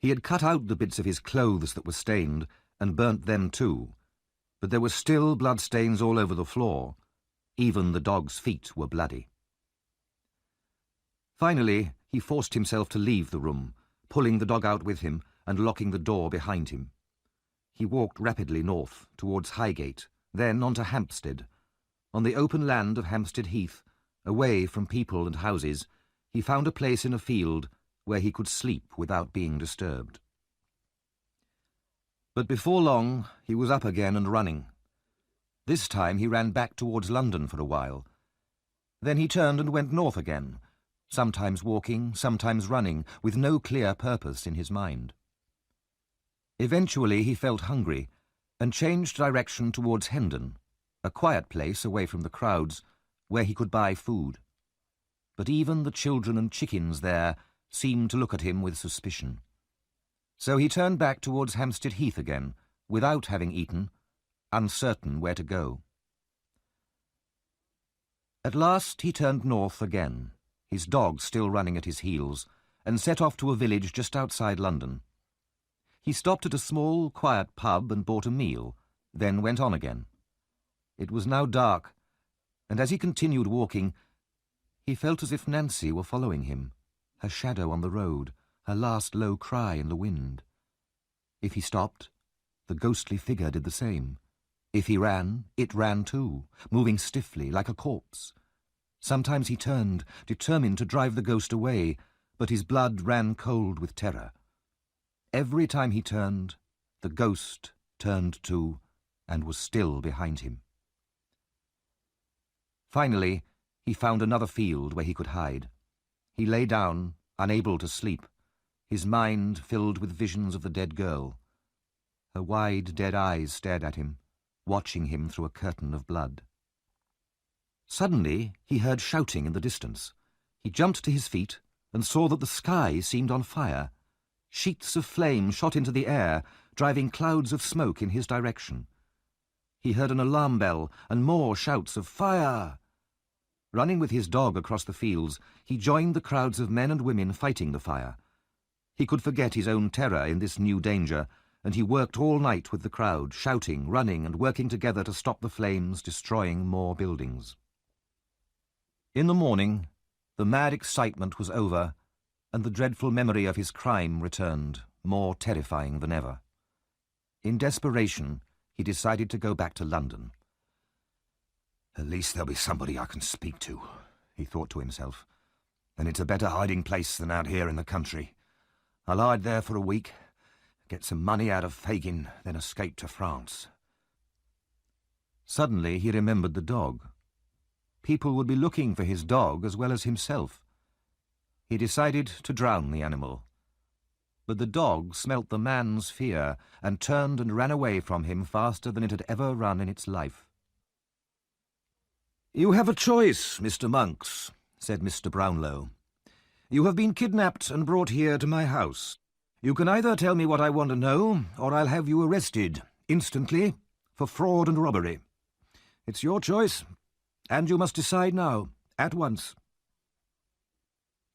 He had cut out the bits of his clothes that were stained and burnt them too, but there were still bloodstains all over the floor. Even the dog's feet were bloody. Finally, he forced himself to leave the room, pulling the dog out with him and locking the door behind him. He walked rapidly north, towards Highgate, then on to Hampstead. On the open land of Hampstead Heath, away from people and houses, he found a place in a field where he could sleep without being disturbed. But before long, he was up again and running. This time he ran back towards London for a while. Then he turned and went north again, sometimes walking, sometimes running, with no clear purpose in his mind. Eventually he felt hungry, and changed direction towards Hendon, a quiet place away from the crowds, where he could buy food. But even the children and chickens there seemed to look at him with suspicion. So he turned back towards Hampstead Heath again, without having eaten, uncertain where to go. At last he turned north again, his dog still running at his heels, and set off to a village just outside London. He stopped at a small, quiet pub and bought a meal, then went on again. It was now dark, and as he continued walking, he felt as if Nancy were following him, her shadow on the road, her last low cry in the wind. If he stopped, the ghostly figure did the same. If he ran, it ran too, moving stiffly like a corpse. Sometimes he turned, determined to drive the ghost away, but his blood ran cold with terror. Every time he turned, the ghost turned too, and was still behind him. Finally, he found another field where he could hide. He lay down, unable to sleep, his mind filled with visions of the dead girl. Her wide, dead eyes stared at him, watching him through a curtain of blood. Suddenly, he heard shouting in the distance. He jumped to his feet and saw that the sky seemed on fire. Sheets of flame shot into the air, driving clouds of smoke in his direction. He heard an alarm bell and more shouts of fire. Running with his dog across the fields, he joined the crowds of men and women fighting the fire. He could forget his own terror in this new danger, and he worked all night with the crowd, shouting, running, and working together to stop the flames destroying more buildings. In the morning, the mad excitement was over, and the dreadful memory of his crime returned, more terrifying than ever. In desperation, he decided to go back to London. At least there'll be somebody I can speak to, he thought to himself. And it's a better hiding place than out here in the country. I'll hide there for a week, get some money out of Fagin, then escape to France. Suddenly he remembered the dog. People would be looking for his dog as well as himself. He decided to drown the animal. But the dog smelt the man's fear and turned and ran away from him faster than it had ever run in its life. "You have a choice, Mr. Monks," said Mr. Brownlow. "You have been kidnapped and brought here to my house. You can either tell me what I want to know, or I'll have you arrested, instantly, for fraud and robbery. It's your choice, and you must decide now, at once."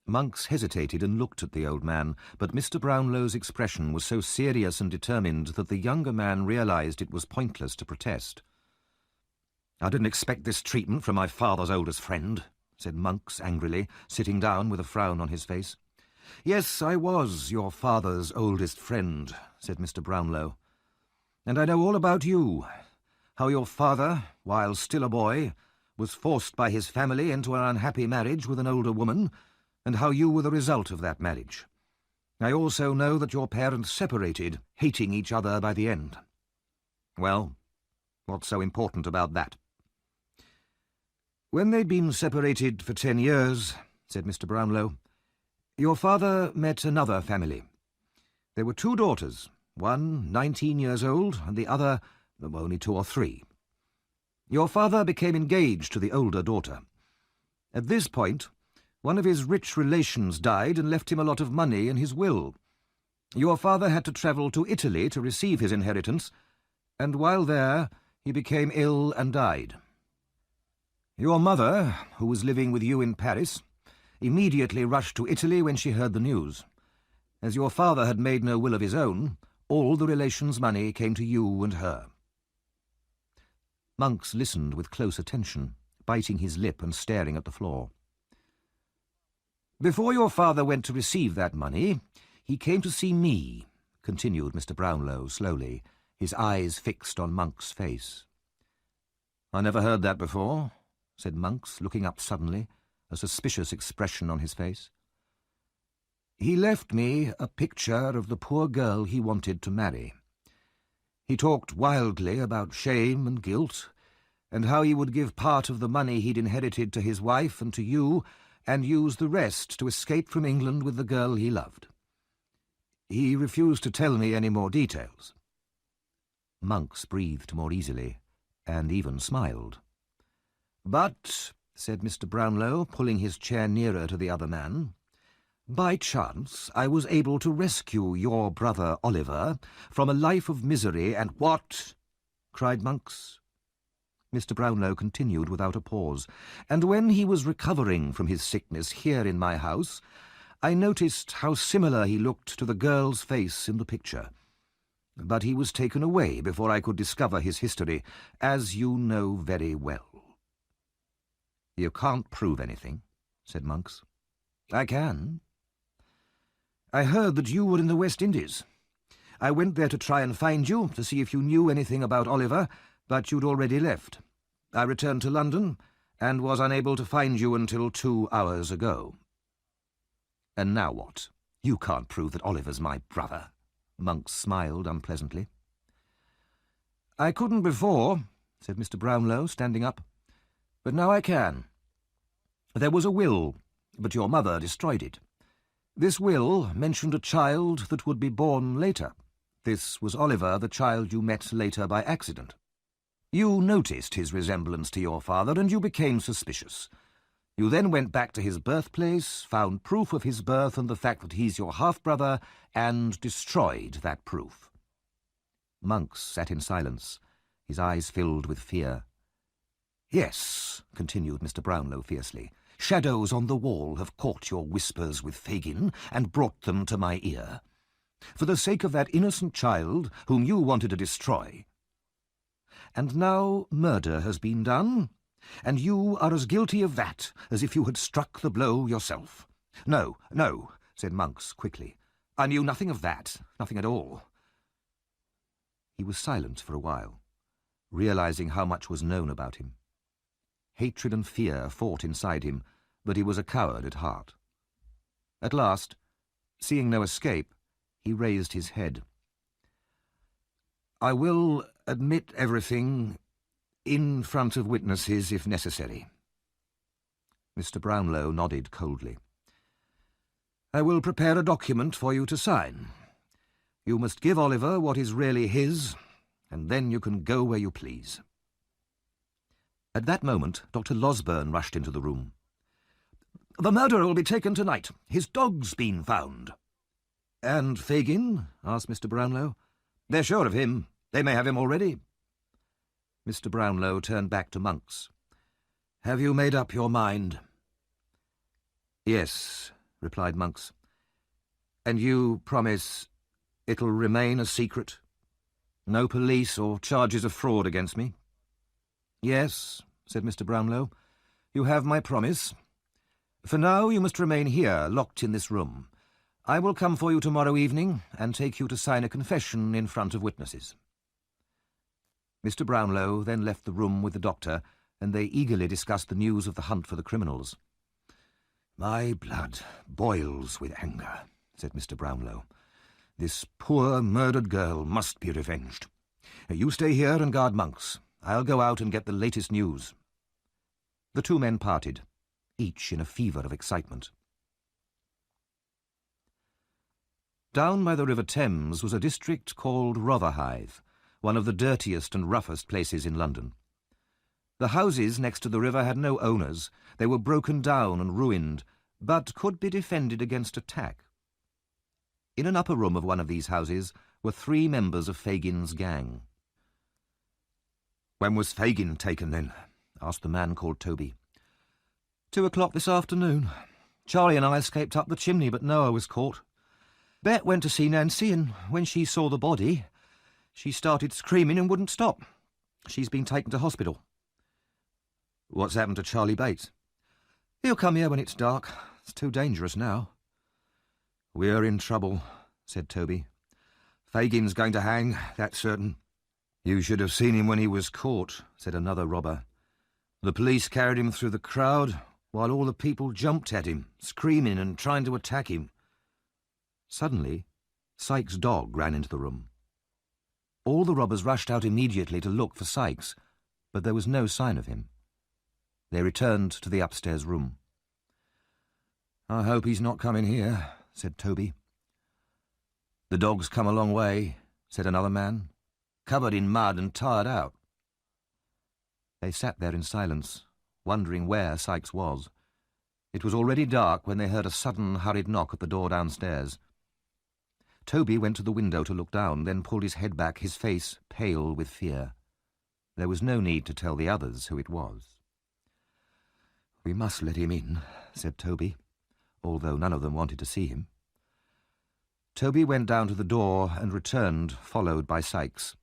Monks hesitated and looked at the old man, but Mr. Brownlow's expression was so serious and determined that the younger man realized it was pointless to protest. "I didn't expect this treatment from my father's oldest friend," said Monks angrily, sitting down with a frown on his face. "Yes, I was your father's oldest friend," said Mr. Brownlow. "And I know all about you, how your father, while still a boy, was forced by his family into an unhappy marriage with an older woman, and how you were the result of that marriage. I also know that your parents separated, hating each other by the end. Well, what's so important about that? When they'd been separated for 10 years, said Mr. Brownlow, your father met another family. There were 2 daughters, one 19 years old and the other only 2 or 3. Your father became engaged to the older daughter. At this point, one of his rich relations died and left him a lot of money in his will. Your father had to travel to Italy to receive his inheritance, and while there, he became ill and died. Your mother, who was living with you in Paris, immediately rushed to Italy when she heard the news. As your father had made no will of his own, all the relations' money came to you and her. Monks listened with close attention, biting his lip and staring at the floor. Before your father went to receive that money, he came to see me, continued Mr. Brownlow slowly, his eyes fixed on Monk's face. I never heard that before, said Monks, looking up suddenly, a suspicious expression on his face. He left me a picture of the poor girl he wanted to marry. He talked wildly about shame and guilt, and how he would give part of the money he'd inherited to his wife and to you, and use the rest to escape from England with the girl he loved. He refused to tell me any more details. Monks breathed more easily, and even smiled. But, said Mr. Brownlow, pulling his chair nearer to the other man, by chance I was able to rescue your brother Oliver from a life of misery and— What? Cried Monks. Mr. Brownlow continued without a pause, and when he was recovering from his sickness here in my house, I noticed how similar he looked to the girl's face in the picture. But he was taken away before I could discover his history, as you know very well. You can't prove anything, said Monks. I can. I heard that you were in the West Indies. I went there to try and find you, to see if you knew anything about Oliver, but you'd already left. I returned to London, and was unable to find you until 2 hours ago. And now what? You can't prove that Oliver's my brother. Monks smiled unpleasantly. I couldn't before, said Mr. Brownlow, standing up, but now I can. There was a will, but your mother destroyed it. This will mentioned a child that would be born later. This was Oliver, the child you met later by accident. You noticed his resemblance to your father, and you became suspicious. You then went back to his birthplace, found proof of his birth and the fact that he's your half-brother, and destroyed that proof. Monks sat in silence, his eyes filled with fear. Yes, continued Mr. Brownlow fiercely, shadows on the wall have caught your whispers with Fagin and brought them to my ear. For the sake of that innocent child whom you wanted to destroy. And now murder has been done, and you are as guilty of that as if you had struck the blow yourself. No, no, said Monks quickly. I knew nothing of that, nothing at all. He was silent for a while, realizing how much was known about him. Hatred and fear fought inside him, but he was a coward at heart. At last, seeing no escape, he raised his head. I will admit everything in front of witnesses if necessary. Mr. Brownlow nodded coldly. I will prepare a document for you to sign. You must give Oliver what is really his, and then you can go where you please. At that moment, Dr. Losberne rushed into the room. The murderer will be taken tonight. His dog's been found. And Fagin? Asked Mr. Brownlow. They're sure of him. They may have him already. Mr. Brownlow turned back to Monks. Have you made up your mind? Yes, replied Monks. And you promise it'll remain a secret? No police or charges of fraud against me? Yes, said Mr. Brownlow. You have my promise. For now you must remain here, locked in this room. I will come for you tomorrow evening and take you to sign a confession in front of witnesses. Mr. Brownlow then left the room with the doctor, and they eagerly discussed the news of the hunt for the criminals. My blood boils with anger, said Mr. Brownlow. "This poor murdered girl must be revenged. You stay here and guard Monks. I'll go out and get the latest news." The two men parted, each in a fever of excitement. Down by the River Thames was a district called Rotherhithe, one of the dirtiest and roughest places in London. The houses next to the river had no owners. They were broken down and ruined, but could be defended against attack. In an upper room of one of these houses were 3 members of Fagin's gang. "When was Fagin taken, then?" asked the man called Toby. 2 o'clock this afternoon. Charlie and I escaped up the chimney, but Noah was caught. Bet went to see Nancy, and when she saw the body, she started screaming and wouldn't stop. She's been taken to hospital." "What's happened to Charlie Bates?" "He'll come here when it's dark. It's too dangerous now." "We're in trouble," said Toby. "Fagin's going to hang, that's certain." "You should have seen him when he was caught," said another robber. "The police carried him through the crowd, while all the people jumped at him, screaming and trying to attack him." Suddenly, Sykes' dog ran into the room. All the robbers rushed out immediately to look for Sykes, but there was no sign of him. They returned to the upstairs room. "I hope he's not coming here," said Toby. "The dog's come a long way," said another man, "covered in mud and tired out." They sat there in silence, wondering where Sykes was. It was already dark when they heard a sudden, hurried knock at the door downstairs. Toby went to the window to look down, then pulled his head back, his face pale with fear. There was no need to tell the others who it was. "We must let him in," said Toby, although none of them wanted to see him. Toby went down to the door and returned, followed by Sykes.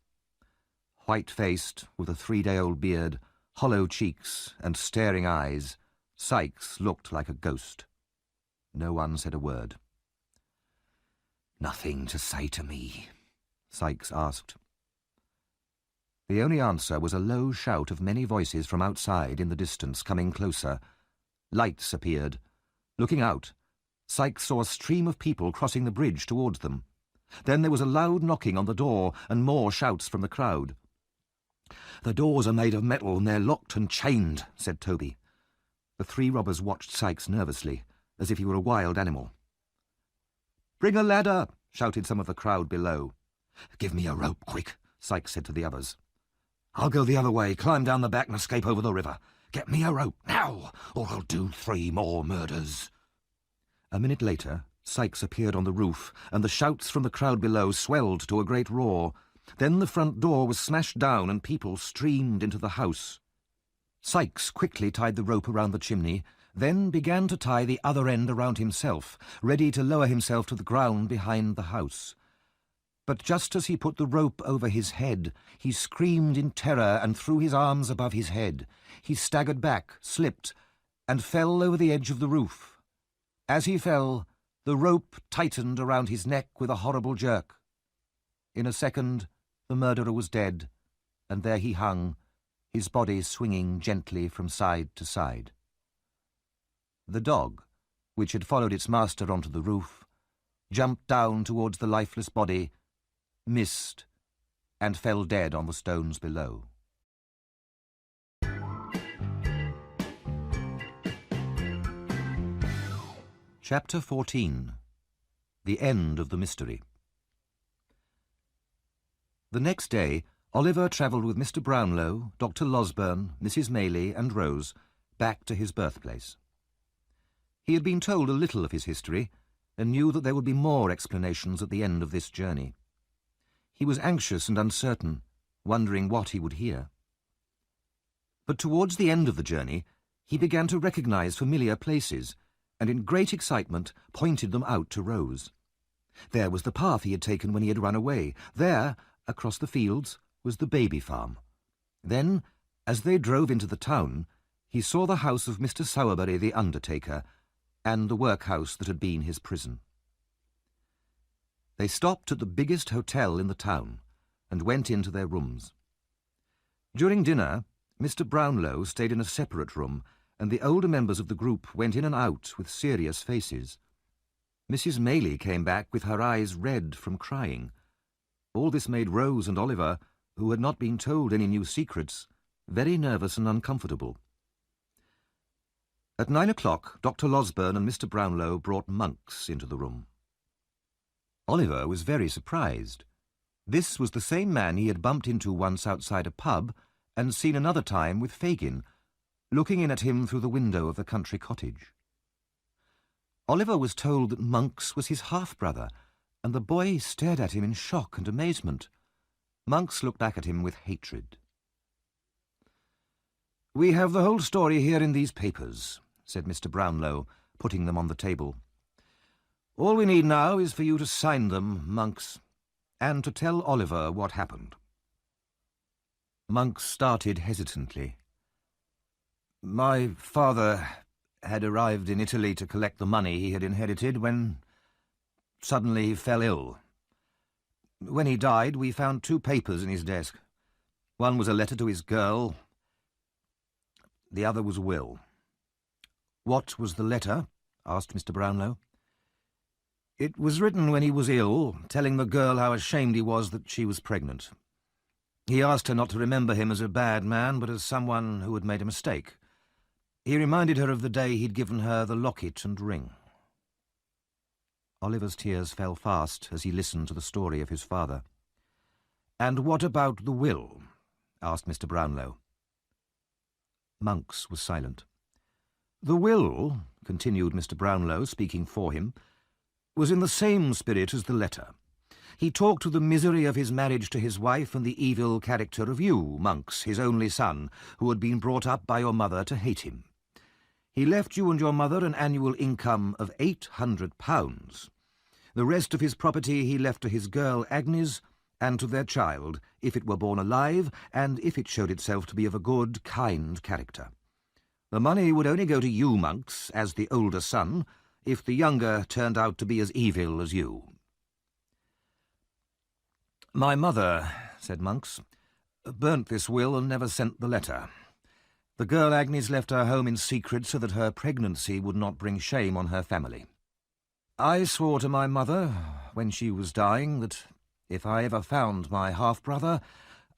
White-faced, with a 3-day-old beard, hollow cheeks and staring eyes, Sykes looked like a ghost. No one said a word. "Nothing to say to me?" Sykes asked. The only answer was a low shout of many voices from outside in the distance, coming closer. Lights appeared. Looking out, Sykes saw a stream of people crossing the bridge towards them. Then there was a loud knocking on the door and more shouts from the crowd. "The doors are made of metal and they're locked and chained," said Toby. The 3 robbers watched Sykes nervously, as if he were a wild animal. "Bring a ladder!" shouted some of the crowd below. "Give me a rope, quick," Sykes said to the others. "I'll go the other way, climb down the back and escape over the river. Get me a rope, now, or I'll do 3 more murders." A minute later, Sykes appeared on the roof, and the shouts from the crowd below swelled to a great roar. Then the front door was smashed down and people streamed into the house. Sykes quickly tied the rope around the chimney, then began to tie the other end around himself, ready to lower himself to the ground behind the house. But just as he put the rope over his head, he screamed in terror and threw his arms above his head. He staggered back, slipped, and fell over the edge of the roof. As he fell, the rope tightened around his neck with a horrible jerk. In a second, the murderer was dead, and there he hung, his body swinging gently from side to side. The dog, which had followed its master onto the roof, jumped down towards the lifeless body, missed, and fell dead on the stones below. Chapter 14. The End of the Mystery. The next day, Oliver travelled with Mr. Brownlow, Dr. Losberne, Mrs. Maylie, and Rose back to his birthplace. He had been told a little of his history, and knew that there would be more explanations at the end of this journey. He was anxious and uncertain, wondering what he would hear. But towards the end of the journey, he began to recognise familiar places, and in great excitement pointed them out to Rose. There was the path he had taken when he had run away. There, across the fields, was the baby farm. Then, as they drove into the town, he saw the house of Mr. Sowerberry the undertaker, and the workhouse that had been his prison. They stopped at the biggest hotel in the town, and went into their rooms. During dinner, Mr. Brownlow stayed in a separate room, and the older members of the group went in and out with serious faces. Mrs. Maylie came back with her eyes red from crying. All this made Rose and Oliver, who had not been told any new secrets, very nervous and uncomfortable. At 9 o'clock, Dr. Losberne and Mr. Brownlow brought Monks into the room. Oliver was very surprised. This was the same man he had bumped into once outside a pub and seen another time with Fagin, looking in at him through the window of the country cottage. Oliver was told that Monks was his half-brother, and the boy stared at him in shock and amazement. Monks looked back at him with hatred. "We have the whole story here in these papers," said Mr. Brownlow, putting them on the table. "All we need now is for you to sign them, Monks, and to tell Oliver what happened." Monks started hesitantly. "My father had arrived in Italy to collect the money he had inherited when suddenly he fell ill. When he died, we found 2 papers in his desk. One was a letter to his girl. The other was a will." "What was the letter?" asked Mr. Brownlow. "It was written when he was ill, telling the girl how ashamed he was that she was pregnant. He asked her not to remember him as a bad man, but as someone who had made a mistake. He reminded her of the day he'd given her the locket and ring." Oliver's tears fell fast as he listened to the story of his father. "And what about the will?" asked Mr. Brownlow. Monks was silent. "The will," continued Mr. Brownlow, speaking for him, "was in the same spirit as the letter. He talked of the misery of his marriage to his wife and the evil character of you, Monks, his only son, who had been brought up by your mother to hate him. He left you and your mother an annual income of £800. The rest of his property he left to his girl Agnes and to their child, if it were born alive, and if it showed itself to be of a good, kind character. The money would only go to you, Monks, as the older son, if the younger turned out to be as evil as you." "My mother," said Monks, "burnt this will and never sent the letter. The girl Agnes left her home in secret so that her pregnancy would not bring shame on her family. I swore to my mother, when she was dying, that if I ever found my half-brother,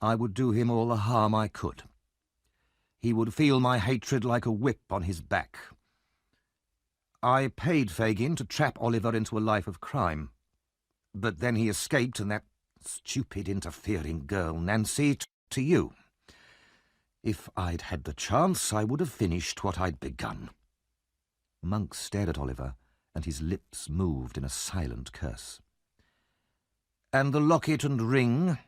I would do him all the harm I could. He would feel my hatred like a whip on his back. I paid Fagin to trap Oliver into a life of crime, but then he escaped, and that stupid, interfering girl, Nancy, to you. If I'd had the chance, I would have finished what I'd begun." Monks stared at Oliver, and his lips moved in a silent curse. "And the locket and ring?"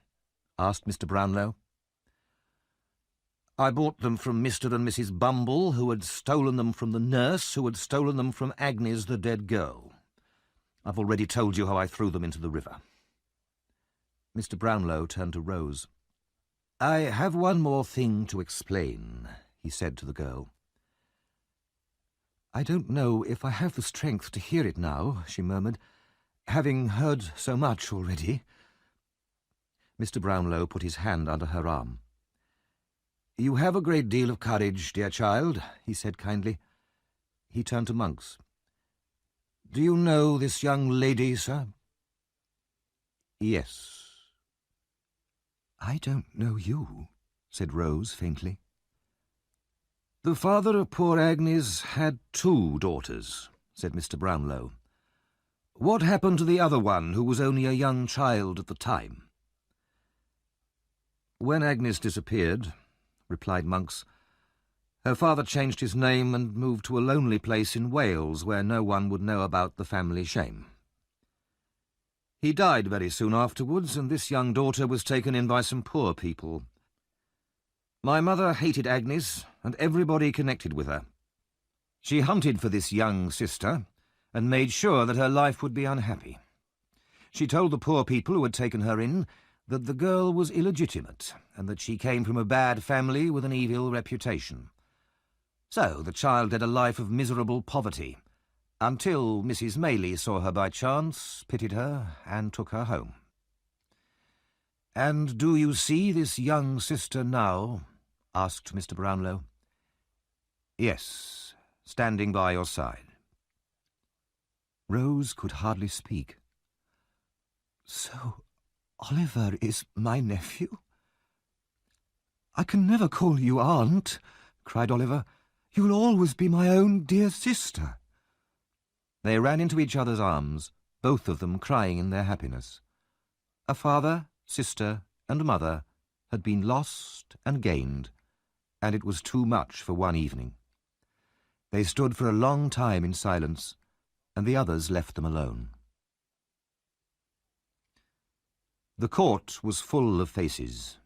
asked Mr. Brownlow. "I bought them from Mr. and Mrs. Bumble, who had stolen them from the nurse, who had stolen them from Agnes, the dead girl. I've already told you how I threw them into the river." Mr. Brownlow turned to Rose. "I have one more thing to explain," he said to the girl. "I don't know if I have the strength to hear it now," she murmured, "having heard so much already." Mr. Brownlow put his hand under her arm. "You have a great deal of courage, dear child," he said kindly. He turned to Monks. "Do you know this young lady, sir?" "Yes." "I don't know you," said Rose faintly. "The father of poor Agnes had 2 daughters," said Mr. Brownlow. "What happened to the other one, who was only a young child at the time?" "When Agnes disappeared," replied Monks, "her father changed his name and moved to a lonely place in Wales where no one would know about the family shame. He died very soon afterwards, and this young daughter was taken in by some poor people. My mother hated Agnes and everybody connected with her. She hunted for this young sister and made sure that her life would be unhappy. She told the poor people who had taken her in that the girl was illegitimate and that she came from a bad family with an evil reputation. So the child led a life of miserable poverty, until Mrs. Maylie saw her by chance, pitied her, and took her home. "And do you see this young sister now?" asked Mr. Brownlow. "Yes, standing by your side." Rose could hardly speak. "So Oliver is my nephew? I can never call you aunt," cried Oliver. "You'll always be my own dear sister." They ran into each other's arms, both of them crying in their happiness. A father, sister, and mother had been lost and gained, and it was too much for one evening. They stood for a long time in silence, and the others left them alone. The court was full of faces.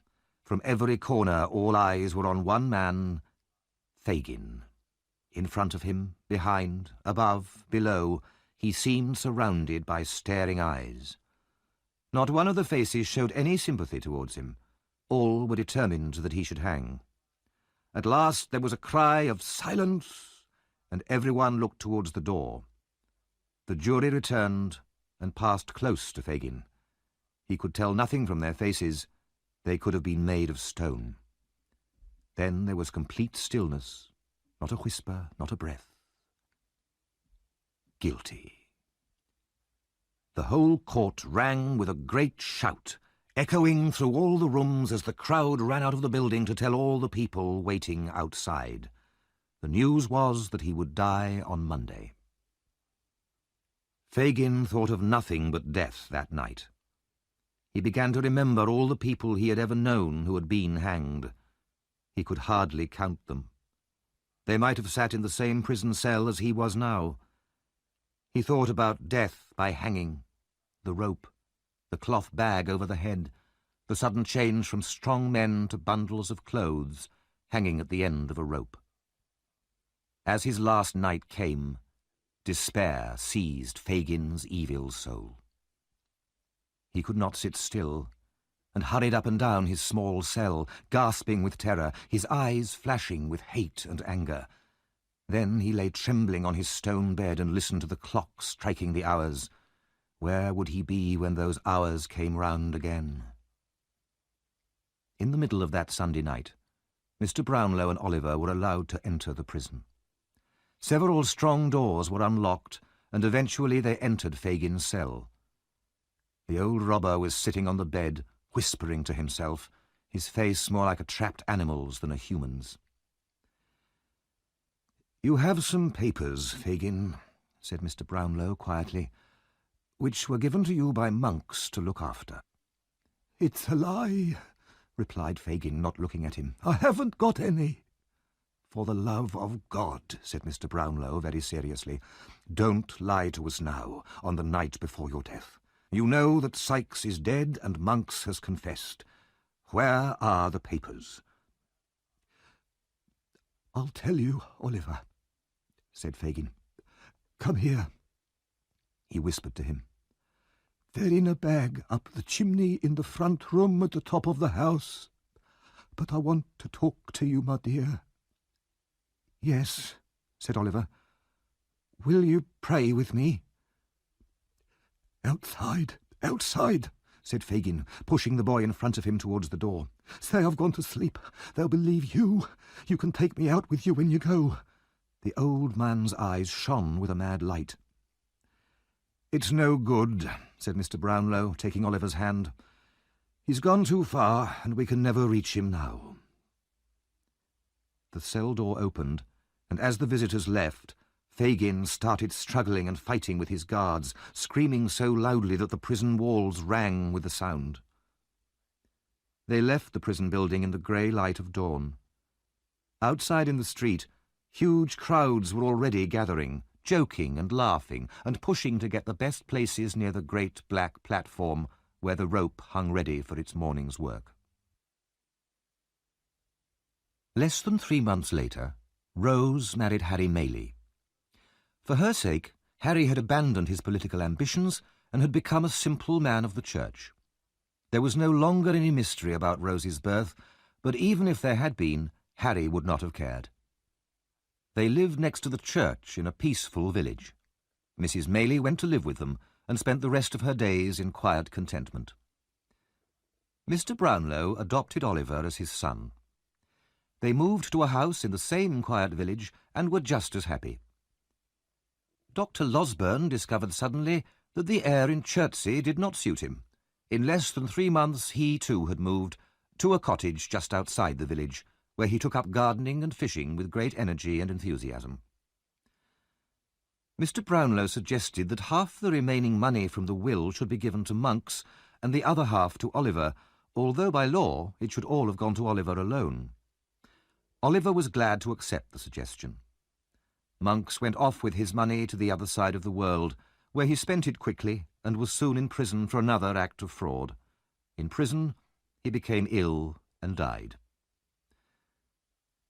From every corner all eyes were on one man, Fagin. In front of him, behind, above, below, he seemed surrounded by staring eyes. Not one of the faces showed any sympathy towards him. All were determined that he should hang. At last there was a cry of "Silence!" and everyone looked towards the door. The jury returned and passed close to Fagin. He could tell nothing from their faces. They could have been made of stone. Then there was complete stillness, not a whisper, not a breath. Guilty. The whole court rang with a great shout, echoing through all the rooms as the crowd ran out of the building to tell all the people waiting outside. The news was that he would die on Monday. Fagin thought of nothing but death that night. He began to remember all the people he had ever known who had been hanged. He could hardly count them. They might have sat in the same prison cell as he was now. He thought about death by hanging, the rope, the cloth bag over the head, the sudden change from strong men to bundles of clothes hanging at the end of a rope. As his last night came, despair seized Fagin's evil soul. He could not sit still, and hurried up and down his small cell, gasping with terror, his eyes flashing with hate and anger. Then he lay trembling on his stone bed and listened to the clock striking the hours. Where would he be when those hours came round again? In the middle of that Sunday night, Mr. Brownlow and Oliver were allowed to enter the prison. Several strong doors were unlocked, and eventually they entered Fagin's cell. The old robber was sitting on the bed, whispering to himself, his face more like a trapped animal's than a human's. "You have some papers, Fagin," said Mr. Brownlow quietly, "which were given to you by monks to look after." "It's a lie," replied Fagin, not looking at him. "I haven't got any." "For the love of God," said Mr. Brownlow very seriously, "don't lie to us now, on the night before your death. You know that Sykes is dead and Monks has confessed. Where are the papers?" "I'll tell you, Oliver," said Fagin. "Come here." He whispered to him. "They're in a bag up the chimney in the front room at the top of the house. But I want to talk to you, my dear." "Yes," said Oliver. "Will you pray with me?" "Outside, outside," said Fagin, pushing the boy in front of him towards the door. "Say I've gone to sleep. They'll believe you. You can take me out with you when you go." The old man's eyes shone with a mad light. "It's no good," said Mr. Brownlow, taking Oliver's hand. "He's gone too far, and we can never reach him now." The cell door opened, and as the visitors left, Fagin started struggling and fighting with his guards, screaming so loudly that the prison walls rang with the sound. They left the prison building in the grey light of dawn. Outside in the street, huge crowds were already gathering, joking and laughing and pushing to get the best places near the great black platform where the rope hung ready for its morning's work. Less than 3 months later, Rose married Harry Maylie. For her sake, Harry had abandoned his political ambitions and had become a simple man of the church. There was no longer any mystery about Rose's birth, but even if there had been, Harry would not have cared. They lived next to the church in a peaceful village. Mrs. Maylie went to live with them and spent the rest of her days in quiet contentment. Mr. Brownlow adopted Oliver as his son. They moved to a house in the same quiet village and were just as happy. Dr. Losburn discovered suddenly that the air in Chertsey did not suit him. In less than 3 months he too had moved to a cottage just outside the village, where he took up gardening and fishing with great energy and enthusiasm. Mr. Brownlow suggested that half the remaining money from the will should be given to Monks and the other half to Oliver, although by law it should all have gone to Oliver alone. Oliver was glad to accept the suggestion. Monks went off with his money to the other side of the world, where he spent it quickly and was soon in prison for another act of fraud. In prison, he became ill and died.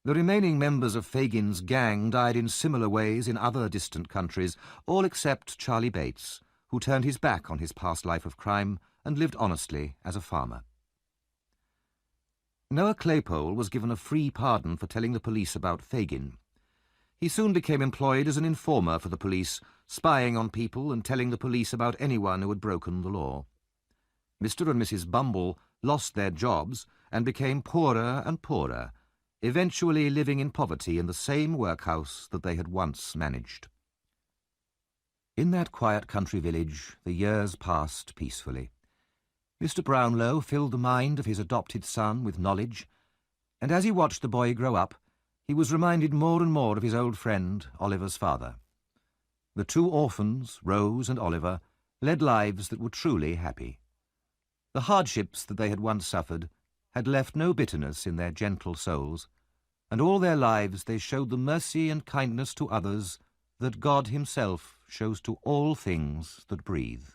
The remaining members of Fagin's gang died in similar ways in other distant countries, all except Charlie Bates, who turned his back on his past life of crime and lived honestly as a farmer. Noah Claypole was given a free pardon for telling the police about Fagin. He soon became employed as an informer for the police, spying on people and telling the police about anyone who had broken the law. Mr. and Mrs. Bumble lost their jobs and became poorer and poorer, eventually living in poverty in the same workhouse that they had once managed. In that quiet country village, the years passed peacefully. Mr. Brownlow filled the mind of his adopted son with knowledge, and as he watched the boy grow up, he was reminded more and more of his old friend, Oliver's father. The 2 orphans, Rose and Oliver, led lives that were truly happy. The hardships that they had once suffered had left no bitterness in their gentle souls, and all their lives they showed the mercy and kindness to others that God himself shows to all things that breathe.